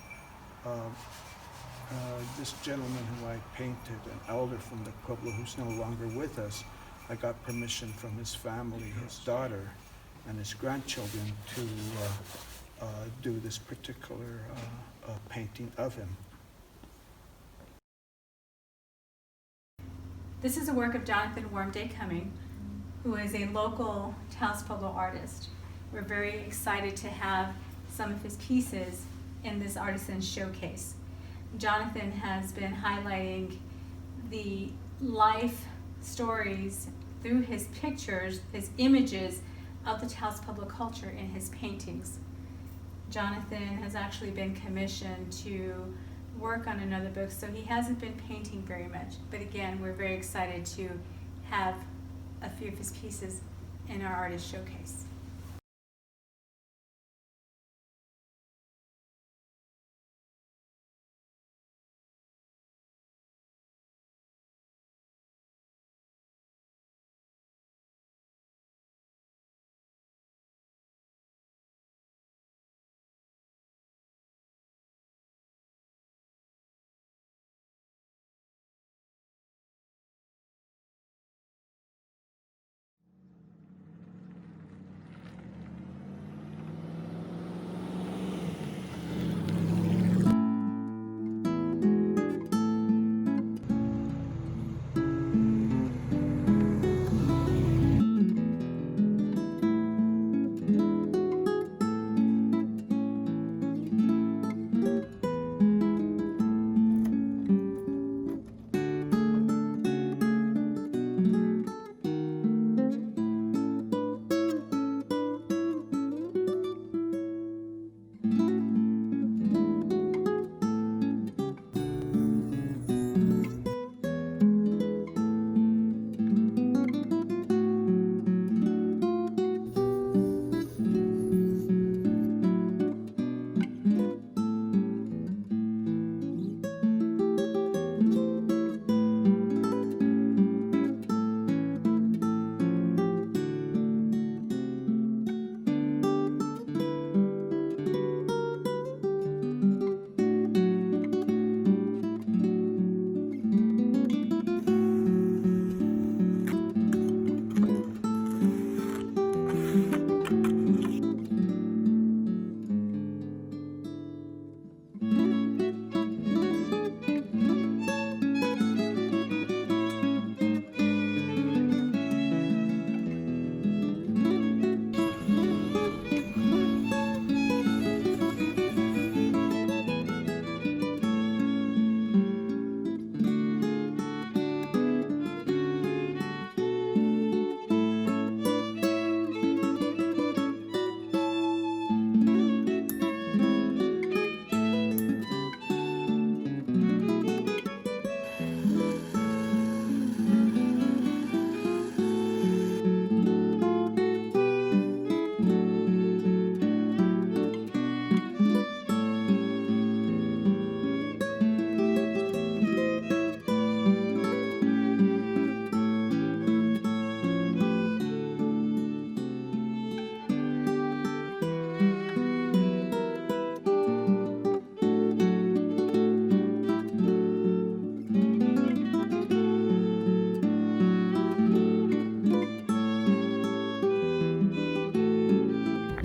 S8: this gentleman who I painted, an elder from the Pueblo who's no longer with us. I got permission from his family, his daughter, and his grandchildren to do this particular painting of him.
S12: This is a work of Jonathan Wormday Cumming, who is a local Taos Pueblo artist. We're very excited to have some of his pieces in this artisan showcase. Jonathan has been highlighting the life stories through his pictures, his images of the Taos Pueblo culture in his paintings. Jonathan has actually been commissioned to work on another book, so he hasn't been painting very much. But again, we're very excited to have a few of his pieces in our artist showcase.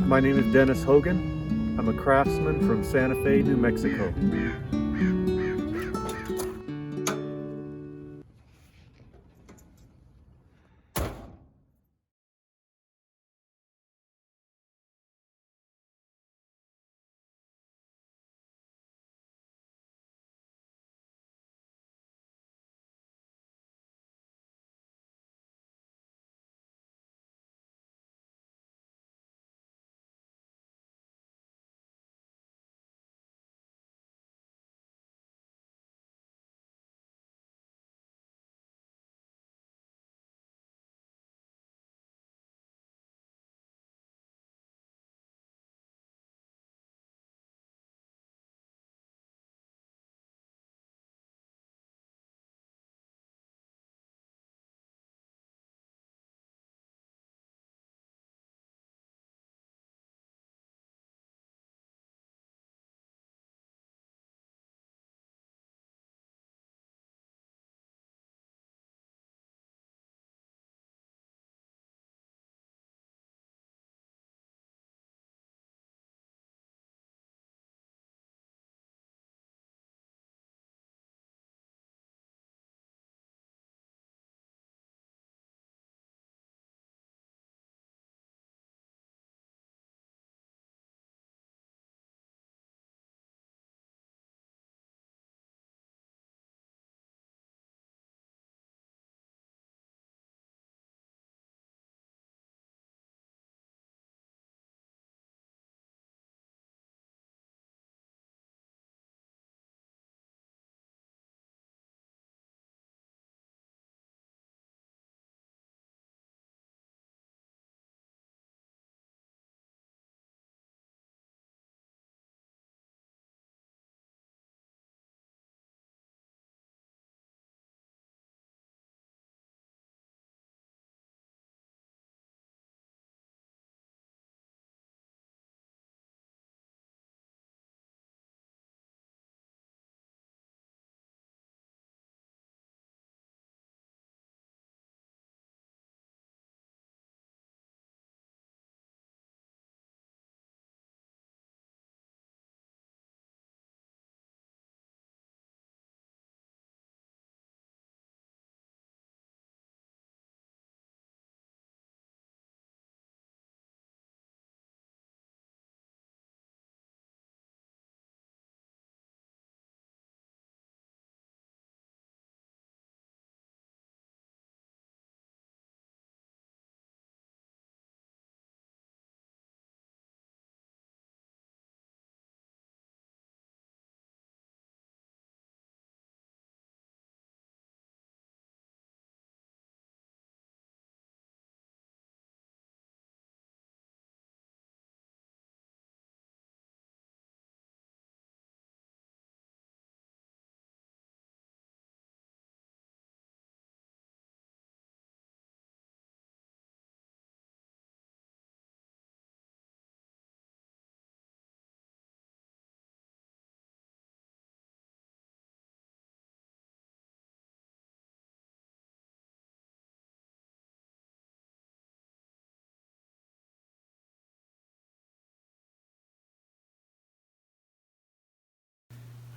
S10: My name is Dennis Hogan. I'm a craftsman from Santa Fe, New Mexico.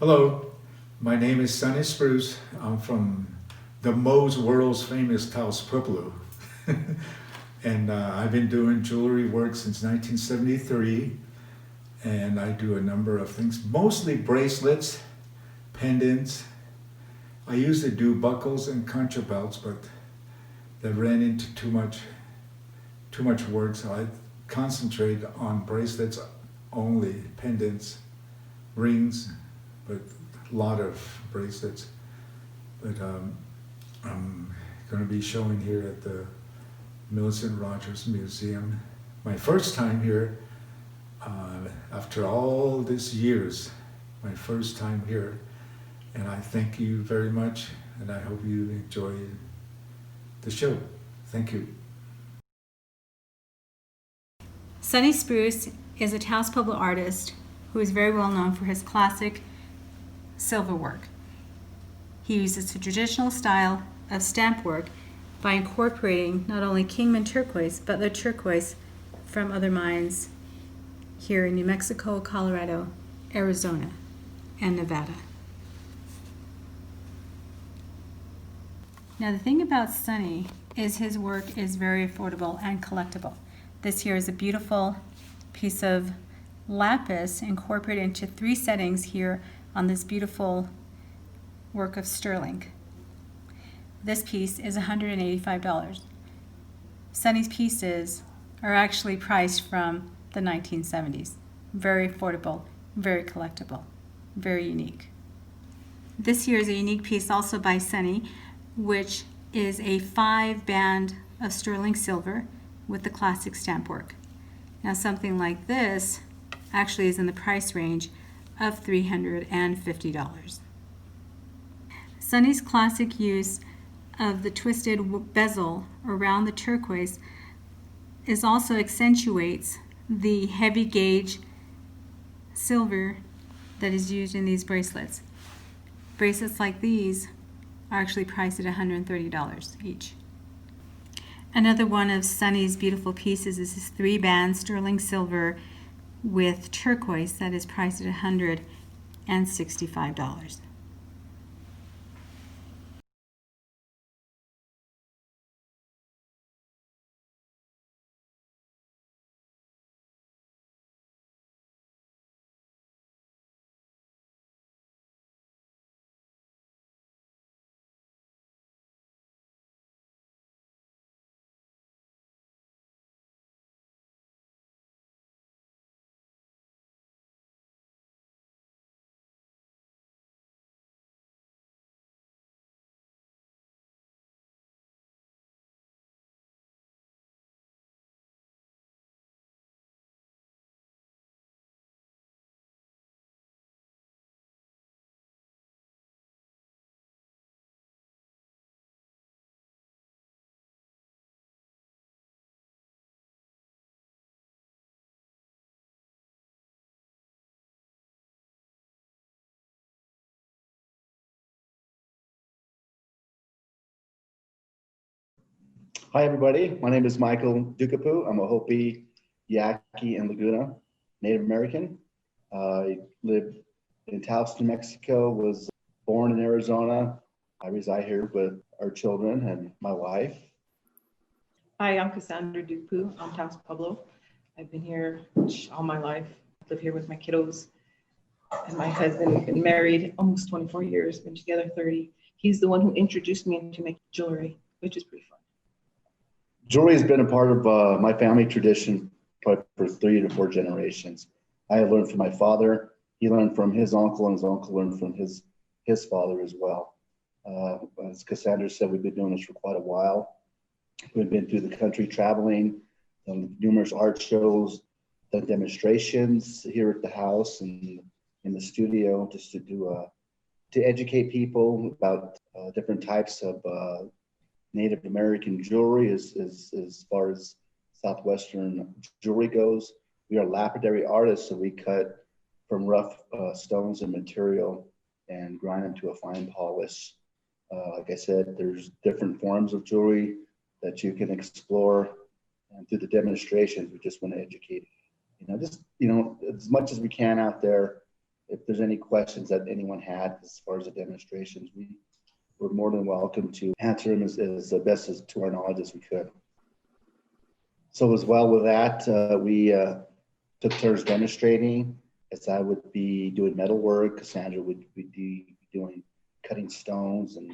S11: Hello, my name is Sonny Spruce. I'm from the most world's famous Taos Pueblo. And I've been doing jewelry work since 1973. And I do a number of things, mostly bracelets, pendants. I used to do buckles and concha belts, but that ran into too much work, so I concentrate on bracelets only, pendants, rings, but a lot of bracelets. But I'm going to be showing here at the Millicent Rogers Museum. My first time here, after all these years, my first time here. And I thank you very much, and I hope you enjoy the show. Thank you.
S12: Sonny Spruce is a Taos Pueblo artist who is very well known for his classic silver work. He uses the traditional style of stamp work by incorporating not only Kingman turquoise, but the turquoise from other mines here in New Mexico, Colorado, Arizona, and Nevada. Now the thing about Sonny is his work is very affordable and collectible. This here is a beautiful piece of lapis incorporated into 3 settings here on this beautiful work of sterling. This piece is $185. Sonny's pieces are actually priced from the 1970s. Very affordable, very collectible, very unique. This here is a unique piece also by Sonny, which is a 5-band of sterling silver with the classic stamp work. Now something like this actually is in the price range of $350. Sonny's classic use of the twisted bezel around the turquoise is also accentuates the heavy gauge silver that is used in these bracelets. Bracelets like these are actually priced at $130 each. Another one of Sonny's beautiful pieces is this 3-band sterling silver with turquoise that is priced at $165.
S13: Hi, everybody. My name is Michael Dukapu. I'm a Hopi, Yaqui, and Laguna Native American. I live in Taos, New Mexico, was born in Arizona. I reside here with our children and my wife.
S23: Hi, I'm Cassandra Dupu. I'm Taos Pueblo. I've been here all my life. I live here with my kiddos and my husband. We've been married almost 24 years, been together 30. He's the one who introduced me into making jewelry, which is pretty fun.
S13: Jewelry has been a part of my family tradition probably for 3 to 4 generations. I have learned from my father. He learned from his uncle, and his uncle learned from his father as well. As Cassandra said, we've been doing this for quite a while. We've been through the country traveling, numerous art shows, done demonstrations here at the house and in the studio just to do to educate people about different types of Native American jewelry as far as Southwestern jewelry goes. We are lapidary artists, so we cut from rough stones and material and grind them to a fine polish. Like I said, there's different forms of jewelry that you can explore, and through the demonstrations, we just want to educate, just as much as we can out there, if there's any questions that anyone had as far as the demonstrations, we're more than welcome to answer them as best as to our knowledge as we could. So as well with that, we took turns demonstrating, as I would be doing metal work. Cassandra would be doing cutting stones and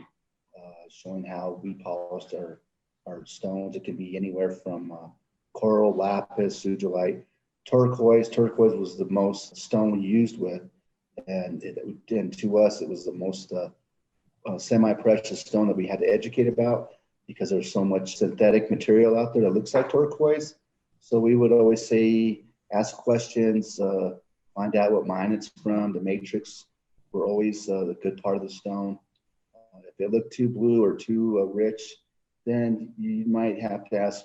S13: showing how we polished our stones. It can be anywhere from coral, lapis, sugilite, turquoise. Turquoise was the most stone we used with, and to us it was the most semi-precious stone that we had to educate about, because there's so much synthetic material out there that looks like turquoise. So we would always say, ask questions, find out what mine it's from. The matrix were always the good part of the stone. If it looked too blue or too rich, then you might have to ask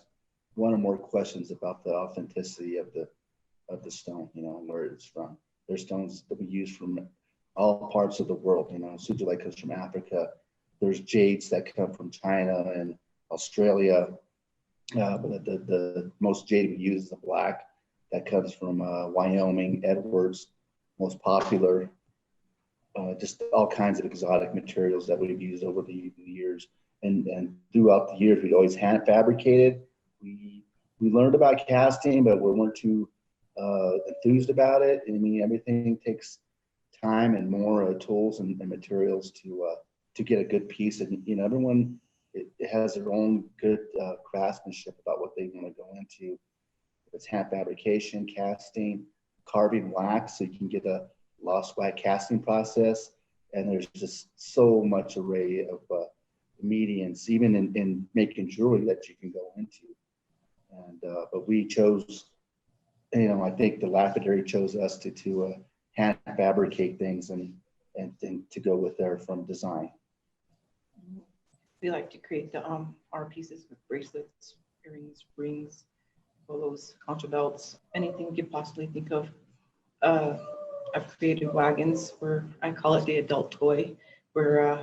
S13: one or more questions about the authenticity of the stone, you know, and where it's from. There's stones that we use from all parts of the world. You know, sugilite comes from Africa. There's jades that come from China and Australia. But the most jade we use is the black that comes from Wyoming, Edwards, most popular. Just all kinds of exotic materials that we've used over the years. And throughout the years, we'd always hand fabricated. We learned about casting, but we weren't too enthused about it. I mean, everything takes time and more tools and materials to get a good piece. And, you know, everyone it has their own good craftsmanship about what they want to go into. If it's hand fabrication, casting, carving wax, so you can get a lost wax casting process. And there's just so much array of mediums, even in making jewelry, that you can go into. And but we chose, you know, I think the lapidary chose us to hand fabricate things and to go with there from design.
S23: We like to create the our pieces with bracelets, earrings, rings, polos, concha belts, anything you could possibly think of. I've created wagons, where I call it the adult toy, where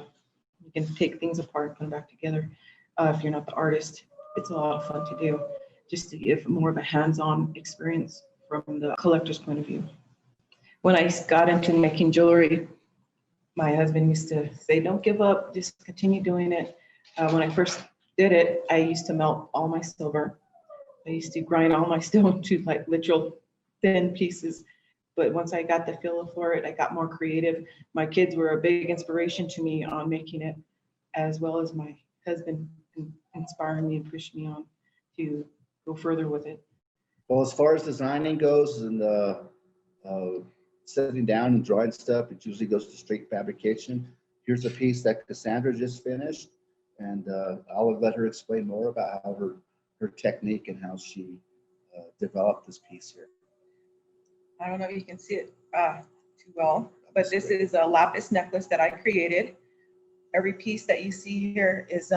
S23: you can take things apart and put them back together. If you're not the artist, it's a lot of fun to do, just to give more of a hands-on experience from the collector's point of view. When I got into making jewelry, my husband used to say, "Don't give up, just continue doing it." When I first did it, I used to melt all my silver. I used to grind all my stone to like literal thin pieces. But once I got the feel for it, I got more creative. My kids were a big inspiration to me on making it, as well as my husband inspiring me and pushing me on to go further with it.
S13: Well, as far as designing goes and sitting down and drawing stuff, it usually goes to straight fabrication. Here's a piece that Cassandra just finished, and I'll let her explain more about how her technique and how she developed this piece here.
S23: I don't know if you can see it too well, but this is a lapis necklace that I created. Every piece that you see here is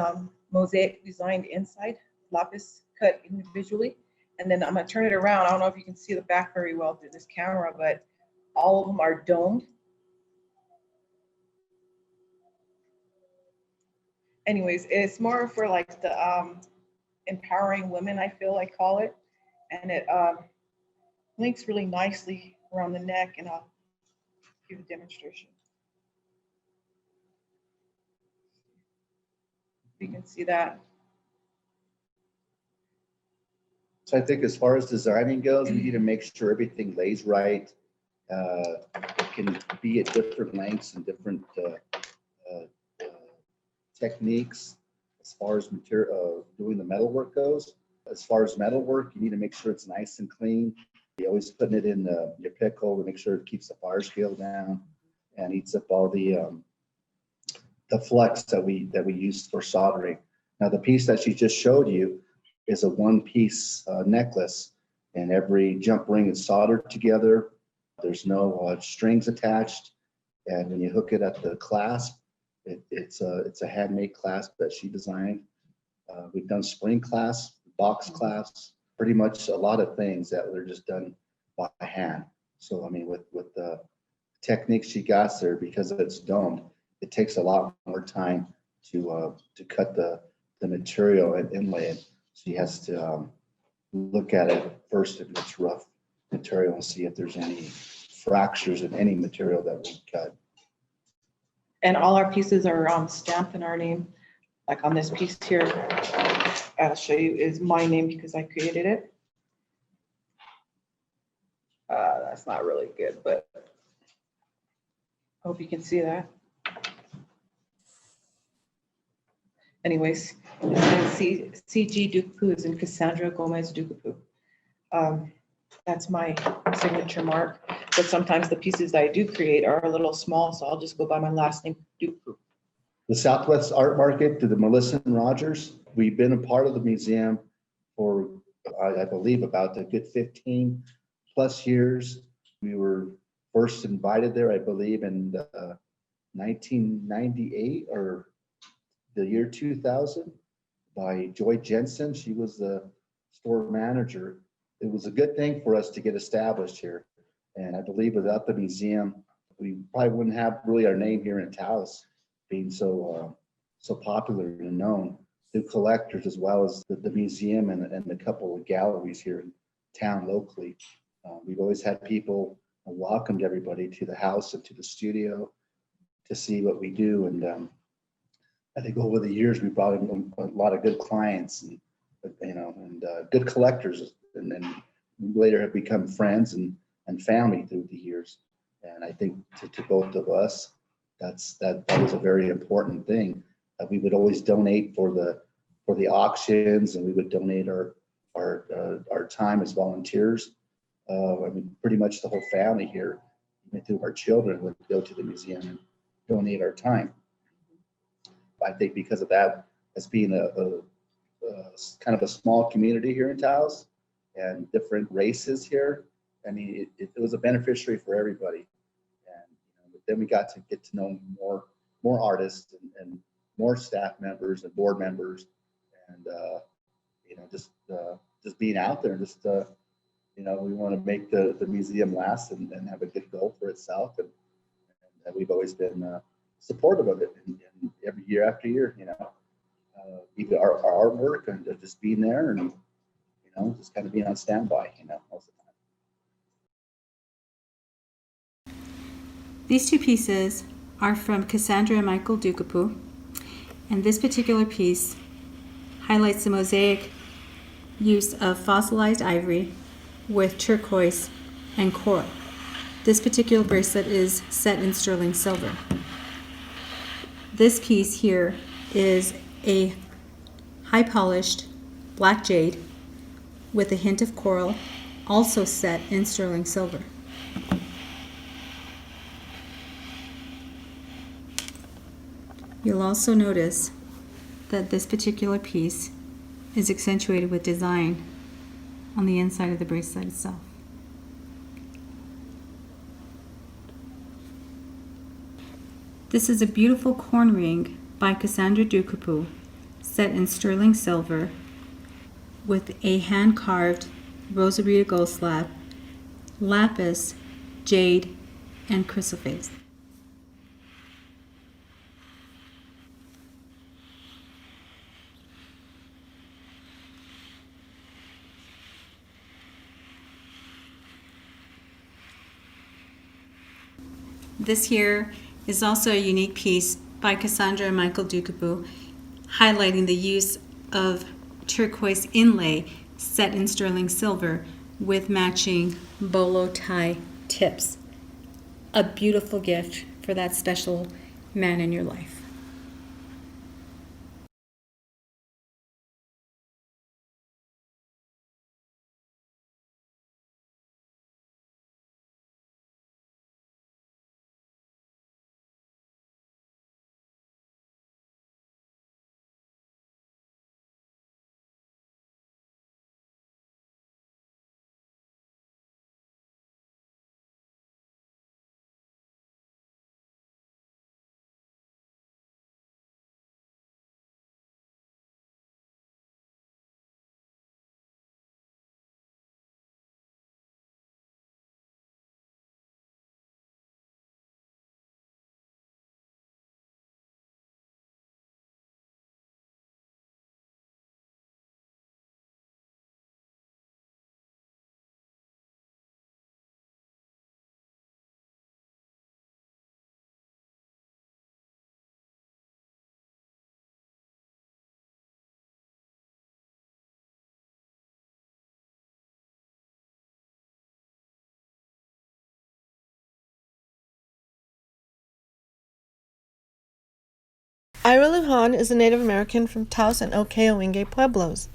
S23: mosaic designed inside, lapis cut individually. And then I'm gonna turn it around. I don't know if you can see the back very well through this camera, but all of them are domed. Anyways, it's more for like the empowering women, I feel I call it. And it links really nicely around the neck, and I'll give a demonstration. You can see that.
S13: So I think as far as designing goes, we need to make sure everything lays right. It can be at different lengths and different techniques as far as material, doing the metal work goes. As far as metal work, you need to make sure it's nice and clean. You're always putting it in your pickle to make sure it keeps the fire scale down and eats up all the flux that we use for soldering. Now the piece that she just showed you is a one-piece necklace, and every jump ring is soldered together. There's no strings attached, and when you hook it at the clasp, it's a handmade clasp that she designed. We've done spring clasps, box clasps, pretty much a lot of things that were just done by hand. So I mean, with the techniques she got there, because it's domed, it takes a lot more time to cut the material and inlay it. She has to look at it first if it's rough material and see if there's any fractures in any material that we cut.
S23: And all our pieces are stamped in our name. Like on this piece here, I'll show you, is my name because I created it. That's not really good, but hope you can see that. Anyways, CG Dukapu is in Cassandra Gomez Dukapu. That's my signature mark. But sometimes the pieces that I do create are a little small, so I'll just go by my last name, Dukapu.
S13: The Southwest Art Market to the Millicent Rogers, we've been a part of the museum for, I believe, about a good 15 plus years. We were first invited there, I believe, in 1998 or the year 2000 by Joy Jensen. She was the store manager. It was a good thing for us to get established here. And I believe without the museum, we probably wouldn't have really our name here in Taos being so popular and known through collectors, as well as the museum and the couple of galleries here in town locally. We've always had people welcomed everybody to the house and to the studio to see what we do. And I think over the years, we brought in a lot of good clients and, good collectors, and then later have become friends and family through the years. And I think to both of us, that was a very important thing. We would always donate for the auctions, and we would donate our time as volunteers. I mean, pretty much the whole family here, through our children, would go to the museum and donate our time. I think because of that, as being a kind of a small community here in Taos and different races here, I mean, it was a beneficiary for everybody. And then we got to get to know more artists and more staff members and board members, and just being out there, we want to make the museum last and have a good goal for itself, and we've always been supportive of it, and every year after year, even our artwork and just being there, and just kind of being on standby, most of the time.
S12: These two pieces are from Cassandra and Michael Dukapu, and this particular piece highlights the mosaic use of fossilized ivory with turquoise and coral. This particular bracelet is set in sterling silver. This piece here is a high polished black jade with a hint of coral, also set in sterling silver. You'll also notice that this particular piece is accentuated with design on the inside of the bracelet itself. This is a beautiful corn ring by Cassandra Dukapu, set in sterling silver with a hand-carved rosarita gold slab, lapis, jade, and chrysoprase. This here is also a unique piece by Cassandra and Michael Dukapu, highlighting the use of turquoise inlay set in sterling silver with matching bolo tie tips. A beautiful gift for that special man in your life.
S15: Ira Lujan is a Native American from Taos and Okeowinge Pueblos.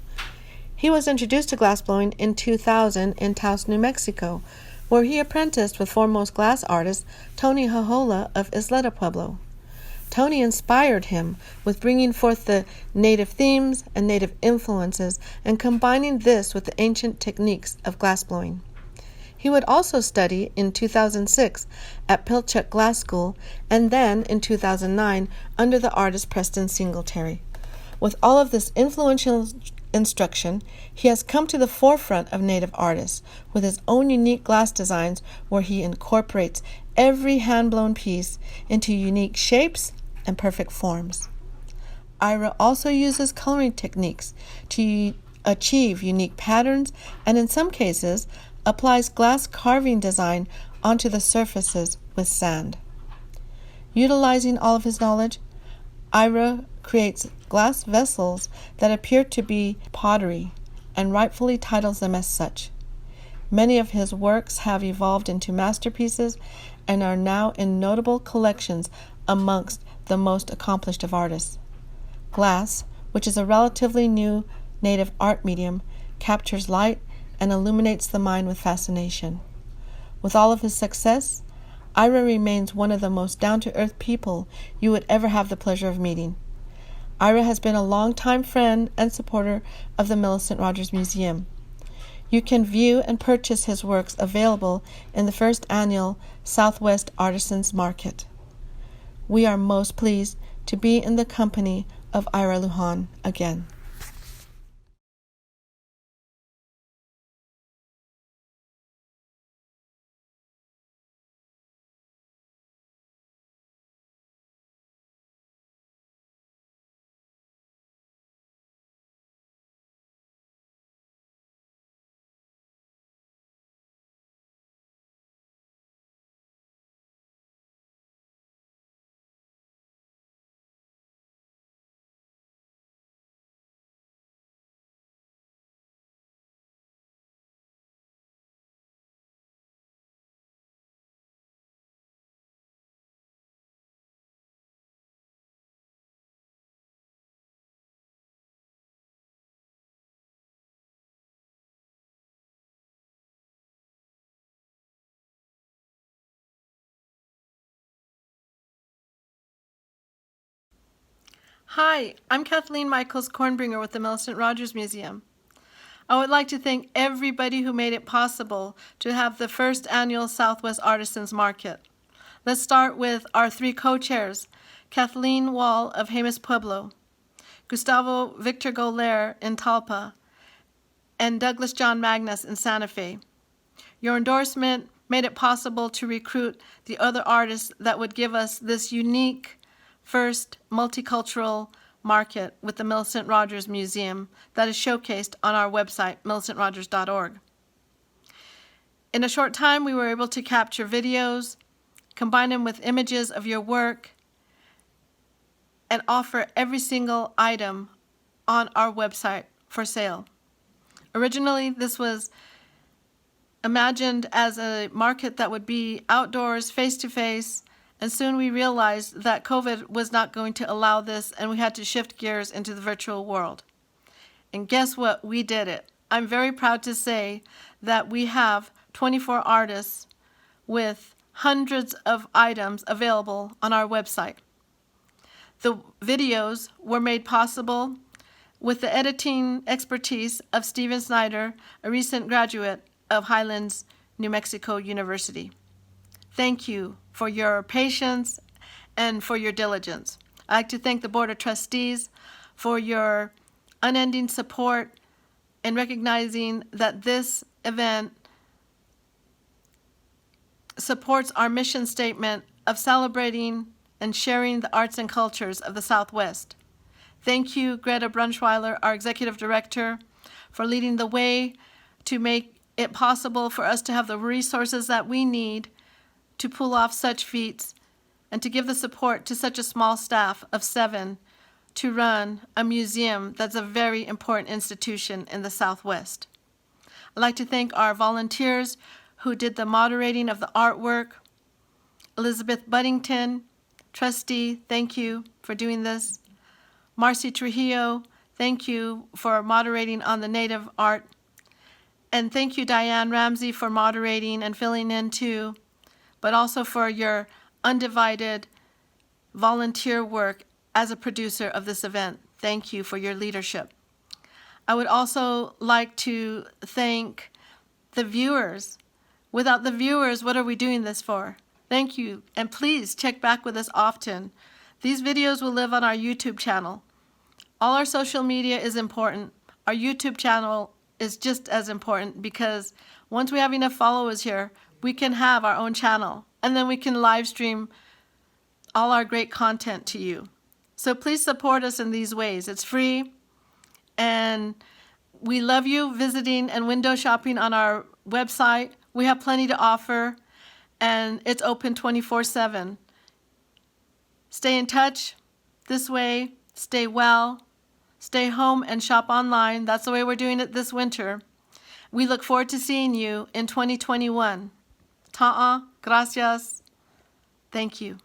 S15: He was introduced to glassblowing in 2000 in Taos, New Mexico, where he apprenticed with foremost glass artist Tony Jajola of Isleta Pueblo. Tony inspired him with bringing forth the native themes and native influences and combining this with the ancient techniques of glassblowing. He would also study in 2006 at Pilchuck Glass School and then in 2009 under the artist Preston Singletary. With all of this influential instruction, he has come to the forefront of native artists with his own unique glass designs where he incorporates every hand-blown piece into unique shapes and perfect forms. Ira also uses coloring techniques to achieve unique patterns and in some cases applies glass carving design onto the surfaces with sand. Utilizing all of his knowledge, Ira creates glass vessels that appear to be pottery and rightfully titles them as such. Many of his works have evolved into masterpieces and are now in notable collections amongst the most accomplished of artists. Glass, which is a relatively new native art medium, captures light and illuminates the mind with fascination. With all of his success, Ira remains one of the most down-to-earth people you would ever have the pleasure of meeting. Ira has been a longtime friend and supporter of the Millicent Rogers Museum. You can view and purchase his works available in the first annual Southwest Artisans Market. We are most pleased to be in the company of Ira Lujan again. Hi, I'm Kathleen Michaels CornBringer with the Millicent Rogers Museum. I would like to thank everybody who made it possible to have the first annual Southwest Artisans Market. Let's start with our three co-chairs, Kathleen Wall of Jemez, Pueblo, Gustavo Victor Goler in Talpa, and DouglasJMagnus in Santa Fe. Your endorsement made it possible to recruit the other artists that would give us this unique first multicultural market with the Millicent Rogers Museum that is showcased on our website, millicentrogers.org. In a short time, we were able to capture videos, combine them with images of your work, and offer every single item on our website for sale. Originally, this was imagined as a market that would be outdoors, face-to-face, and soon we realized that COVID was not going to allow this and we had to shift gears into the virtual world. And guess what? We did it. I'm very proud to say that we have 24 artists with hundreds of items available on our website. The videos were made possible with the editing expertise of Steven Snyder, a recent graduate of Highlands, New Mexico University. Thank you for your patience and for your diligence. I'd like to thank the Board of Trustees for your unending support in recognizing that this event supports our mission statement of celebrating and sharing the arts and cultures of the Southwest. Thank you, Greta Brunschweiler, our Executive Director, for leading the way to make it possible for us to have the resources that we need to pull off such feats and to give the support to such a small staff of 7 to run a museum that's a very important institution in the Southwest. I'd like to thank our volunteers who did the moderating of the artwork, Elizabeth Buddington, Trustee, thank you for doing this. Marcy Trujillo, thank you for moderating on the native art. And thank you, Diane Ramsey, for moderating and filling in too, but also for your undivided volunteer work as a producer of this event. Thank you for your leadership. I would also like to thank the viewers. Without the viewers, what are we doing this for? Thank you, and please check back with us often. These videos will live on our YouTube channel. All our social media is important. Our YouTube channel is just as important because once we have enough followers here, we can have our own channel, and then we can live stream all our great content to you. So please support us in these ways. It's free, and we love you visiting and window shopping on our website. We have plenty to offer, and it's open 24/7. Stay in touch this way, stay well, stay home and shop online. That's the way we're doing it this winter. We look forward to seeing you in 2021. Ta'a, gracias, thank you.